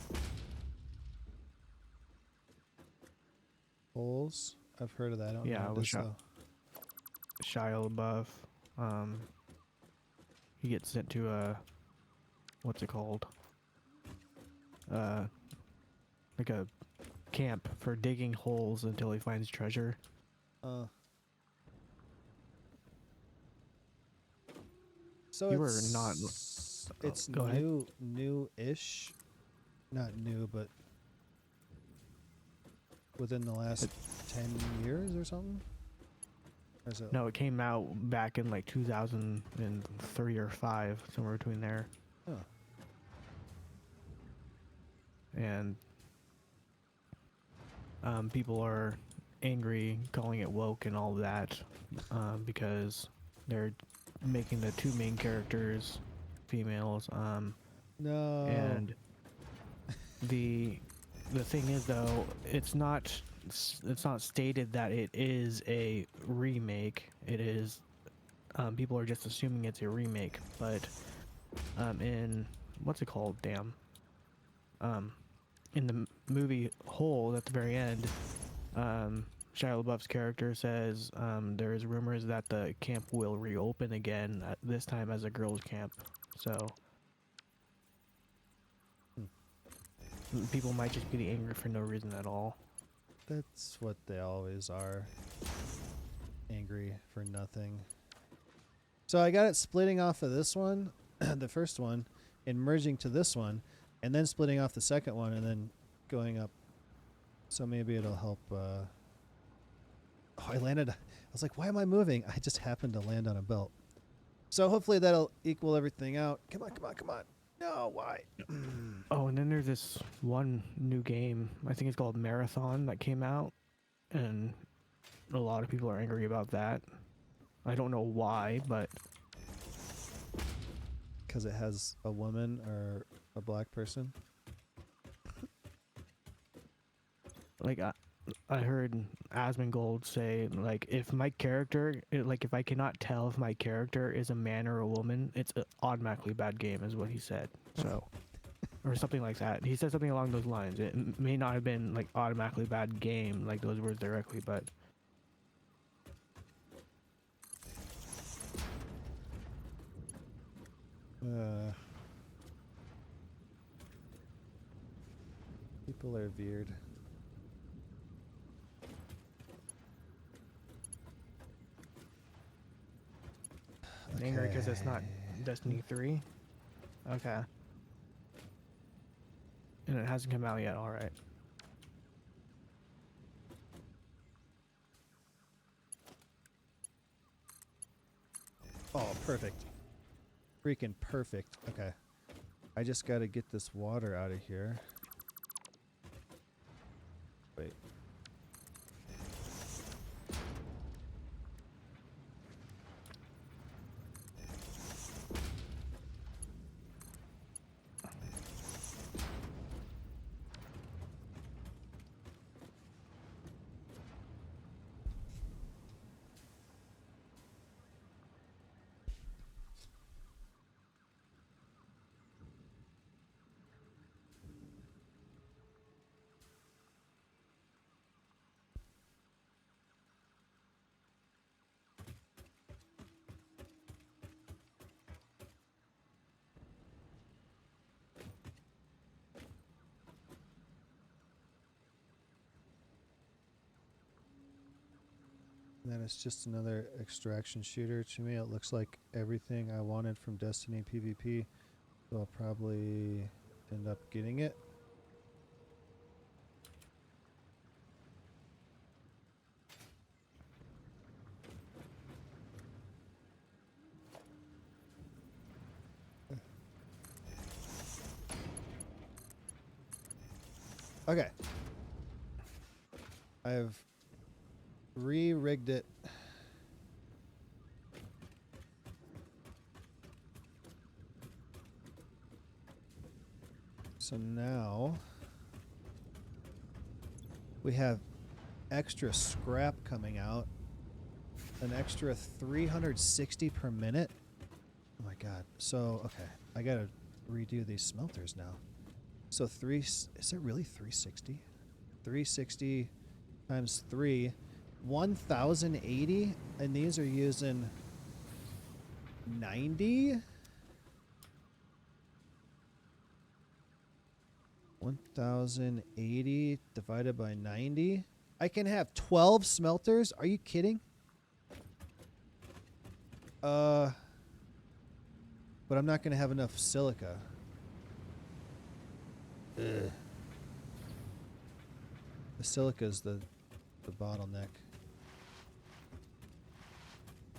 Holes? I've heard of that. I don't know Yeah, what with it is though. Shia LaBeouf. He gets sent to a, what's it called? Like a camp for digging holes until he finds treasure. So You it's were not. it's Go ahead. new-ish, not new, but within the last 10 years or something. Or is it? No, it came out back in like 2003 or 5, somewhere between there. Oh. And people are angry, calling it woke and all that, because they're making the 2 main characters females. No. And the thing is, though, it's not stated that it is a remake. It is, people are just assuming it's a remake, but in what's it called? Damn. In the movie Hole, at the very end, Shia LaBeouf's character says there is rumors that the camp will reopen again, this time as a girls' camp. So people might just be angry for no reason at all. That's what they always are. Angry for nothing. So I got it splitting off of this one, the first one, and merging to this one, and then splitting off the second one, and then going up. So maybe it'll help. Oh, I landed. I was like, why am I moving? I just happened to land on a belt. So hopefully that'll equal everything out. Come on, come on, come on. No, why? Oh, and then there's this one new game, I think it's called Marathon, that came out, and a lot of people are angry about that. I don't know why, but Because it has a woman or a black person. like I heard Asmongold say, like, if my character, if I cannot tell if my character is a man or a woman, it's an automatically bad game, is what he said. So, or something like that. He said something along those lines. It may not have been like automatically bad game, like those words directly, but People are weird. angry because it's not Destiny 3. Okay. And it hasn't come out yet. All right. Oh, perfect. Freaking perfect. Okay. I just got to get this water out of here. Wait. Then it's just another extraction shooter. To me, it looks like everything I wanted from Destiny PvP. So I'll probably end up getting it. Okay. I've re-rigged it. So now We have extra scrap coming out. An extra 360 per minute. Oh my god. So, okay. I gotta redo these smelters now. So is it really 360? 360 times 3. 1,080. And these are using 90? 1,080 divided by 90. I can have 12 smelters? Are you kidding? But I'm not going to have enough silica. Ugh. The silica is the bottleneck.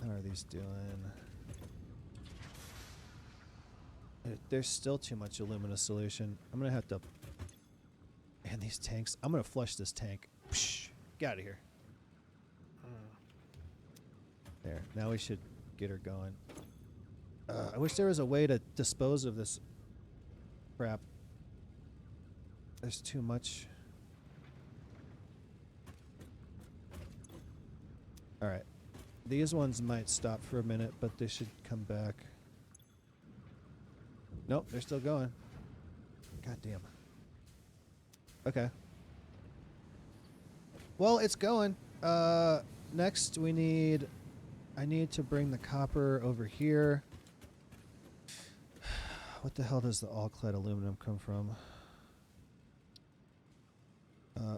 How are these doing? There's still too much alumina solution. I'm going to have to... Man, these tanks. I'm going to flush this tank. Psh, get out of here. There. Now we should get her going. I wish there was a way to dispose of this crap. There's too much. Alright. These ones might stop for a minute, but they should come back. Nope, they're still going. God damn. Okay. Well, it's going. Next we need... I need to bring the copper over here. What the hell does the all-clad aluminum come from?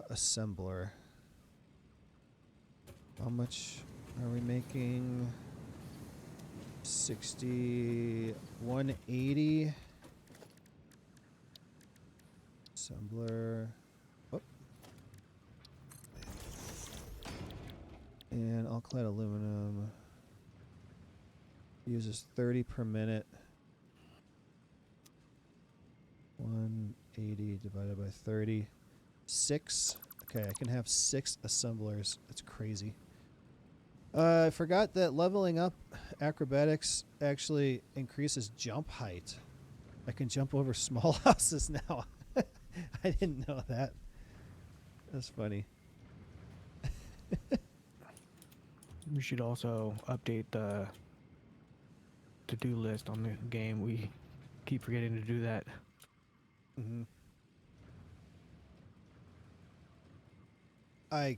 Assembler. How much are we making? 60... 180. Assembler. Whoop. And all-clad aluminum uses 30 per minute. 180 divided by 30. 6. Okay, I can have 6 assemblers. That's crazy. I forgot that leveling up acrobatics actually increases jump height. I can jump over small houses now. I didn't know that. That's funny. We should also update the to-do list on the game. We keep forgetting to do that. Mm-hmm. I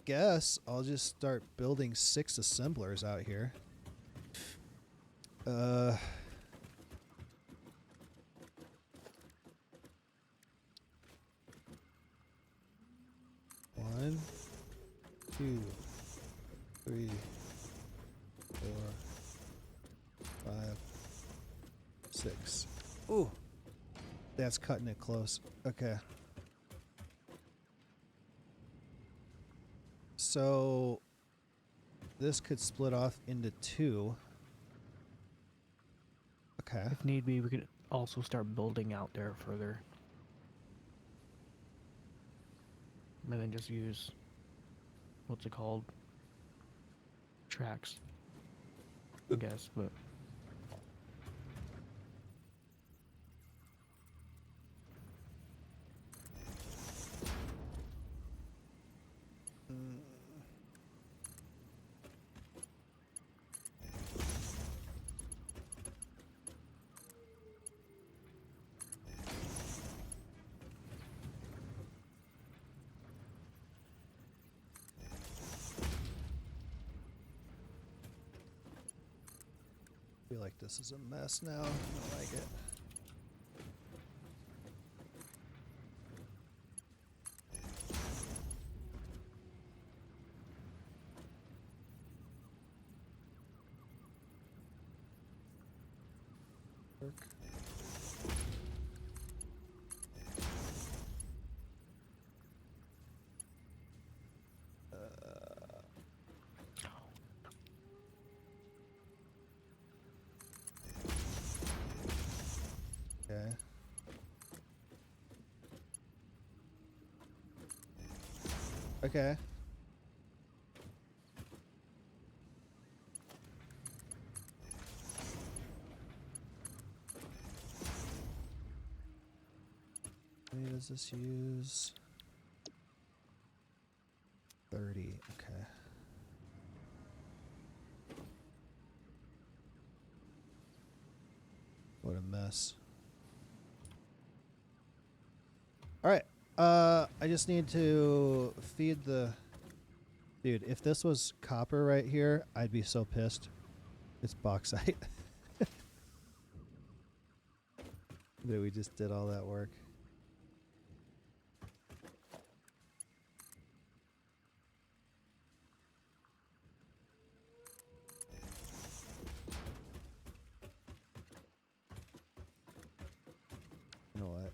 guess I'll just start building 6 assemblers out here. One, 2, 3, 4, 5, 6. Ooh, that's cutting it close. Okay. So this could split off into 2. Okay. If need be, we could also start building out there further. And then just use, what's it called? Tracks, I guess, but... I feel like this is a mess now. I don't like it. Work. Okay. Okay. How many does this use? this. All right. I just need to feed the... Dude, if this was copper right here, I'd be so pissed. It's bauxite. That we just did all that work. You know what?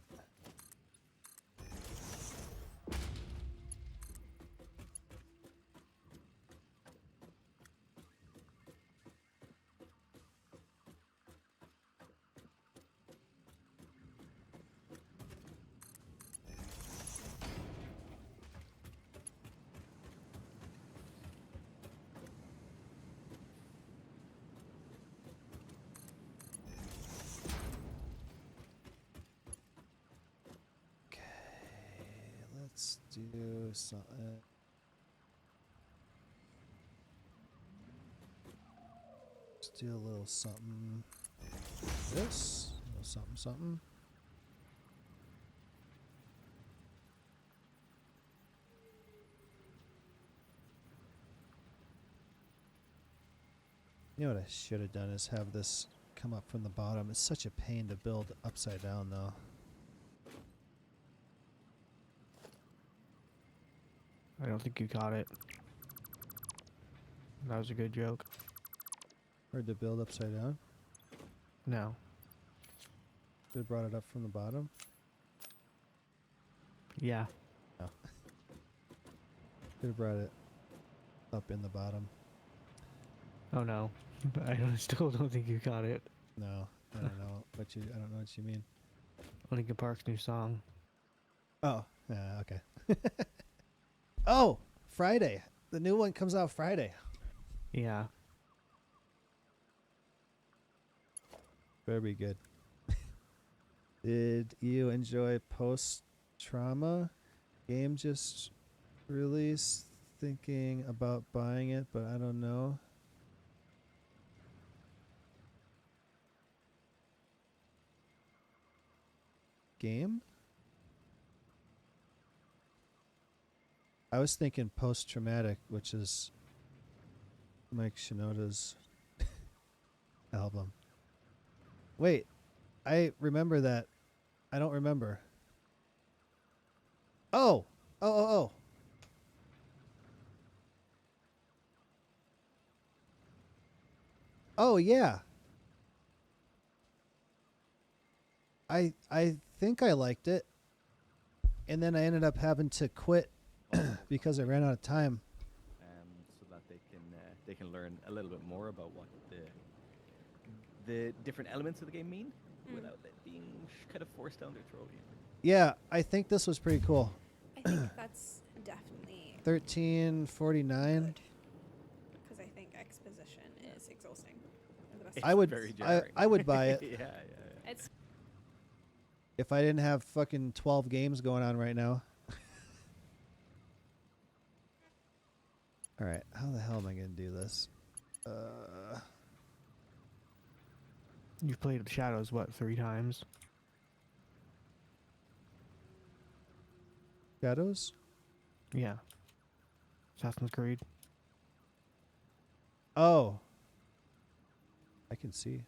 Let's do something. Let's do a little something. This, a little something, something. You know what I should have done is have this come up from the bottom. It's such a pain to build upside down, though. I don't think you got it. That was a good joke. Hard to build upside down. No. Should have brought it up from the bottom. Yeah. No. Should have brought it up in the bottom. Oh no. Still don't think you got it. No, I don't know what you. I don't know what you mean. Linkin Park's new song. Oh, yeah, okay. Oh, Friday. The new one comes out Friday. Yeah. Better be good. Did you enjoy Post Trauma? Game just released. Thinking about buying it, but I don't know. Game? I was thinking Post-Traumatic, which is Mike Shinoda's album. Wait, I remember that. I don't remember. Oh! Oh. Oh, yeah. I think I liked it. And then I ended up having to quit because I ran out of time. So that they can learn a little bit more about what the different elements of the game mean without it being kind of forced down their throat. Yeah, I think this was pretty cool. I think that's definitely 1349. because I think exposition is exhausting. The best It's I would very jarring. I would buy it yeah. It's if I didn't have fucking 12 games going on right now. All right, how the hell am I going to do this? You've played Shadows, what, 3 times? Shadows? Yeah. Assassin's Creed. Oh. I can see.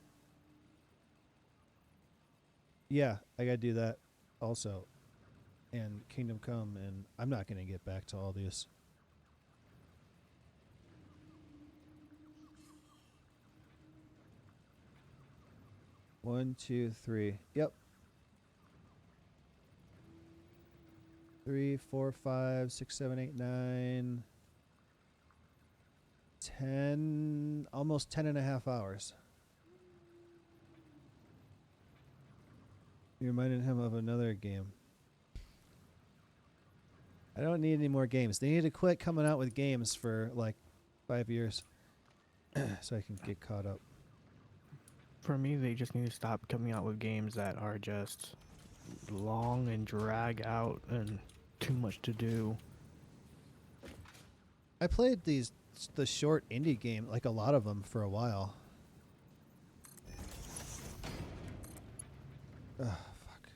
Yeah, I got to do that also. And Kingdom Come, and I'm not going to get back to all these. One, two, three. Yep. 3, 4, 5, 6, 7, 8, 9, 10, almost 10 and a half hours. You reminded him of another game. I don't need any more games. They need to quit coming out with games for like 5 years so I can get caught up. For me, they just need to stop coming out with games that are just long and drag out and too much to do. I played the short indie game, like a lot of them, for a while. Oh, fuck.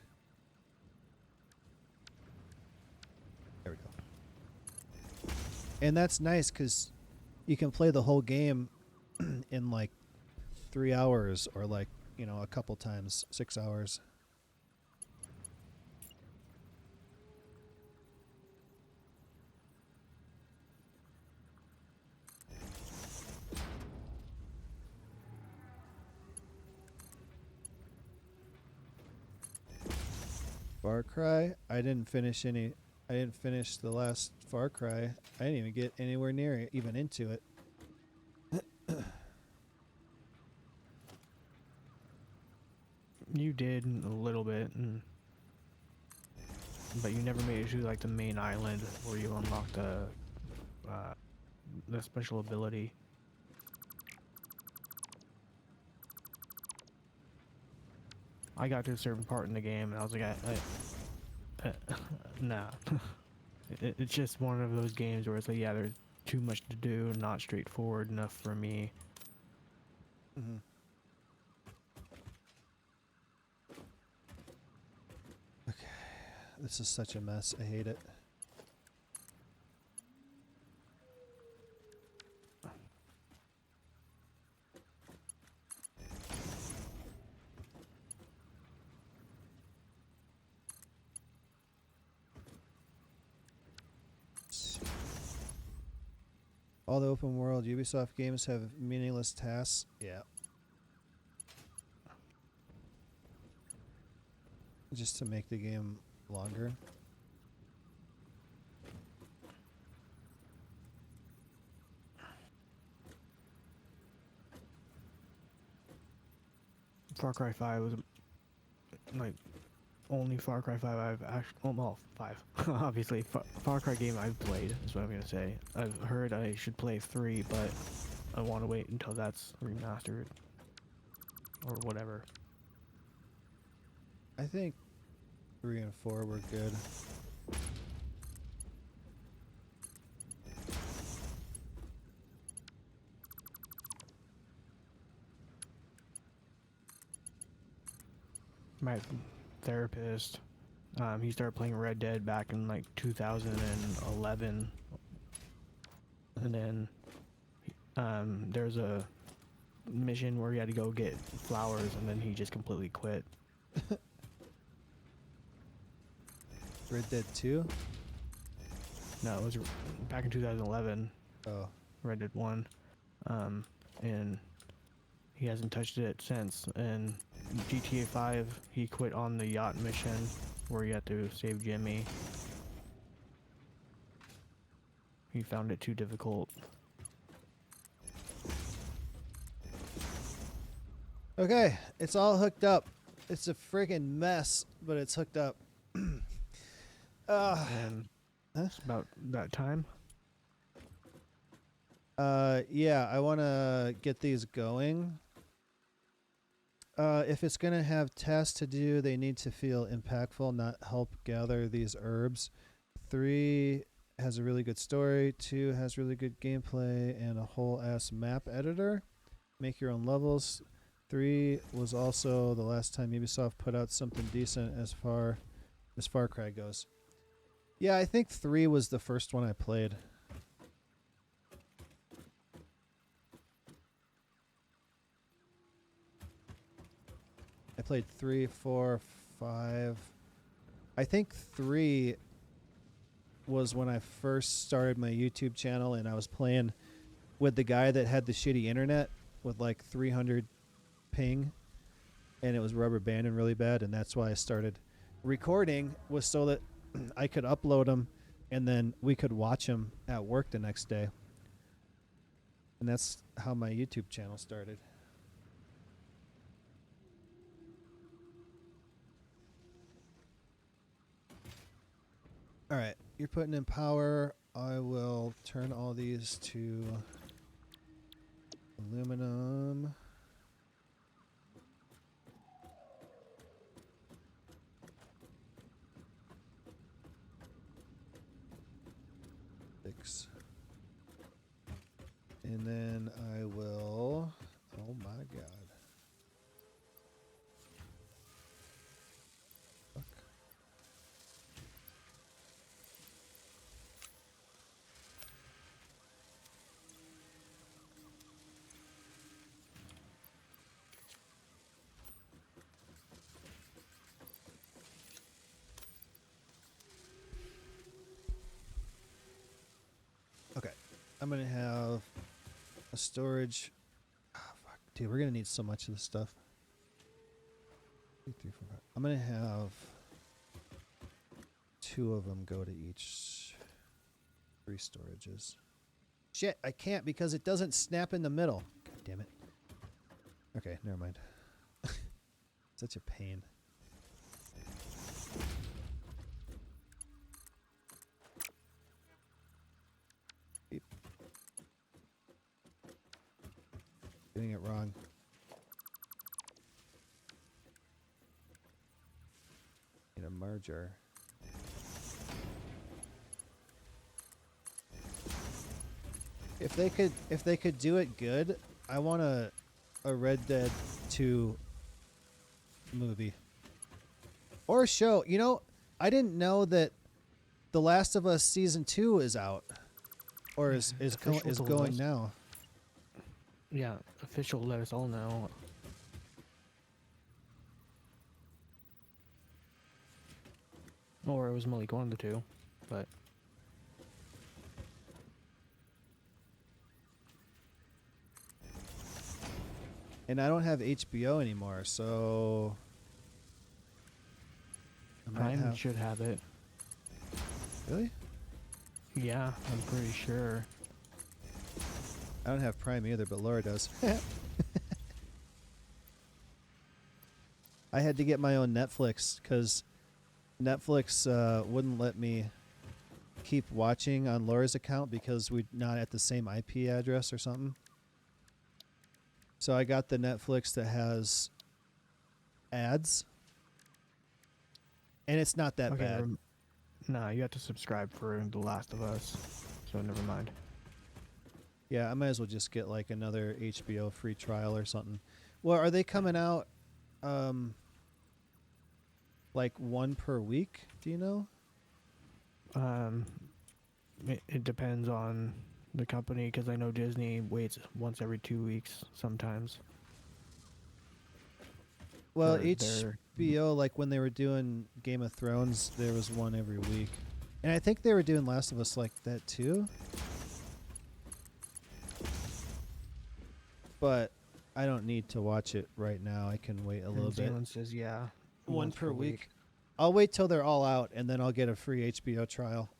There we go. And that's nice because you can play the whole game in like 3 hours or like, a couple times 6 hours. Far Cry? I didn't finish the last Far Cry. I didn't even get anywhere near it, even into it. You did a little bit, but you never made it to like the main island where you unlock the special ability. I got to a certain part in the game and I was like, nah. It's just one of those games where it's like, yeah, there's too much to do, not straightforward enough for me. Mm-hmm. Okay, this is such a mess. I hate it. All the open world Ubisoft games have meaningless tasks. Yeah. Just to make the game longer. Far Cry 5 was like only Far Cry 5 I've actually, well, 5 obviously Far Cry game I've played is what I'm gonna say. I've heard I should play 3, but I want to wait until that's remastered or whatever. I think 3 and 4 were good. My therapist, he started playing Red Dead back in like 2011, and then there's a mission where he had to go get flowers, and then he just completely quit. Red Dead 2? No, it was back in 2011. Oh. Red Dead 1, and he hasn't touched it since. And GTA 5, he quit on the yacht mission where you had to save Jimmy. He found it too difficult. Okay, it's all hooked up. It's a friggin' mess, but it's hooked up. And it's about that time. Yeah, I want to get these going. If it's going to have tasks to do, they need to feel impactful, not help gather these herbs. 3 has a really good story. 2 has really good gameplay and a whole ass map editor. Make your own levels. 3 was also the last time Ubisoft put out something decent as far as Far Cry goes. Yeah, I think 3 was the first one I played. I played 3, 4, 5. I think 3 was when I first started my YouTube channel and I was playing with the guy that had the shitty internet with like 300 ping and it was rubber banding really bad, and that's why I started recording, was so that I could upload them and then we could watch them at work the next day. And that's how my YouTube channel started. All right, you're putting in power. I will turn all these to aluminum. And then I will, oh my God. I'm gonna have a storage. Oh, fuck, dude, we're gonna need so much of this stuff. 2, 3, 4, 5. I'm gonna have 2 of them go to each 3 storages. Shit, I can't because it doesn't snap in the middle. God damn it. Okay, never mind. Such a pain. Beep. Doing it wrong. Need a merger. If they could do it good, I want a Red Dead 2 movie or a show. You know, I didn't know that The Last of Us season 2 is out or is going now. Yeah, official let us all know. Or it was Malik, one of the two, but And I don't have HBO anymore, so I might Prime should have it. Really? Yeah, I'm pretty sure. I don't have Prime either, but Laura does. I had to get my own Netflix because Netflix wouldn't let me keep watching on Laura's account because we're not at the same IP address or something. So I got the Netflix that has ads, and it's not that bad. Nah, you have to subscribe for The Last of Us, so never mind. Yeah, I might as well just get like another HBO free trial or something. Well, are they coming out like 1 per week? Do you know? It depends on the company, because I know Disney waits once every 2 weeks sometimes. Well, for HBO, like when they were doing Game of Thrones, there was one every week. And I think they were doing Last of Us like that too. But I don't need to watch it right now. I can wait a little bit. Zealand says, yeah. 1 once per week. I'll wait till they're all out, and then I'll get a free HBO trial.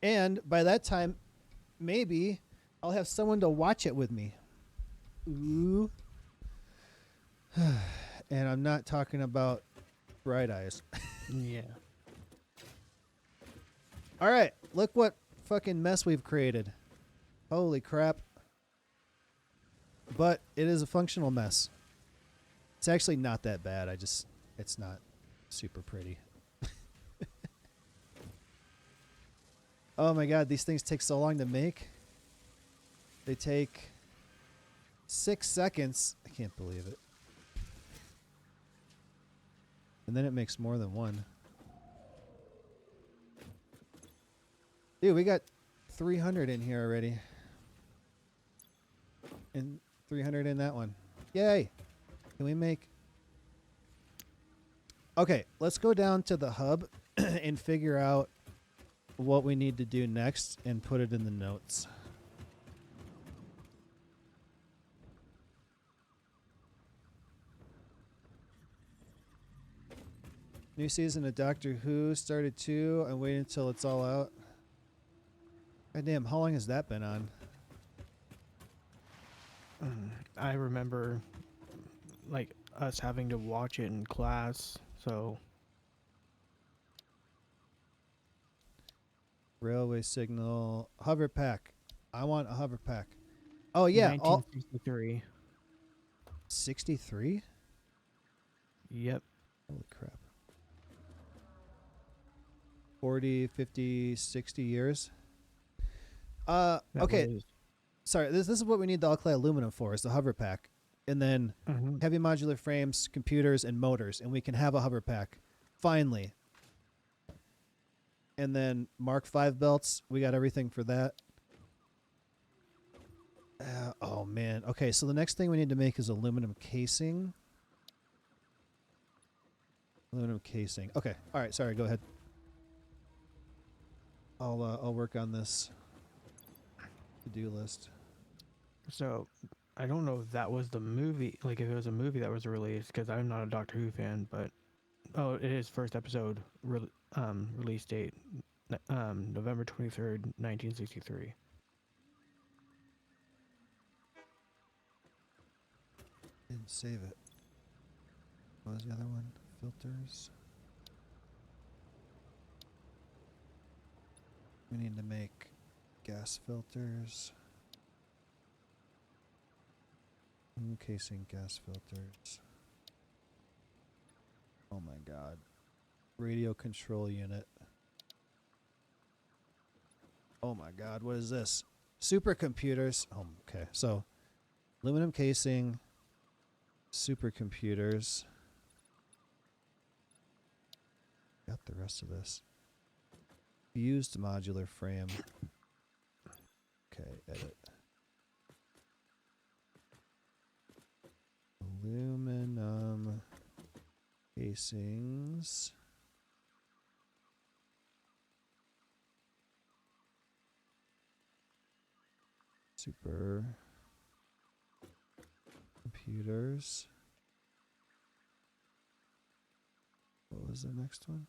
And by that time, maybe I'll have someone to watch it with me. Ooh. And I'm not talking about Bright Eyes. Yeah. All right, look what fucking mess we've created. Holy crap. But it is a functional mess. It's actually not that bad. It's not super pretty. Oh my god, these things take so long to make. They take 6 seconds. I can't believe it. And then it makes more than one. Dude, we got 300 in here already. And 300 in that one. Yay! Can we make... Okay, let's go down to the hub and figure out what we need to do next and put it in the notes. New season of Doctor Who started too. I'm waiting until it's all out. God damn, how long has that been on? I remember, like, us having to watch it in class, so... Railway signal. Hover pack. I want a hover pack. Oh, yeah. 1963. 63? Yep. Holy crap. 40, 50, 60 years. Okay. Sorry, this is what we need the alkali aluminum for, is the hover pack. And then heavy modular frames, computers, and motors. And we can have a hover pack. Finally. And then Mark V belts. We got everything for that. Oh, man. Okay, so the next thing we need to make is aluminum casing. Aluminum casing. Okay. All right. Sorry. Go ahead. I'll work on this. To-do list. So I don't know if that was the movie, like if it was a movie that was released, because I'm not a Doctor Who fan, but it is first episode release date, November 23rd, 1963. Didn't save it. What was the other one? Filters. We need to make gas filters. Casing gas filters. Oh my god. Radio control unit. Oh my god, what is this? Supercomputers. Oh, okay. So, aluminum casing, supercomputers. Got the rest of this. Fused modular frame. Okay, edit. Aluminum casings. Super computers. What was the next one?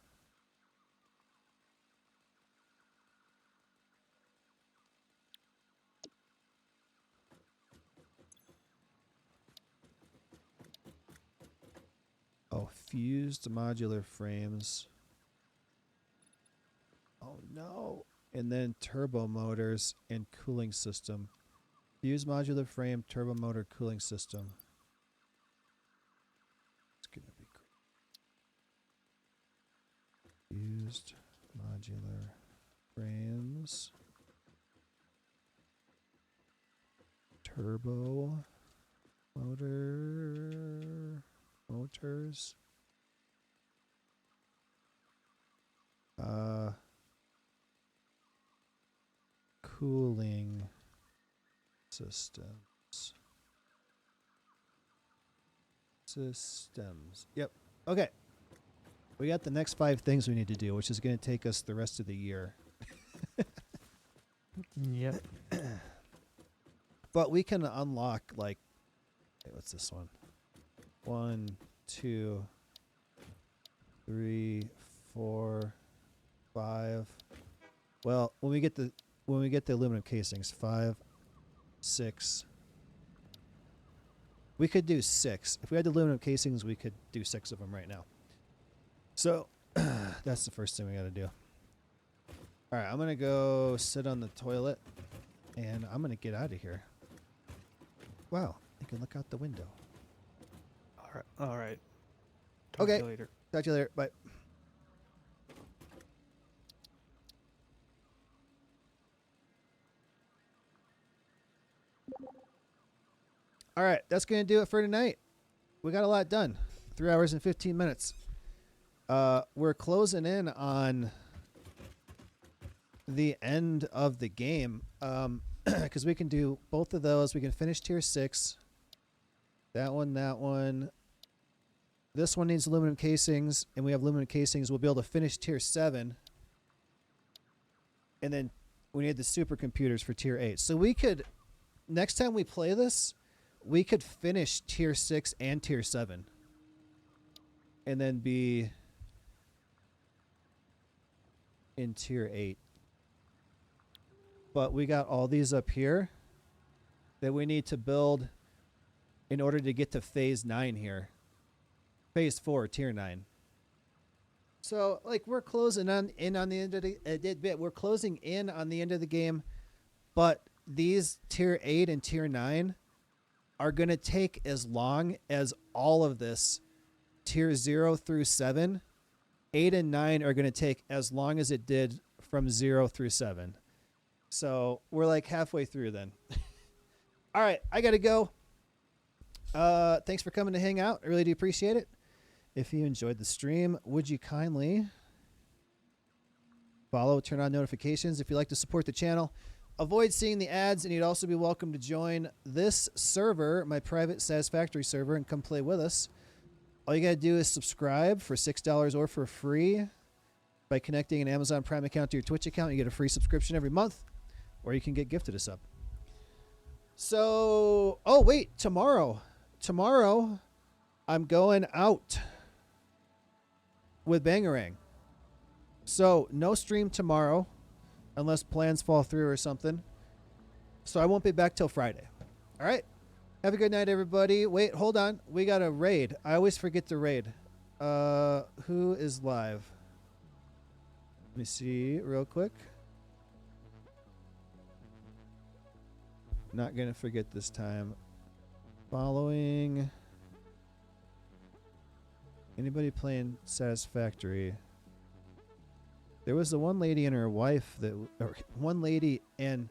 Oh, fused modular frames. Oh no. And then turbo motors and cooling system. Fused modular frame, turbo motor, cooling system. It's going to be great. Fused modular frames. Turbo motors. Cooling systems. Yep. Okay. We got the next 5 things we need to do, which is going to take us the rest of the year. Yep. But we can unlock, like, hey, what's this one? 1, 2, 3, 4, 5. Well, when we get the aluminum casings, 5, 6. We could do 6. If we had the aluminum casings, we could do 6 of them right now. So that's the first thing we got to do. All right, I'm going to go sit on the toilet, and I'm going to get out of here. Wow, you can look out the window. All right. Talk Okay. to you later. Talk to you later. Bye. All right, that's going to do it for tonight. We got a lot done. 3 hours and 15 minutes. We're closing in on the end of the game because we can do both of those. We can finish tier 6. That one. This one needs aluminum casings, and we have aluminum casings. We'll be able to finish tier 7. And then we need the supercomputers for tier 8. So we could, next time we play this, we could finish tier 6 and tier 7. And then be in tier 8. But we got all these up here that we need to build in order to get to phase 9 here. Phase 4, tier 9. So, like, we're closing in on the end of the we're closing in on the end of the game, but these tier 8 and tier 9 are going to take as long as all of this tier 0 through 7. 8 and 9 are going to take as long as it did from 0 through 7. So we're like halfway through then. All right, I got to go. Thanks for coming to hang out. I really do appreciate it. If you enjoyed the stream, would you kindly follow, turn on notifications if you'd like to support the channel. Avoid seeing the ads, and you'd also be welcome to join this server, my private Satisfactory server, and come play with us. All you got to do is subscribe for $6 or for free by connecting an Amazon Prime account to your Twitch account. You get a free subscription every month, or you can get gifted a sub. So, oh wait, tomorrow, I'm going out with Bangarang. So no stream tomorrow, unless plans fall through or something. So I won't be back till Friday. All right. Have a good night, everybody. Wait, hold on. We got a raid. I always forget to raid. Who is live? Let me see real quick. Not gonna forget this time. Following. Anybody playing Satisfactory? There was the one lady and her wife that, or one lady and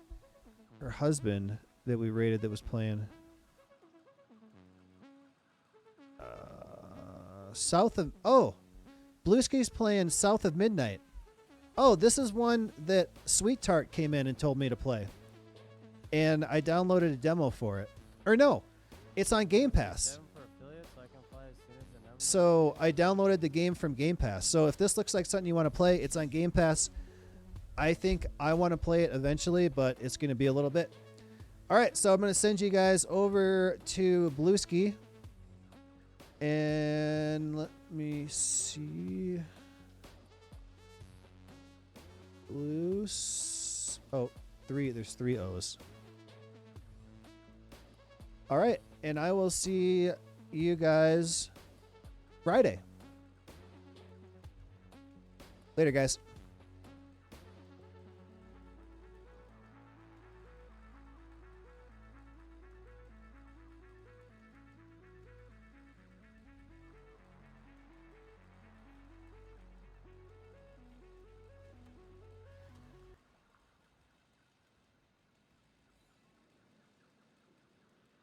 her husband that we rated that was playing. South of, oh, Blueski's playing South of Midnight. Oh, this is one that Sweet Tart came in and told me to play. And I downloaded a demo for it. Or no, it's on Game Pass. So I downloaded the game from Game Pass. So if this looks like something you want to play, it's on Game Pass. I think I want to play it eventually, but it's going to be a little bit. All right, so I'm going to send you guys over to Blueski. And let me see. Oh, there's 3 O's. All right, and I will see you guys Friday. Later, guys.